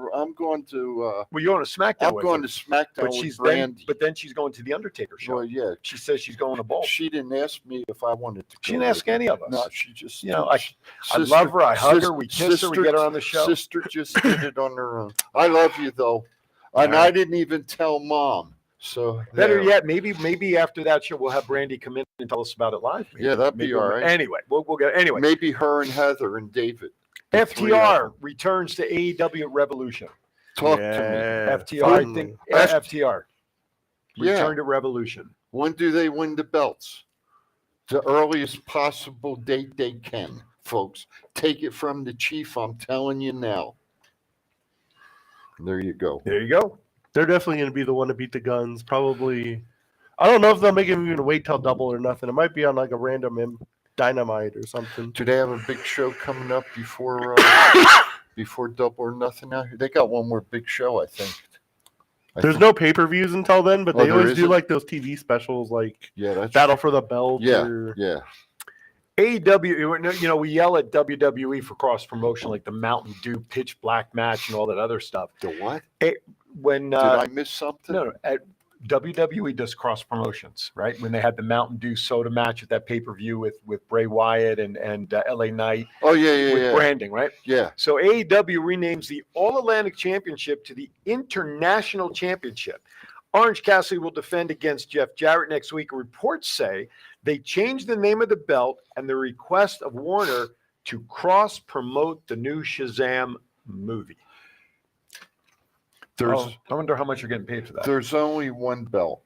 Well, you're on a SmackDown. I'm going to SmackDown but with Brandy. But then she's going to the Undertaker show. Well, yeah. She says she's going to both. She didn't ask me if I wanted to. She didn't ask any of us. No, she just. I love her. I hug her. We kiss her. We get her on the show. Sister just did it on her own. I love you though, and I didn't even tell Mom. So better yet, maybe after that show we'll have Brandy come in and tell us about it live. Yeah, that'd be all right. Anyway, we'll get anyway. Maybe her and Heather and David. FTR returns to AEW Revolution. Talk to me. FTR, I think FTR return to Revolution. When do they win the belts? The earliest possible date they can, folks. Take it from the chief. I'm telling you now. There you go. There you go. They're definitely going to be the one to beat the Guns. Probably. I don't know if they'll make him even wait till Double or Nothing. It might be on like a random Dynamite or something. Do they have a big show coming up before before Double or Nothing out here? They got one more big show, I think. There's no pay-per-views until then, but they always do like those TV specials, like that's Battle for the Belt. Yeah. AEW, we yell at WWE for cross promotion, like the Mountain Dew pitch black match and all that other stuff. The what? Did I miss something? No, at WWE does cross promotions, right? When they had the Mountain Dew soda match at that pay-per-view with Bray Wyatt and LA Knight. Oh, yeah. With branding, right? Yeah. So AEW renames the All-Atlantic Championship to the International Championship. Orange Cassidy will defend against Jeff Jarrett next week. Reports say they changed the name of the belt and the request of Warner to cross-promote the new Shazam movie. I wonder how much you're getting paid for that. There's only one belt,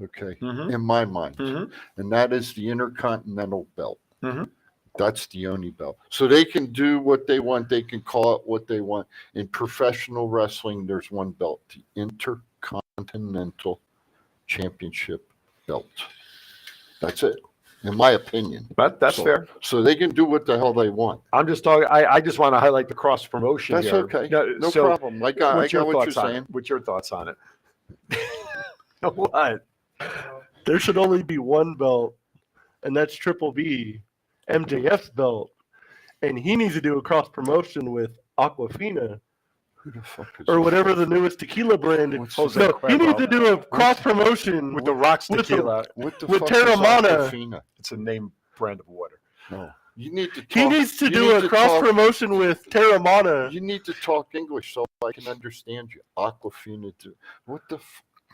okay, in my mind, and that is the Intercontinental belt. That's the only belt. So they can do what they want. They can call it what they want. In professional wrestling, there's one belt, the Intercontinental Championship belt. That's it, in my opinion. But that's fair. So they can do what the hell they want. I'm just talking. I just want to highlight the cross promotion. That's here. okay. No problem. I got what you're saying. What's your thoughts on it? What? There should only be one belt, and that's Triple B, MJF's belt, and he needs to do a cross promotion with Aquafina. Who the fuck is or whatever the newest tequila brand is. No, he needs to do a cross promotion with the Rocks tequila with Terramana. It's a name brand of water. No, you need to. He needs to do a cross promotion with Terramana. You need to talk English so I can understand you. Aquafina. What the?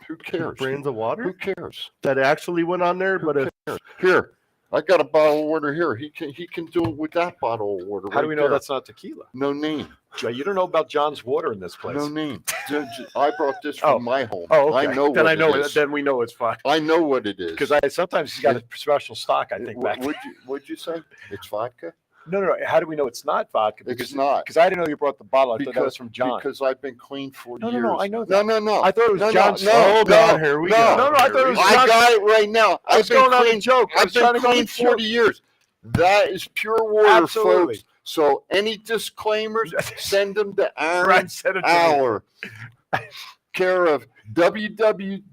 Who cares? Brands of water. Who cares? That actually went on there, but here. I got a bottle of water here. He can do it with that bottle of water. How do we know that's not tequila? No name. You don't know about John's water in this place. No name. I brought this from my home. Oh, okay. I know. Then what it is. Then we know it's fine. I know what it is. Because sometimes he's got a special stock. I think back. What'd you say? It's vodka. No. How do we know it's not vodka? It's not. Because I didn't know you brought the bottle. I thought that was from John. Because I've been clean for years. No. I know that. No. I thought it was John's. Hold on. Here we go. No. I thought it was I got it right now. I've been going on a joke. I've been clean 40 years. That is pure water, folks. So any disclaimers, send them to Aaron Hour, care of WWDBTV,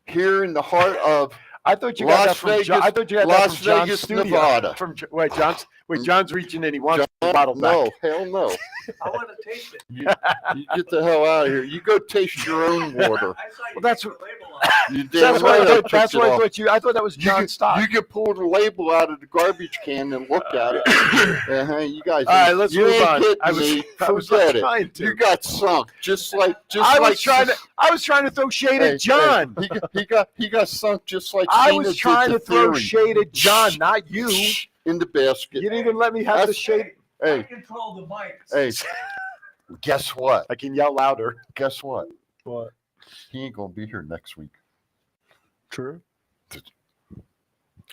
here in the heart of I thought you got that from John. I thought you got that from John's Vegas, studio. Nevada. John's reaching in. He wants the bottle back. No, hell no. I want to taste it. You get the hell out of here. You go taste your own water. Well, that's what. That's why I thought you. I thought that was John's stock. You could pull the label out of the garbage can and look at it. You guys. All right, let's move on. I was trying to. You got sunk, just like. I was trying to throw shade at John. He got sunk just like. I was trying to throw shade at John, not you. In the basket. You didn't even let me have the shade. I control the mics. Hey, guess what? I can yell louder. Guess what? What? He ain't gonna be here next week. True.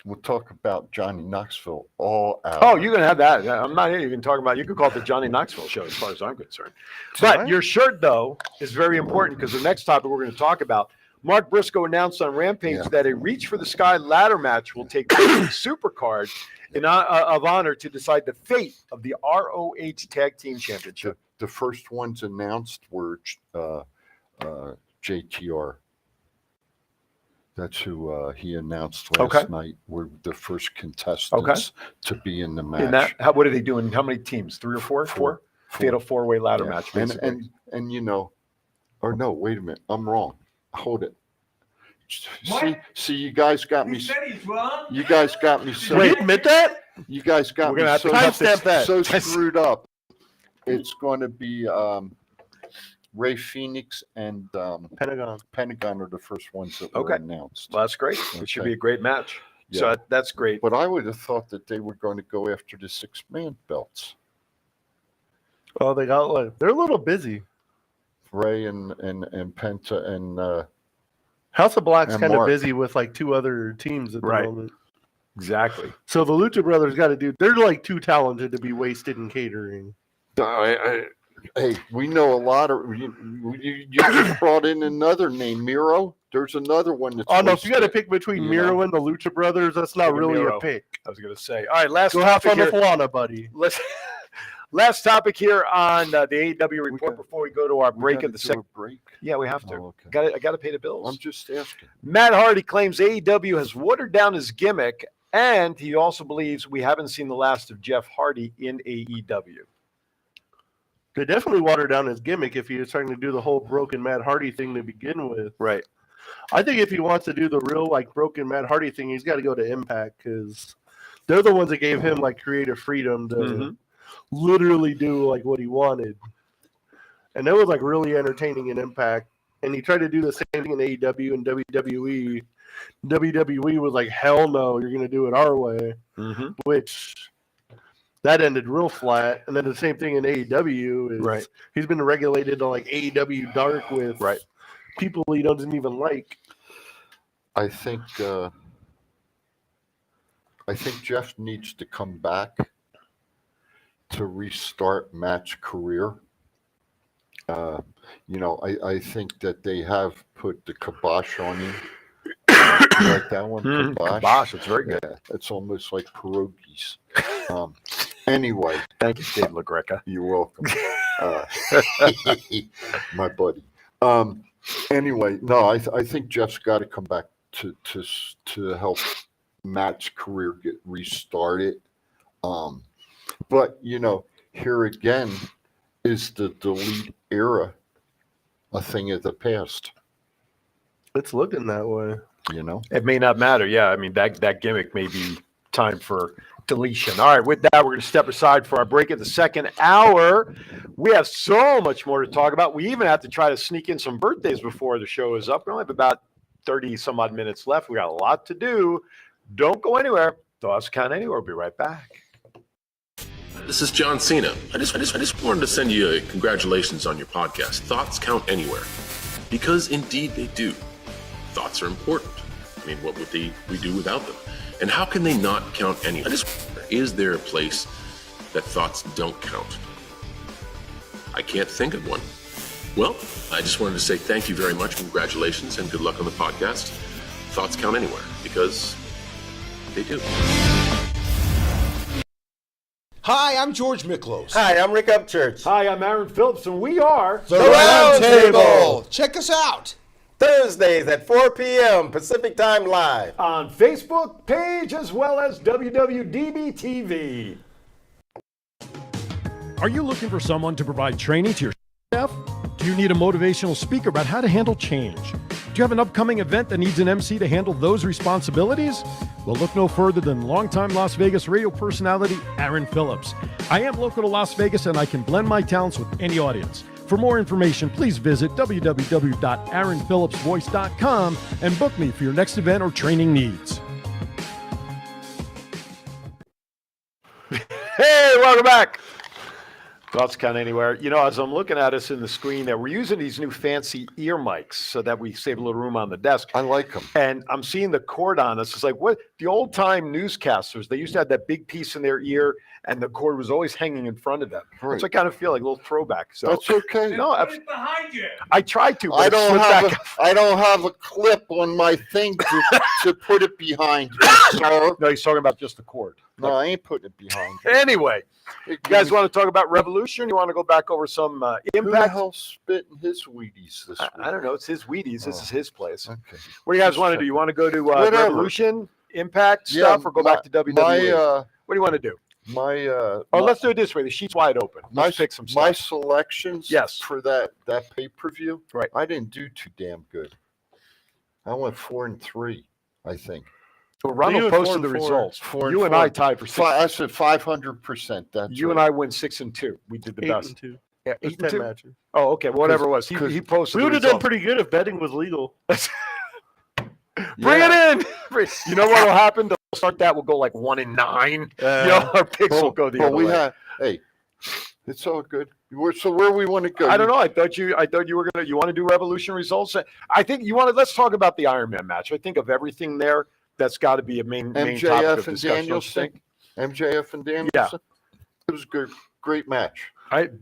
We'll talk about Johnny Knoxville all out. Oh, you can have that. I'm not here. You can talk about. You can call it the Johnny Knoxville show, as far as I'm concerned. But your shirt, though, is very important because the next topic we're going to talk about. Mark Briscoe announced on Rampage that a Reach for the Sky ladder match will take place in Supercard of honor to decide the fate of the ROH Tag Team Championship. The first ones announced were JTR That's who he announced last night were the first contestants to be in the match. In that, what are they doing? How many teams? 3 or 4? Four. Fatal 4-way ladder match, basically. And you know, or no, wait a minute, I'm wrong. Hold it. See, you guys got me. He said he's wrong. You guys got me so. Wait, admit that? You guys got me so, so screwed up. It's going to be Ray Phoenix and Pentagon. Pentagon are the first ones that were announced. Well, that's great. It should be a great match. Yeah. So that's great. But I would have thought that they were going to go after the 6-man belts. Oh, they got they're a little busy. Ray and Penta and House of Black's kind of Mark. busy with like 2 other teams at the moment. Exactly. So the Lucha Brothers got to do. They're like too talented to be wasted in catering. Hey, we know a lot of. You just brought in another name, Miro. There's another one that's. Oh no! If you got to pick between Miro and the Lucha Brothers, that's not really a pick. I was going to say. All right, last go topic have fun here. with Lana, buddy. Last topic here on the AEW report before we go to our break of the second break. Yeah, we have to. Oh, okay. I got to pay the bills. I'm just asking. Matt Hardy claims AEW has watered down his gimmick, and he also believes we haven't seen the last of Jeff Hardy in AEW. They definitely watered down his gimmick if he was trying to do the whole broken Matt Hardy thing to begin with. Right. I think if he wants to do the real broken Matt Hardy thing, he's got to go to Impact because they're the ones that gave him creative freedom to literally do what he wanted. And it was really entertaining in Impact. And he tried to do the same thing in AEW and WWE. WWE was like, hell no, you're going to do it our way. Which that ended real flat. And then the same thing in AEW is he's been regulated to AEW Dark with people he doesn't even like. I think Jeff needs to come back to restart Matt's career. I think that they have put the kibosh on him. You like that one? Kibosh, it's very good. Yeah, it's almost like pierogies. Anyway. Thank you, Dave LaGreca. You're welcome. My buddy. Anyway, no, I think Jeff's got to come back to help Matt's career get restarted. But, here again is the delete era a thing of the past. It's looking that way. It may not matter. Yeah, I mean, that gimmick may be time for deletion. All right, with that, we're going to step aside for our break at the second hour. We have so much more to talk about. We even have to try to sneak in some birthdays before the show is up. We only have about 30-some-odd minutes left. We got a lot to do. Don't go anywhere. Thoughts Count Anywhere. We'll be right back. This is John Cena. I just wanted to send you a congratulations on your podcast, Thoughts Count Anywhere. Because indeed they do. Thoughts are important. I mean, what would we do without them? And how can they not count anywhere? Is there a place that thoughts don't count? I can't think of one. Well, I just wanted to say thank you very much, congratulations, and good luck on the podcast. Thoughts count anywhere, because they do. Hi, I'm George Miklos. Hi, I'm Rick Upchurch. Hi, I'm Aaron Phillips, and we are The Round Table. Check us out. Thursdays at 4 p.m. Pacific Time Live. On Facebook page as well as WWDBTV. Are you looking for someone to provide training to your staff? Do you need a motivational speaker about how to handle change? Do you have an upcoming event that needs an MC to handle those responsibilities? Well, look no further than longtime Las Vegas radio personality Aaron Phillips. I am local to Las Vegas and I can blend my talents with any audience. For more information, please visit www.aaronphillipsvoice.com and book me for your next event or training needs. Hey, welcome back. Thoughts Count Anywhere. As I'm looking at us in the screen there, we're using these new fancy ear mics so that we save a little room on the desk. I like them. And I'm seeing the cord on us. It's like what the old time newscasters, they used to have that big piece in their ear and the cord was always hanging in front of them. Right. So I kind of feel like a little throwback. So that's okay. No, Put it behind you. I tried to. But I don't have a clip on my thing to put it behind. Sir. No, he's talking about just the cord. No, I ain't putting it behind you. Anyway, you guys want to talk about Revolution? You want to go back over some Who the Impact? hell's spitting his Wheaties this week? I don't know. It's his Wheaties. This is his place. Okay. What do you guys want to do? You want to go to Whatever. Revolution, Impact stuff, or go back to WWE? What do you want to do? Let's do it this way. The sheet's wide open. Let's pick some stuff. My selections Yes. for that pay-per-view, right? I didn't do too damn good. I went 4-3, I think. So Ronald posted the results. You and I tied for 6. I said 500%. That's you and I win 6-2. We did the best. 8-2. Yeah, That's 8-2 10 matches. Oh, okay. Whatever it was. He posted. We would have the done results. pretty good if betting was legal. Bring it in. You know what will happen? They'll start that. We'll go like 1-9. Our picks will go the other way. Hey, it's all good. So where we want to go? I don't know. I thought you were gonna. You want to do Revolution results? I think you want to. Let's talk about the Iron Man match. I think of everything there, that's got to be a main topic of MJF and discussion. Danielson. MJF and Danielson. Yeah. It was a good, great match.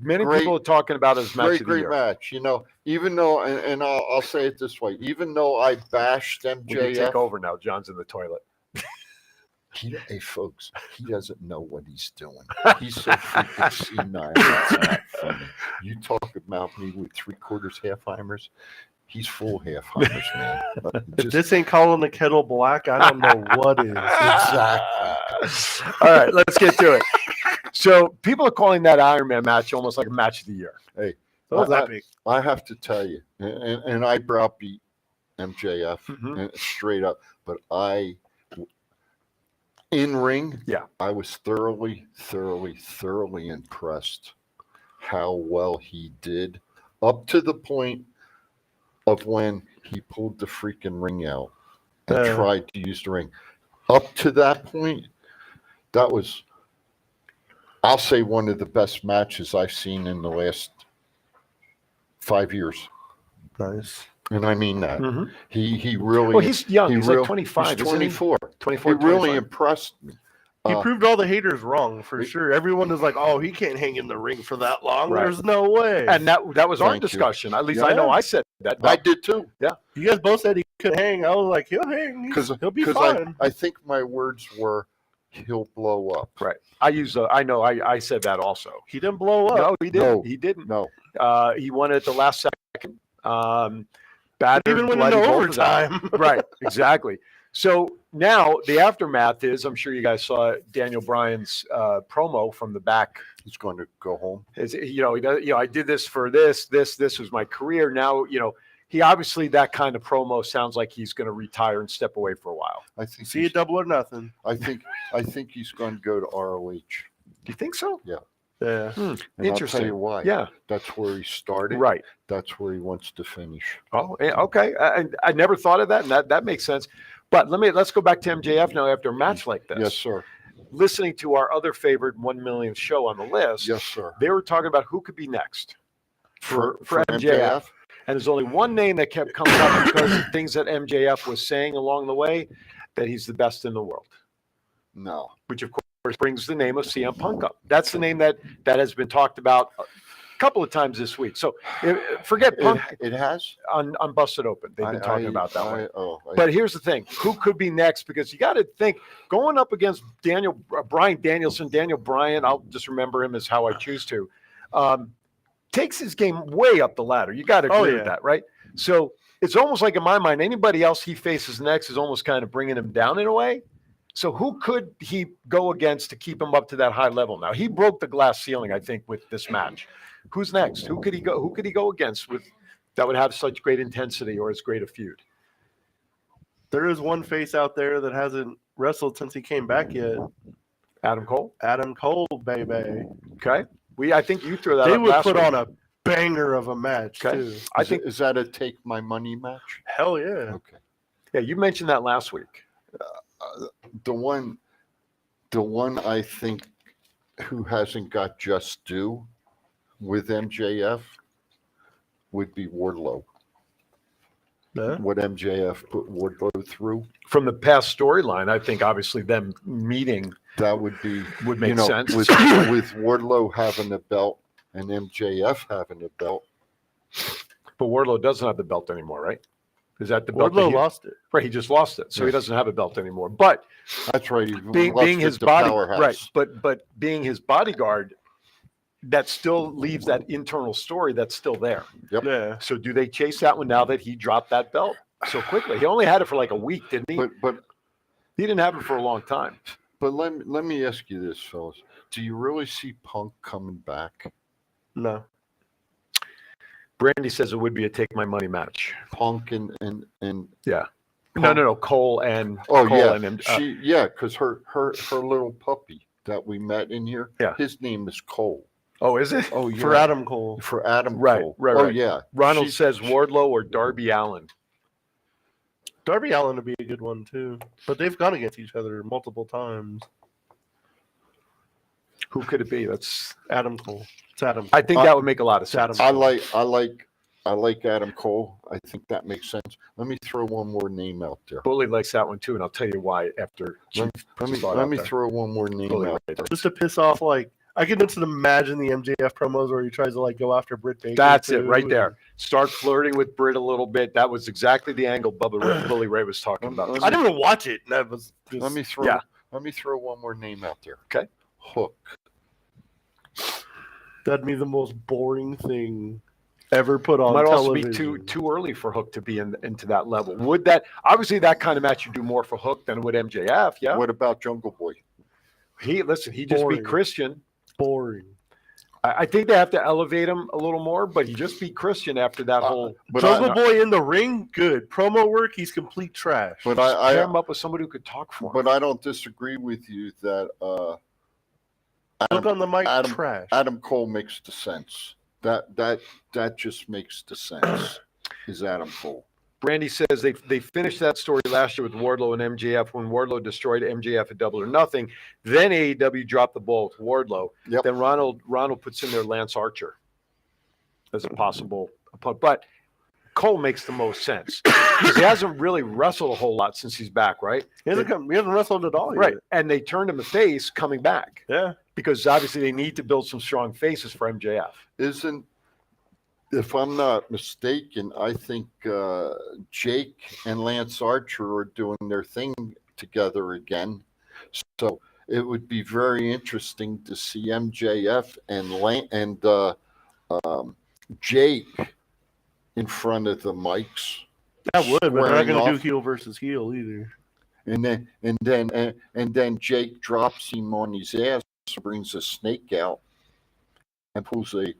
Many people are talking about it as match of the great year. match. You know, even though, and I'll say it this way, even though I bashed We can MJF. take over now. John's in the toilet. Hey, folks, he doesn't know what he's doing. He's so freaking senile. It's not funny. You talk about me with 3/4 halfheimers. He's full halfheimers, man. If this ain't calling the kettle black, I don't know what is. Exactly. All right, let's get to it. So people are calling that Iron Man match almost like a match of the year. Hey, What was that big? I have to tell you, and I browbeat MJF straight up, but in ring, I was thoroughly impressed how well he did up to the point of when he pulled the freaking ring out and tried to use the ring. Up to that point, that was, I'll say, one of the best matches I've seen in the last 5 years. Nice. And I mean that. He really. Well, he's young. He's like 25. He's isn't he? 24. 24. He really 25. impressed me. He proved all the haters wrong for sure. Everyone is like, "Oh, he can't hang in the ring for that long. Right. There's no way." And that was our Thank you. discussion. At least I know I said that. I did too. Yeah. You guys both said he could hang. I was like, "He'll hang. He'll be fine." I think my words were, "He'll blow up." Right. I know. I said that also. He didn't blow up. No, he didn't. No. He didn't. No. He won it at the last second. Battered, Even went bloody, into both of them. overtime. Right. Exactly. So now the aftermath is, I'm sure you guys saw Daniel Bryan's promo from the back. He's going to go home. He does. I did this for this was my career. Now, he obviously, that kind of promo sounds like he's going to retire and step away for a while. I think. See, double or nothing. I think he's going to go to ROH. Do you think so? Yeah. Yeah. And Interesting. I'll tell you why. Yeah. That's where he started. Right. That's where he wants to finish. Oh, yeah, okay. I never thought of that, and that makes sense. But let's go back to MJF now after a match like this. Yes, sir. Listening to our other favorite 1 million show on the list, Yes, sir. they were talking about who could be next for For MJF. And there's only one name that kept coming up because of things that MJF was saying along the way, that he's the best in the world. No. Which, of course, brings the name of CM Punk up. That's the name that has been talked about a couple of times this week. So forget Punk. It has? On Busted Open. They've been talking about that one. But But here's the thing. Who could be next? Because you got to think, going up against Bryan Danielson, Daniel Bryan, I'll just remember him as how I choose to, takes his game way up the ladder. You got to agree with that, right? So it's almost like, in my mind, anybody else he faces next is almost kind of bringing him down in a way. So who could he go against to keep him up to that high level? Now, he broke the glass ceiling, I think, with this match. Who's next? Who could he go against that would have such great intensity or as great a feud? There is one face out there that hasn't wrestled since he came back yet. Adam Cole? Adam Cole, baby. Okay. I think you threw that They up would last put week. on a banger of a match, too. I think is that a take my money match? Hell yeah. Okay. Yeah, you mentioned that last week. The one I think who hasn't got just due with MJF would be Wardlow. Yeah. What MJF put Wardlow through. From the past storyline, I think obviously them meeting that would make sense. With Wardlow having a belt and MJF having a belt. But Wardlow doesn't have the belt anymore, right? Is that the belt? Wardlow lost it. Right, he just lost it, so he doesn't have a belt anymore. But that's right. Being his body, right? But being his bodyguard, that still leaves that internal story that's still there. Yep. Yeah. So do they chase that one now that he dropped that belt so quickly? He only had it for like a week, didn't he? But he didn't have it for a long time. But let me ask you this, fellas: do you really see Punk coming back? No. Brandy says it would be a take my money match. Punk and yeah. Punk. No. Cole and Cole yeah, and because her little puppy that we met in here, his name is Cole. Oh, is it? Oh, yeah. For Adam Cole. For Adam right, Cole. Right. Oh, yeah. Ronald says Wardlow or Darby Allin. Darby Allin would be a good one too, but they've gone against each other multiple times. Who could it be? That's Adam Cole. It's Adam. I think that would make a lot of sense. I like Adam Cole. I think that makes sense. Let me throw one more name out there. Bully likes that one too, and I'll tell you why after. Let me throw one more name out there. Just to piss off, like I can just imagine the MJF promos where he tries to like go after Britt Baker. That's it right there. Start flirting with Britt a little bit. That was exactly the angle Bully Ray was talking about. I didn't even watch it. That was just, let me throw one more name out there. Okay. Hook. That'd be the most boring thing ever put on Might television. also be too early for Hook to be into that level. Would that obviously that kind of match you do more for Hook than would MJF? Yeah. What about Jungle Boy? He just beat Christian. Boring. I think they have to elevate him a little more, but he just beat Christian after that whole Jungle Boy in the ring, good. Promo work, he's complete trash. But pair him up with somebody who could talk for him. But I don't disagree with you that Look on the mic, trash. Adam Cole makes the sense. That just makes the sense. Is Adam Cole. Brandy says they finished that story last year with Wardlow and MJF when Wardlow destroyed MJF at Double or Nothing. Then AEW dropped the ball with Wardlow. Yep. Then Ronald puts in there Lance Archer as a possible opponent. But Cole makes the most sense because he hasn't really wrestled a whole lot since he's back, right? He hasn't wrestled at all right. yet. And they turned him a face coming back. Yeah. Because obviously they need to build some strong faces for MJF. If I'm not mistaken, I think Jake and Lance Archer are doing their thing together again. So it would be very interesting to see MJF and Jake in front of the mics. That would, but they're not going to do heel versus heel either. And then Jake drops him on his ass, brings a snake out, and pulls a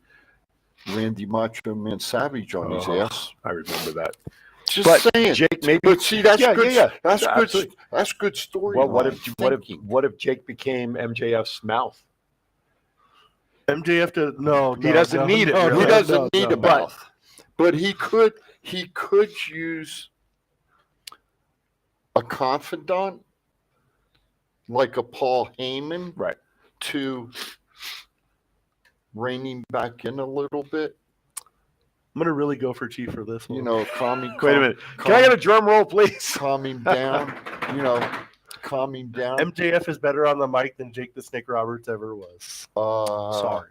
Randy Macho Man Savage on his ass. I remember that. Just saying, Jake. Maybe, but see, that's good. Yeah. That's good. That's good story. Well, what if Jake became MJF's mouth? MJF he doesn't need it. He doesn't need a mouth, but he could use a confidant like a Paul Heyman, right, to rein him back in a little bit. I'm gonna really go for Chief for this one. You know, wait a minute. Can I get a drum roll, please? Calm him down. Calm him down. MJF is better on the mic than Jake the Snake Roberts ever was. Sorry.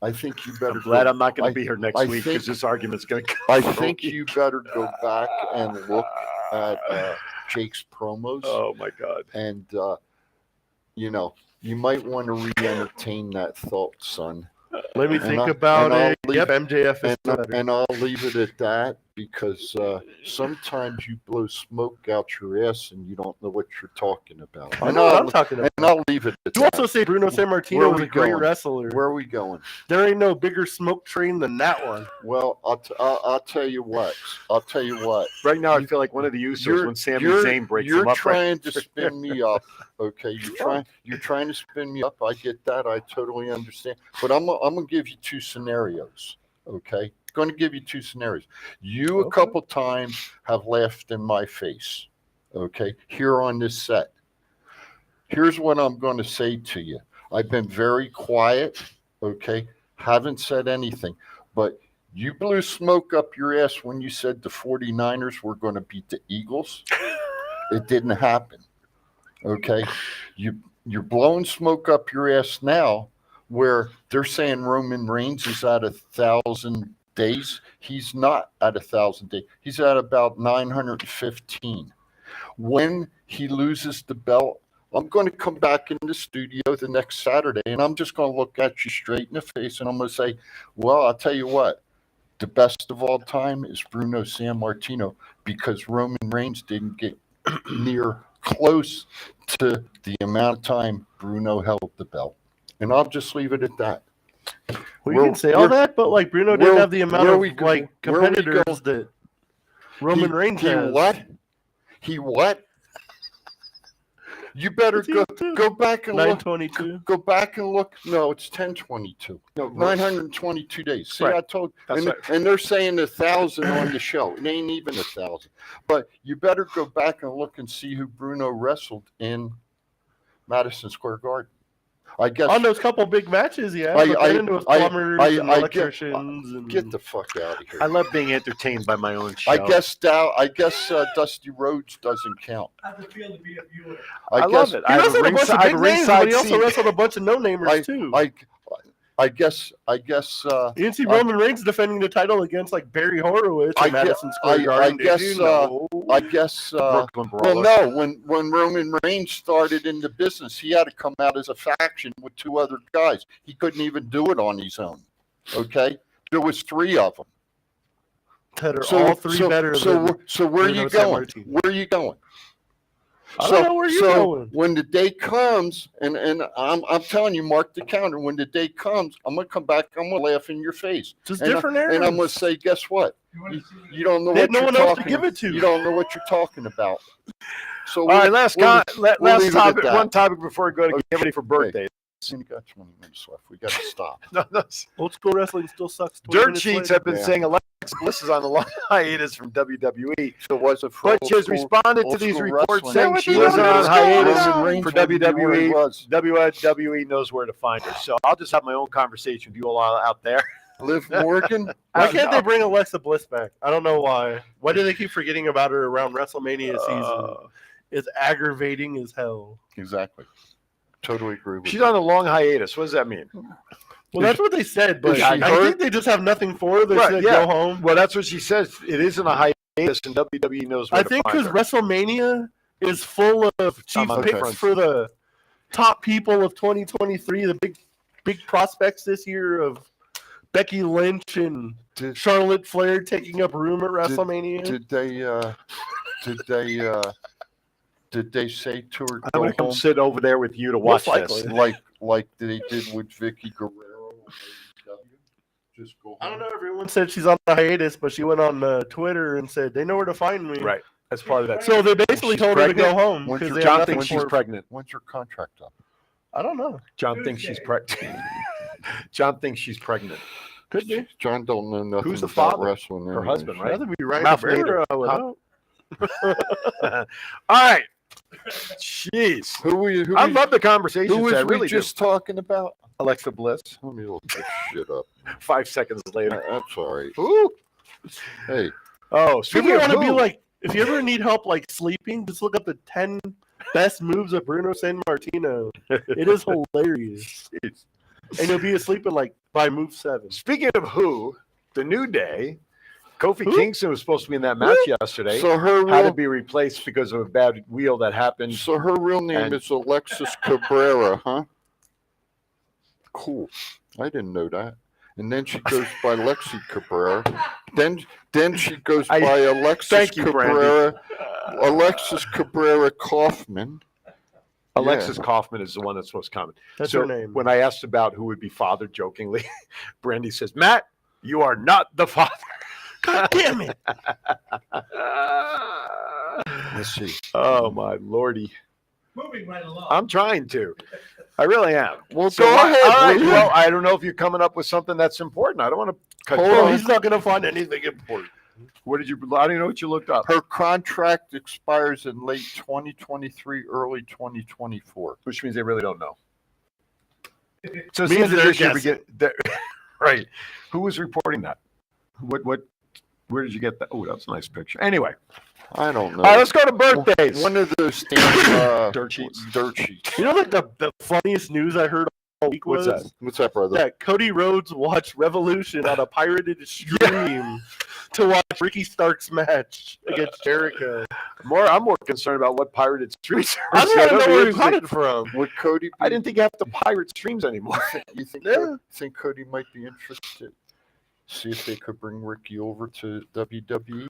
I think you better. I'm glad I'm not going to be here next week because this argument's going to. I think you better go back and look at Jake's promos. Oh my God! And you might want to re-entertain that thought, son. Let me think about it. Yep, MJF is better. And I'll leave it at that because sometimes you blow smoke out your ass and you don't know what you're talking about. I know what I'm talking about. And I'll leave it at You that. also say Bruno Sammartino was a great wrestler. Where are we going? There ain't no bigger smoke train than that one. Well, I'll tell you what. Right now, I feel like one of the Usos when Sami Zayn breaks him up. You're trying to spin me up. Okay, you're trying to spin me up. I get that. I totally understand. But I'm gonna give you two scenarios. Okay, going to give you two scenarios. You a couple times have laughed in my face. Okay, here on this set. Here's what I'm going to say to you. I've been very quiet. Okay, haven't said anything, but you blew smoke up your ass when you said the 49ers were going to beat the Eagles. It didn't happen. Okay, you're blowing smoke up your ass now where they're saying Roman Reigns is at 1,000 days. He's not at 1,000 days. He's at about 915. When he loses the belt, I'm going to come back in the studio the next Saturday, and I'm just going to look at you straight in the face, and I'm going to say, well, I'll tell you what, the best of all time is Bruno Sammartino, because Roman Reigns didn't get near close to the amount of time Bruno held the belt. And I'll just leave it at that. Well, you can say all that, but like Bruno didn't have the amount of like competitors that Roman Reigns has. What? He what? You better go back and 922. look. Go back and look. No, it's 1022. No, 922 days. See, I told. And they're saying 1,000 on the show. It ain't even 1,000. But you better go back and look and see who Bruno wrestled in Madison Square Garden. I guess on those couple big matches, yeah. With plumbers and electricians. Get the fuck out of here. I love being entertained by my own show. I guess Dusty Rhodes doesn't count. How's it feel to be a viewer? I love it. He wrestled a bunch of big names, but he also wrestled a bunch of no-namers too. I guess. You didn't see Roman Reigns defending the title against like Barry Horowitz at Madison Square Garden. I guess. Well, no. When Roman Reigns started in the business, he had to come out as a faction with 2 other guys. He couldn't even do it on his own. Okay, there was 3 of them. That are all 3 better. So where are you going? Where are you going? I don't know where you're going. When the day comes, and I'm telling you, mark the calendar. When the day comes, I'm gonna come back. I'm gonna laugh in your face. Just different areas. And I'm gonna say, guess what? You don't know what you're talking. To give it to. You don't know what you're talking about. So all right, last topic. One topic before we go to get ready for birthdays. We got 20 minutes left. We got to stop. Old school wrestling still sucks. Dirt sheets have been saying Alexa Bliss is on the long hiatus from WWE. So was it but she has responded to these reports saying she was on hiatus for WWE. WWE knows where to find her. So I'll just have my own conversation with you all out there. Liv Morgan. Why can't they bring Alexa Bliss back? I don't know why. Why do they keep forgetting about her around WrestleMania season? It's aggravating as hell. Exactly. Totally agree with She's on a long hiatus. What does that mean? Well, that's what they said, but I think they just have nothing for her. They said go home. Well, that's what she says. It isn't a hiatus, and WWE knows where to find her. I think because WrestleMania is full of chief picks for the top people of 2023, the big prospects this year of Becky Lynch and Charlotte Flair taking up room at WrestleMania. Did they say to her, I'm going to come sit over there with you to watch this? Like they did with Vicky Guerrero? Just go home. I don't know. Everyone said she's on the hiatus, but she went on Twitter and said they know where to find me. Right. That's part of that. So they basically told her to go home. John thinks she's pregnant. When's her contract up? I don't know. John thinks she's pregnant. John thinks she's pregnant. Could be. John don't know nothing Who's the about father? Wrestling. Her husband, right? Rather be right. All right. Jeez. I love the conversation. Who was really we just talking about? Alexa Bliss. Let me look this shit up. 5 seconds later. That's all right. Ooh. Hey. Oh, if you want to be like, if you ever need help like sleeping, just look up the 10 best moves of Bruno Sammartino. It is hilarious. And you'll be asleep in like by move 7. Speaking of who, the New Day. Kofi Kingston was supposed to be in that match yesterday. So her had to be replaced because of a bad wheel that happened. So her real name is Alexis Cabrera, huh? Cool. I didn't know that. And then she goes by Lexi Cabrera. Then she goes by Alexis Cabrera. Alexis Cabrera Kaufman. Alexis Kaufman is the one that's most common. That's her name. When I asked about who would be father, jokingly, Brandy says, "Matt, you are not the father." God damn it. Let's see. Oh, my lordy. Moving right along. I'm trying to. I really am. Well, go ahead. All right. Well, I don't know if you're coming up with something that's important. I don't want to cut you off. He's not going to find anything important. What did you? I don't know what you looked up. Her contract expires in late 2023, early 2024. Which means they really don't know. So it means they're guessing. Right. Who was reporting that? What? Where did you get that? Oh, that's a nice picture. Anyway. I don't know. All right, let's go to birthdays. One of those things, dirt sheets. Dirt sheets. You know, like the funniest news I heard week What's was? that? What's that, brother? That Cody Rhodes watched Revolution on a pirated stream to watch Ricky Stark's match against Jericho. I'm more concerned about what pirated streams are. I don't know where he got it from. Would Cody? I didn't think you have to pirate streams anymore. You think? Yeah. Think Cody might be interested? See if they could bring Ricky over to WWE.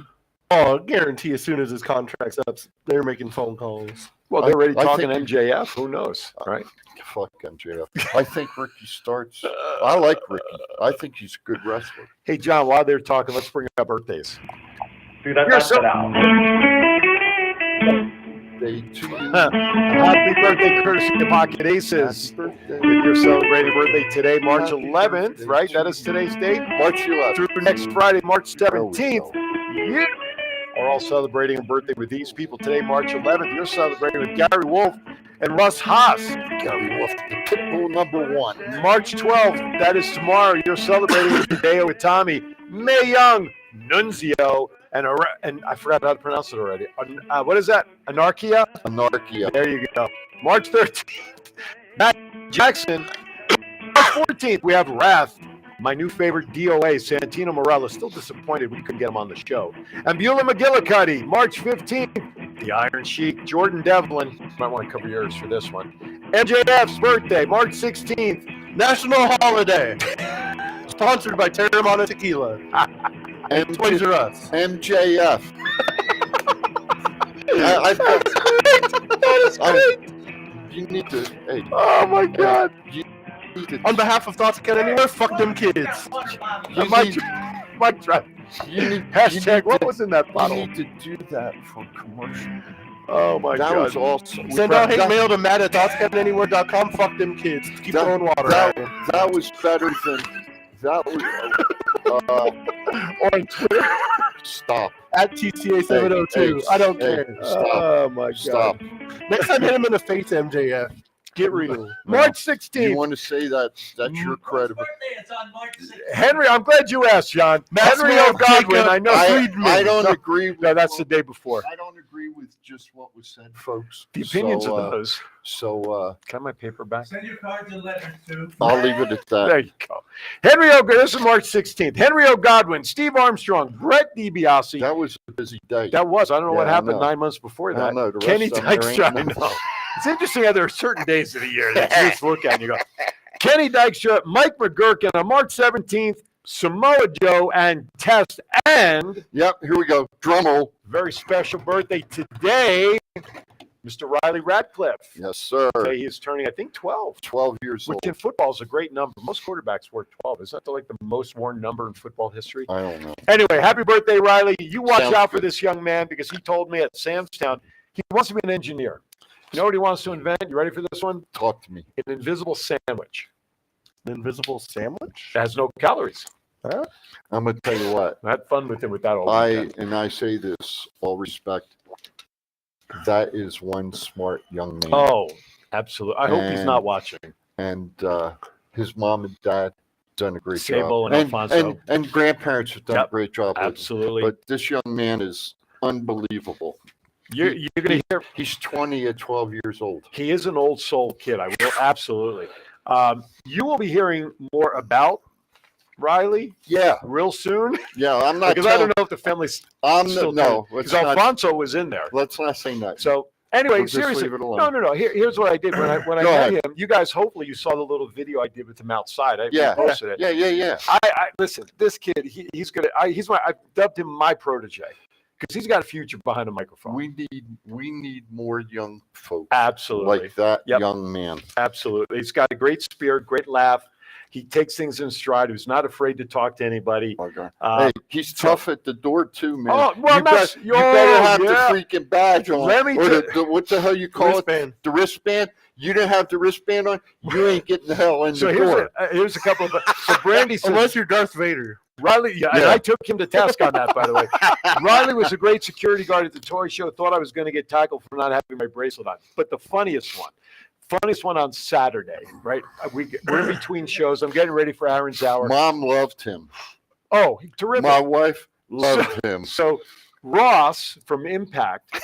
Oh, I guarantee as soon as his contract's up, they're making phone calls. Well, they're already I talking think- MJF. Who knows, right? Fuck MJF. I think Ricky starts. I like Ricky. I think he's a good wrestler. Hey, John, while they're talking, let's bring up birthdays. Dude, that's You're so- out. They to you. Happy birthday, courtesy of Pocket Aces. Happy birthday. If you're celebrating birthday today, March Happy 11th, birthday right? to That is today's date. March 11th. Through next Friday, March There we 17th. go. You are all celebrating a birthday with these people today, March 11th. You're celebrating with Gary Wolf and Russ Haas. Gary Wolf, the Pitbull #1. March 12th, that is tomorrow. You're celebrating with Hideo Itami, Mae Young, Nunzio, and I forgot how to pronounce it already. What is that? Anarchia? Anarchia. There you go. March 13th, Matt Jackson. March 14th, we have Wrath. My new favorite DOA, Santino Morella, still disappointed we couldn't get him on the show. And Beulah McGillicuddy, March 15th, the Iron Sheik, Jordan Devlin. Might want to cover yours for this one. MJF's birthday, March 16th. National holiday. Sponsored by Terramana Tequila. And Toys R Us. MJF. That is great. You need to. Hey. Oh my God. You need to. On behalf of Thoughts Count Anywhere, fuck them kids. You Mike, need, Mike, try. you need, Hashtag, what to, was in that you bottle? need to do that for commercial. Oh my That God. was awesome. Send out hate mail to Matt at thoughtscountanywhere.com. Fuck them kids. Keep throwing water at them. That was better than. That was. On Twitter. Stop. At TCA702. I don't Hey, care. stop. Oh my God. Stop. Next time, hit him in the face, MJF. Get real. March You 16th. want to say that? That's your credible. It's on March 6th. Henry, I'm glad you asked, John. Henry Maxwell O'Godwin. Jacob I know. I don't No, agree. With No, that's the day before. I don't agree with just what was said, folks. The opinions So, of those. So Can I have my paper back? Send your cards and letters to. I'll leave it at that. There you go. Henry O'Godwin. This is March 16th. Henry O'Godwin, Steve Armstrong, Brett DiBiase. That was a busy day. That was. I don't know what Yeah, I happened know. 9 months before I that. know, the Kenny rest of them, there Dykstra. I ain't know. It's interesting how there are certain days of the year that you just look at and you go, Kenny Dykstra, Mike McGurk, on March 17th, Samoa Joe and Test, and Yep, here we go. Drum roll. very special birthday today, Mr. Riley Ratcliffe. Yes, sir. Today he is turning, I think, 12. 12 years Which old. in football is a great number. Most quarterbacks work 12. Is that like the most worn number in football history? I don't know. Anyway, happy birthday, Riley. You watch Sounds out for good. this young man because he told me at Samstown he wants to be an engineer. You know what he wants to invent? You ready for this one? Talk to me. An invisible sandwich. An invisible sandwich? It has no calories. I'm going to tell you what. I had fun with him with that all weekend. I say this all respect. That is one smart young man. Oh, absolutely. I hope he's And- not watching. And his mom and dad done a great Sable job. and Alfonso. And grandparents have done Yep, a great job. with him. Absolutely. But this young man is unbelievable. You're going to hear He's 20 at 12 years old. he is an old soul kid. I will absolutely. You will be hearing more about Riley Yeah, real soon yeah. I'm not. because I don't know if the family's I'm still no. because Let's not. Alfonso was in there. Let's not say that. So anyway, We'll just seriously, leave it alone. no. Here's what I did when I Go met ahead. him. You guys, hopefully, you saw the little video I did with him outside. I Yeah, posted it. yeah. I listen. This kid, he's gonna. I've dubbed him my protege because he's got a future behind a microphone. We need more young folks Absolutely, like that Yep. young man. absolutely. He's got a great spirit, great laugh. He takes things in stride. He's not afraid to talk to anybody. Oh, God. Uh, Hey, he's tough at the door too, man. Oh, well, you, that's- you better have yeah. the freaking badge on. Let me or tell- the, what the hell you call Wristband. it? The wristband. You didn't have the wristband on. You ain't getting the hell in So the door. here's a couple of. So Brandy says, Unless you're Darth Vader. Riley, and Yeah. I took him to task on that, by the way. Riley was a great security guard at the toy show. Thought I was going to get tackled for not having my bracelet on. But the funniest one on Saturday, right? We're in between shows. I'm getting ready for Aaron's Hour. Mom loved him. Oh, terrific. My wife loved him. So Ross from Impact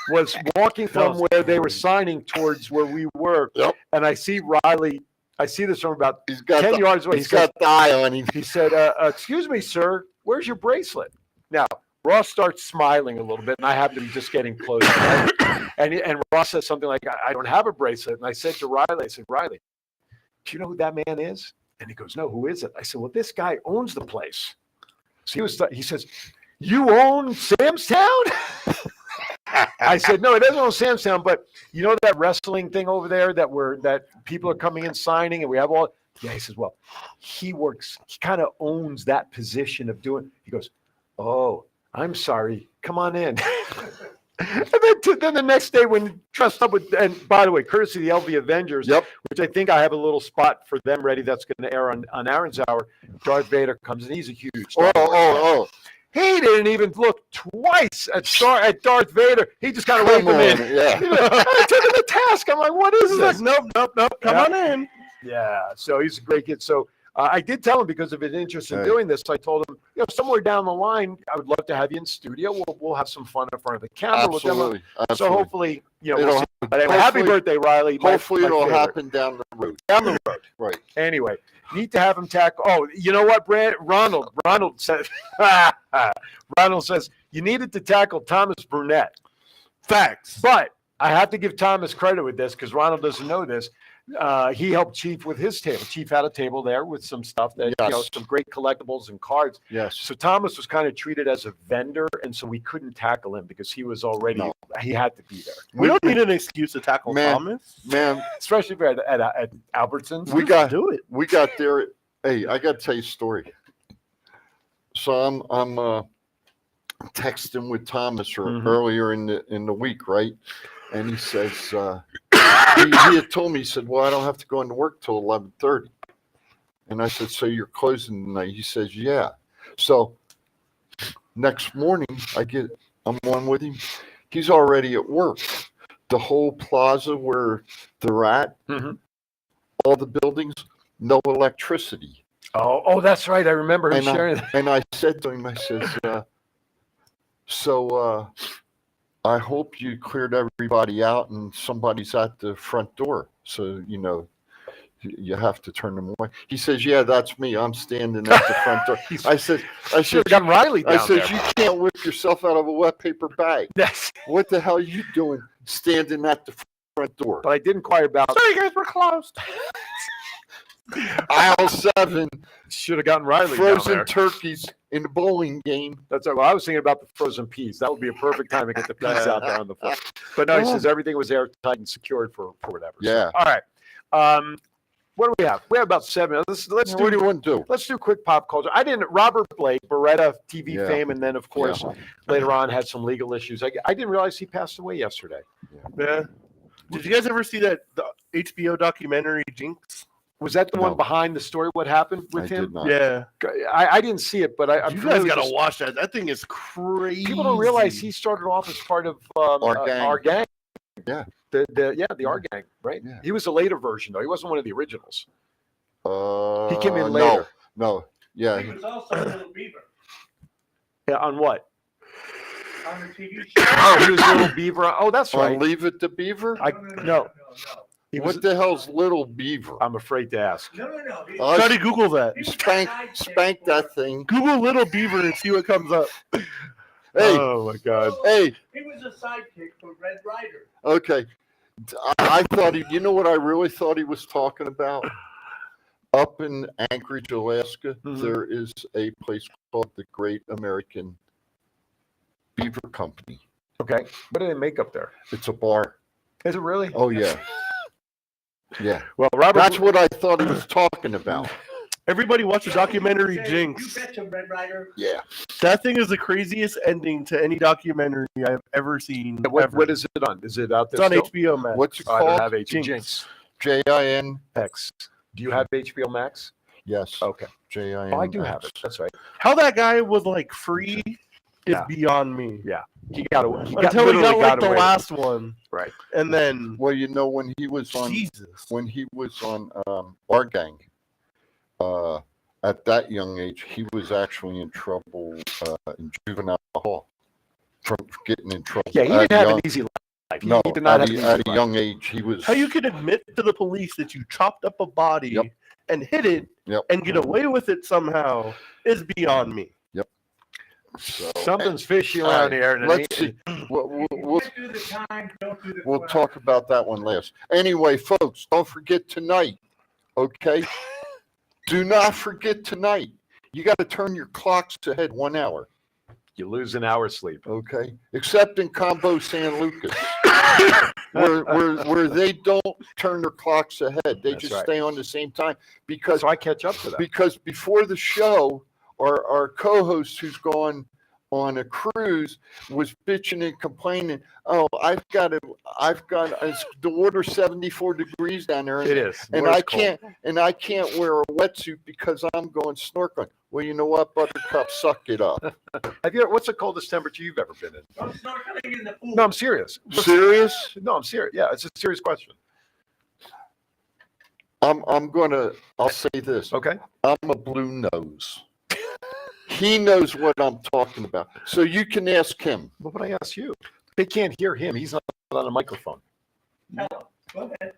was walking from where they were signing towards where we were. Yep. And I see Riley. I see this from about He's got 10 yards away. He's got the eye on him. He said, excuse me, sir, where's your bracelet? Now, Ross starts smiling a little bit, and I happen to be just getting close. Right? And Ross says something like, I don't have a bracelet. And I said to Riley, Riley, do you know who that man is? And he goes, no, who is it? I said, well, this guy owns the place. So he says, you own Sam's Town? I said, no, it doesn't own Sam's Town, but you know that wrestling thing over there that people are coming in signing and we have all. Yeah, he says, well, he kind of owns that position of doing. He goes, oh, I'm sorry. Come on in. And then the next day when dressed up with, and by the way, courtesy of the LV Avengers, which I think I have a little spot for them ready that's going to air on Aaron's Hour, Darth Vader comes and he's a huge Star Wars fan. He didn't even look twice at Darth Vader. He just kind of waved him in. Yeah. I took him to task. I'm like, what is this? Nope. Come on in. Yeah. So he's a great kid. So I did tell him because of his interest in doing this. I told him, somewhere down the line, I would love to have you in studio. We'll have some fun in front of the camera with them. So hopefully, we'll see. But anyway, happy birthday, Riley. Hopefully, it'll favorite. happen down the road. Right. Anyway, need to have him tackle. Oh, you know what, Brad? Ronald says. Ronald says you needed to tackle Thomas Burnett. Facts. But I have to give Thomas credit with this because Ronald doesn't know this. He helped Chief with his table. Chief had a table there with some stuff that, some great collectibles and cards. Yes. So Thomas was kind of treated as a vendor, and so we couldn't tackle him because he was already, he had to be there. We don't need an excuse to tackle Thomas. Man. Especially at Albertsons. We got there. Hey, I got to tell you a story. So I'm texting with Thomas earlier in the week, right? And he says, he had told me, he said, well, I don't have to go into work till 11:30. And I said, so you're closing tonight? He says, yeah. So next morning, I'm on with him. He's already at work. The whole plaza where they're at, all the buildings, no electricity. Oh, that's right. I remember him sharing that. And I said to him, I says, I hope you cleared everybody out and somebody's at the front door. So, you have to turn them away. He says, yeah, that's me. I'm standing at the front door. I said, got Riley down there. You can't whip yourself out of a wet paper bag. What the hell are you doing standing at the front door? But I did inquire about. So you guys were closed. Aisle 7. Should have gotten Riley frozen down there. Turkeys in the bowling game. That's right. Well, I was thinking about the frozen peas. That would be a perfect time to get the peas out there on the floor. But no, he says everything was airtight and secured for whatever. Yeah. So, all right. What do we have? We have about 7. Let's do. What do you want to do? Let's do quick pop culture. Robert Blake, Beretta TV fame, and then of course later on had some legal issues. I didn't realize he passed away yesterday. Yeah. Did you guys ever see the HBO documentary Jinx? Was that the one behind the story? What happened with him? Did not. Yeah. I didn't see it, but you guys got to watch that. That thing is crazy. People don't realize he started off as part of our gang. Yeah. The R gang, right? Yeah. He was a later version, though. He wasn't one of the originals. He came in later. later. No. Yeah. He was also Little Beaver. Yeah, on what? On the TV show. Oh, he was Little Beaver. Oh, that's right. Leave It to Beaver? No. What the hell's Little Beaver? I'm afraid to ask. No. Try to Google that. Spank that thing. Google Little Beaver and see what comes up. Hey. Oh, my God. Hey. He was a sidekick for Red Ryder. Okay. I thought you know what I really thought he was talking about? Up in Anchorage, Alaska, there is a place called the Great American Beaver Company. Okay. What do they make up there? It's a bar. Is it really? Oh, yeah. Yeah. Well, Robert, that's what I thought he was talking about. Everybody watch the documentary Jinx. You betcha, Red Ryder. Yeah. That thing is the craziest ending to any documentary I've ever seen. What is it on? Is it out there? It's on HBO Max. What's it I called? don't have HBO. Jinx. Jinx. Do you have HBO Max? Yes. Okay. Jinx. Oh, I do have it. That's right. How that guy was like free is beyond me. Yeah. Until he got like the last one. Right. And then when he was on our gang, at that young age, he was actually in trouble in juvenile hall from getting in trouble. Yeah, he didn't have an easy life. No, he did not at, have a, an at easy a life. young age, he was. How you can admit to the police that you chopped up a body Yep. and hid it Yep. and get away with it somehow is beyond me. Yep. So, Something's fishy all around right, here. And let's see. We'll Can't do the time, don't do the we'll crime. talk about that one last. Anyway, folks, don't forget tonight. Okay. Do not forget tonight. You got to turn your clocks ahead 1 hour. You lose an hour's sleep. Okay. Except in Combo San Lucas, where they don't turn their clocks ahead. They That's just right. stay on the same time because So I catch up to that. because before the show, our co-host who's gone on a cruise was bitching and complaining. Oh, it's the water's 74 degrees down there. It is. And Water's I can't wear a wetsuit because I'm going snorkeling. Well, you know what, Buttercup, suck it up. What's the coldest temperature you've ever been in? I'm snorkeling in the pool. No, I'm serious. Serious? No, I'm serious. Yeah, it's a serious question. I'll say this. Okay. I'm a blue nose. He knows what I'm talking about. So you can ask him. What would I ask you? They can't hear him. He's not on a microphone. Hello. Go ahead.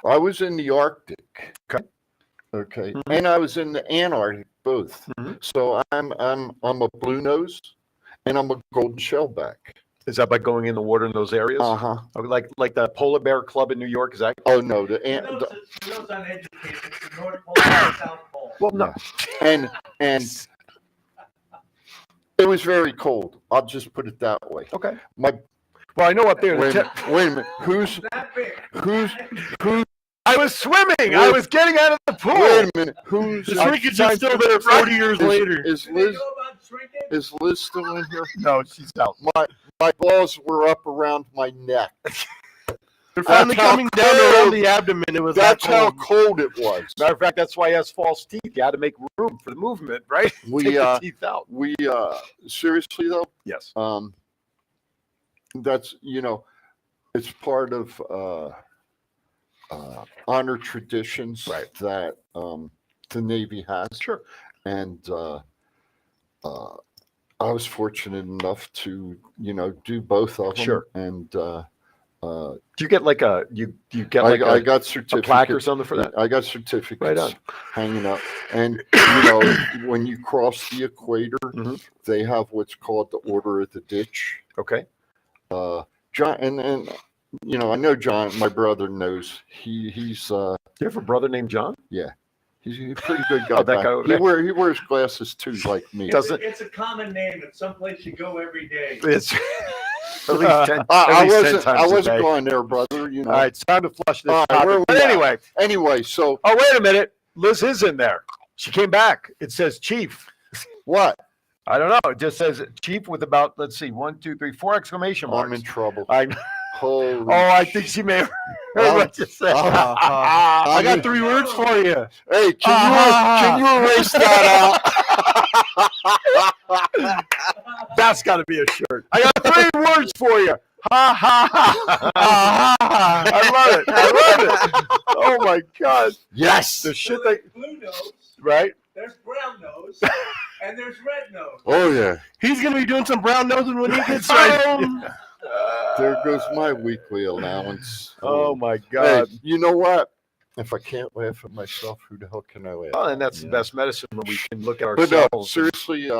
I was in the Arctic. Okay. Okay. And I was in the Antarctic both. So I'm a blue nose and I'm a golden shellback. Is that by going in the water in those areas? Uh-huh. Like the Polar Bear Club in New York? Is that? Oh no, For those uneducated, it's the North Pole and the South Pole. Well, no. And it was very cold. I'll just put it that way. Okay. Well, I know up there. Wait a minute. Who's I was swimming. I was getting out of the pool. Wait a minute. Who's The shrinkage is still there 40 years later. Is Liz still in here? No, she's out. My balls were up around my neck. They're finally coming down around the abdomen. It was That's that how cold. cold it was. Matter of fact, that's why he has false teeth. You had to make room for the movement, right? Take the teeth out. We seriously though. Yes. That's it's part of honor traditions that the Navy has. Sure. And I was fortunate enough to do both of them. Sure. And do you get like you get like I got certificates, a plaque or something for that? I got certificates Right on. hanging up. And when you cross the equator, they have what's called the Order of the Ditch. Okay. John and I know John, my brother knows. He's you have a brother named John? Yeah. He's a pretty good guy. That guy over there. He wears glasses too, like me. It's a common name. It's someplace you go every day. It's at least 10, I at least 10 wasn't times a day. going there, brother. All right, it's time to flush this All right, topic. where we But at? anyway, so wait a minute. Liz is in there. She came back. It says Chief. What? I don't know. It just says Chief with about 1, 2, 3, 4 exclamation marks. I'm in trouble. Oh, I think she may have heard what you said. I got 3 words for you. Hey, can you erase that out? That's got to be a shirt. I got 3 words for you. Ha ha ha. I love it. Oh my God. Yes. The shit There's blue nose, right? there's brown nose, and there's red nose. Oh yeah. He's going to be doing some brown nosing when he gets home. There goes my weekly allowance. Oh my God. Hey, you know what? If I can't laugh at myself, who the hell can I laugh? Oh, and that's the best medicine when we can look at But ourselves. no, seriously,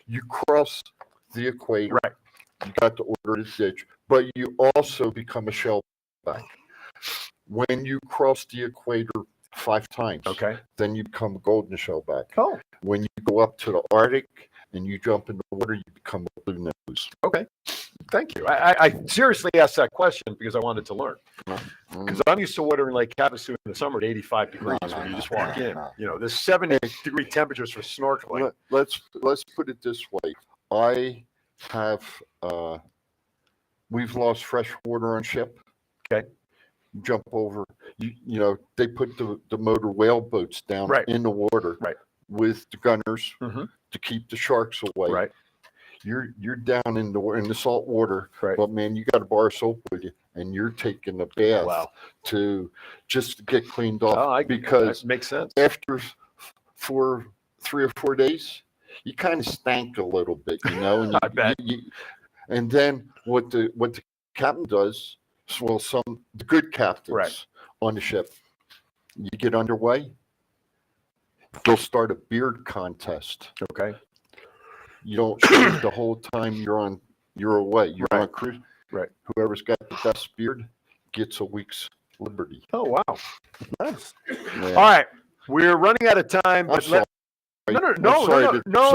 you cross the equator. Right. You got the Order of the Ditch, but you also become a shellback. When you cross the equator 5 times, Okay. then you become a golden shellback. Oh. When you go up to the Arctic and you jump in the water, you become a blue nose. Okay. Thank you. I seriously asked that question because I wanted to learn. Because I'm used to watering Lake Havasu in the summer at 85 degrees when you just walk in. There's 70-degree temperatures for snorkeling. Let's put it this way. I have we've lost fresh water on ship. Okay. Jump over. They put the motor whale boats down in the water with the gunners to keep the sharks away. Right. You're down in the salt water, but man, you got a bar of soap with you, and you're taking a bath to get cleaned off. Because that makes sense. After 3 or 4 days, you kind of stank a little bit, And I bet. And then what the captain does, well, the good captains on the ship, you get underway, they'll start a beard contest. Okay. You don't shave the whole time you're away. You're on cruise. Right. Whoever's got the best beard gets a week's liberty. Oh, wow. Nice. Yeah. All right. We're running out of time. But No,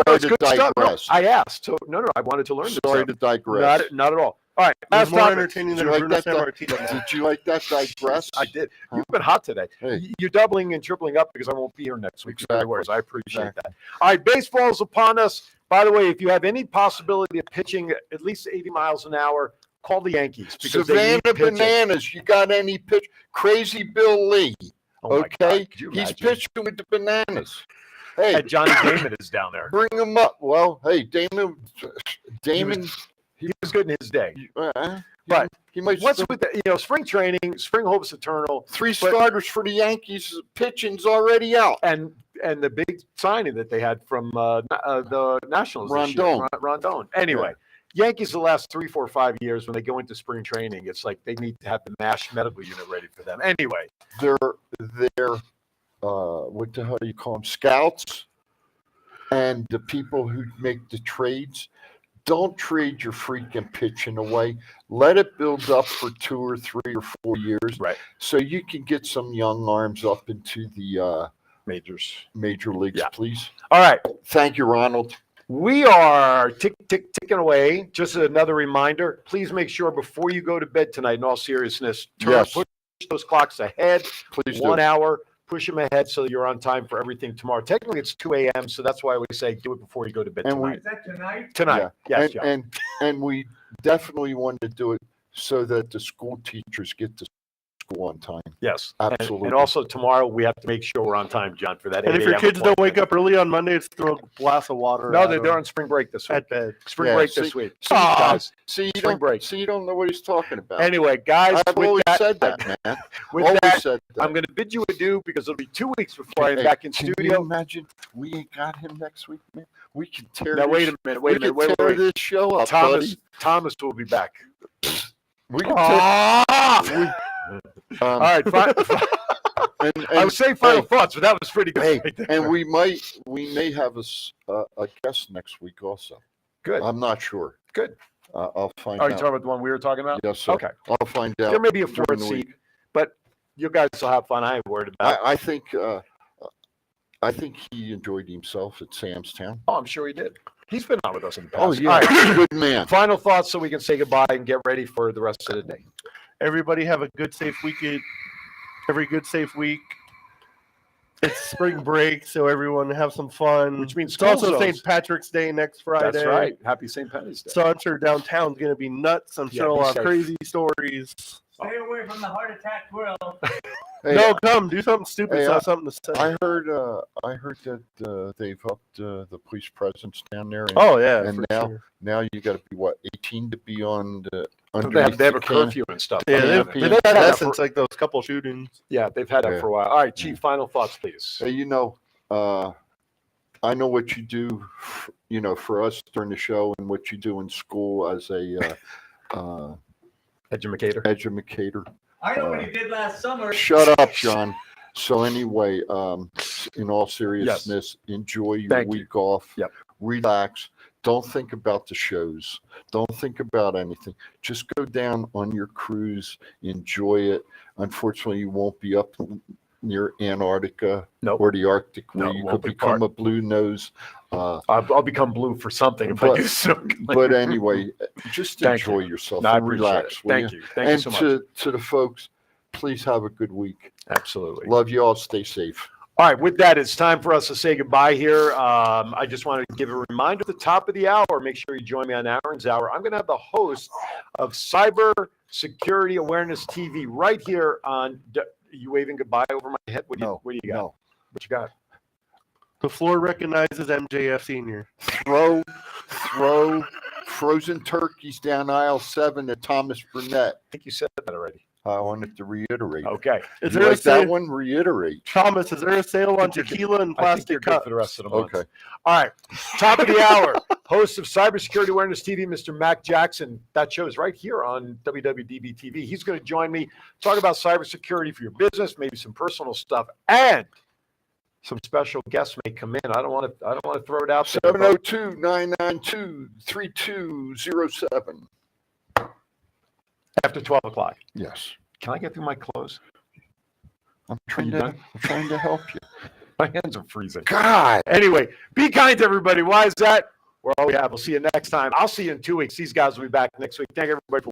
it's good stuff. No, I asked. So, I wanted to learn this. Sorry to digress. Not at all. All right. That's Last more topic. entertaining than Bruno Sammartino. Did you like that digress? I did. You've been hot today. Hey. You're doubling and tripling up because I won't be here next week. Exactly. I appreciate that. All right. Baseball is upon us. By the way, if you have any possibility of pitching at least 80 miles an hour, call the Yankees. Because Savannah Bananas, you got any pitch? Crazy Bill Lee. Oh okay? He's pitching with the Bananas. Hey, and Johnny Damon is down there. Bring him up. Well, hey, Damon, he was good in his day. But he might. What's with the, spring training? Spring hopes eternal. 3 starters for the Yankees. Pitching's already out. And the big signing that they had from the Nationals, Rondon. Rondon. Anyway, Yankees the last 3, 4, 5 years when they go into spring training, it's like they need to have the MASH medical unit ready for them. Anyway, they're what the hell do you call them? Scouts, and the people who make the trades. Don't trade your freaking pitching away. Let it build up for 2 or 3 or 4 years, right? So you can get some young arms up into the major leagues, please. All right. Thank you, Ronald. We are ticking away. Just another reminder, please make sure before you go to bed tonight, in all seriousness, push those clocks ahead. Please 1 hour. Push them ahead so you're on time for everything tomorrow. Technically, it's 2 a.m., so that's why we say do it before you go to bed tonight. Is that tonight? Tonight, yes. And we definitely want to do it so that the school teachers get to school on time. Yes, absolutely. And also tomorrow we have to make sure we're on time, John, for that. And if your kids don't wake up early on Monday, it's throw a glass of water. No, they're on spring break this week. At bed. Spring break this week. Guys, spring break. So you don't know what he's talking about. Anyway, guys, I've always said that, man. I'm going to bid you adieu because it'll be 2 weeks before I'm back in studio. Can you imagine we ain't got him next week, man? We can tear. Now wait a minute. Wait. This show up, Thomas will be back. We can. All right. And I was saying final thoughts, but that was pretty good. Hey, and we may have a guest next week also. Good. I'm not sure. Good. I'll find out. Are you talking about the one we were talking about? Yes, sir. Okay. I'll find out. There may be a fourth seat, but you guys will have fun. I ain't worried about it. I think he enjoyed himself at Sam's Town. Oh, I'm sure he did. He's been on with us in the past. Oh, yeah. All right. Good man. Final thoughts so we can say goodbye and get ready for the rest of the day. Everybody have a good, safe weekend. Every good, safe week. It's spring break, so everyone have some fun. Which means it's also zones. St. Patrick's Day next Friday. That's right. Happy St. Patrick's Day. So I'm sure downtown's going to be nuts. I'm sure we'll have crazy stories. Stay away from the heart attack grill. Hey, no, come do something stupid. So I have something to say. I heard that they've upped the police presence down there. And now you got to be 18 to be on the. They have a curfew and stuff. Yeah, they've had that since like those couple shootings. Yeah, they've had that for a while. All right, Chief, final thoughts, please. Hey, I know what you do, for us during the show and what you do in school as a educator. I know what he did last summer. Shut up, John. So anyway, in all seriousness, enjoy your week off. Yep. Relax. Don't think about the shows. Don't think about anything. Just go down on your cruise. Enjoy it. Unfortunately, you won't be up near Antarctica or the Arctic where you could become a blue nose. I'll become blue for something if I do so. But anyway, just enjoy yourself and relax. Thank you. Thank you so much. And to the folks, please have a good week. Absolutely. Love you all. Stay safe. All right, with that, it's time for us to say goodbye here. I just wanted to give a reminder at the top of the hour. Make sure you join me on Aaron's Hour. I'm going to have the host of Cyber Security Awareness TV right here on. You waving goodbye over my head? What do you got? No. What you got? The floor recognizes MJF Senior. Throw frozen turkeys down aisle 7 to Thomas Burnett. I think you said that already. I wanted to reiterate. Okay. Is You there a like that sale? one? Reiterate. Thomas, is there a sale on tequila and I think you're plastic good cups? for the rest of the month. Okay. All right. Top of the hour. Host of Cybersecurity Awareness TV, Mr. Mac Jackson. That show is right here on WWDBTV. He's going to join me, talk about cybersecurity for your business, maybe some personal stuff, and some special guests may come in. I don't want to throw it out there. 702-992-3207. After 12 o'clock. Yes. Can I get through my clothes? I'm trying to help you. My hands are freezing. God. Anyway, be kind to everybody. Why is that? We're all we have. We'll see you next time. I'll see you in 2 weeks. These guys will be back next week. Thank everybody for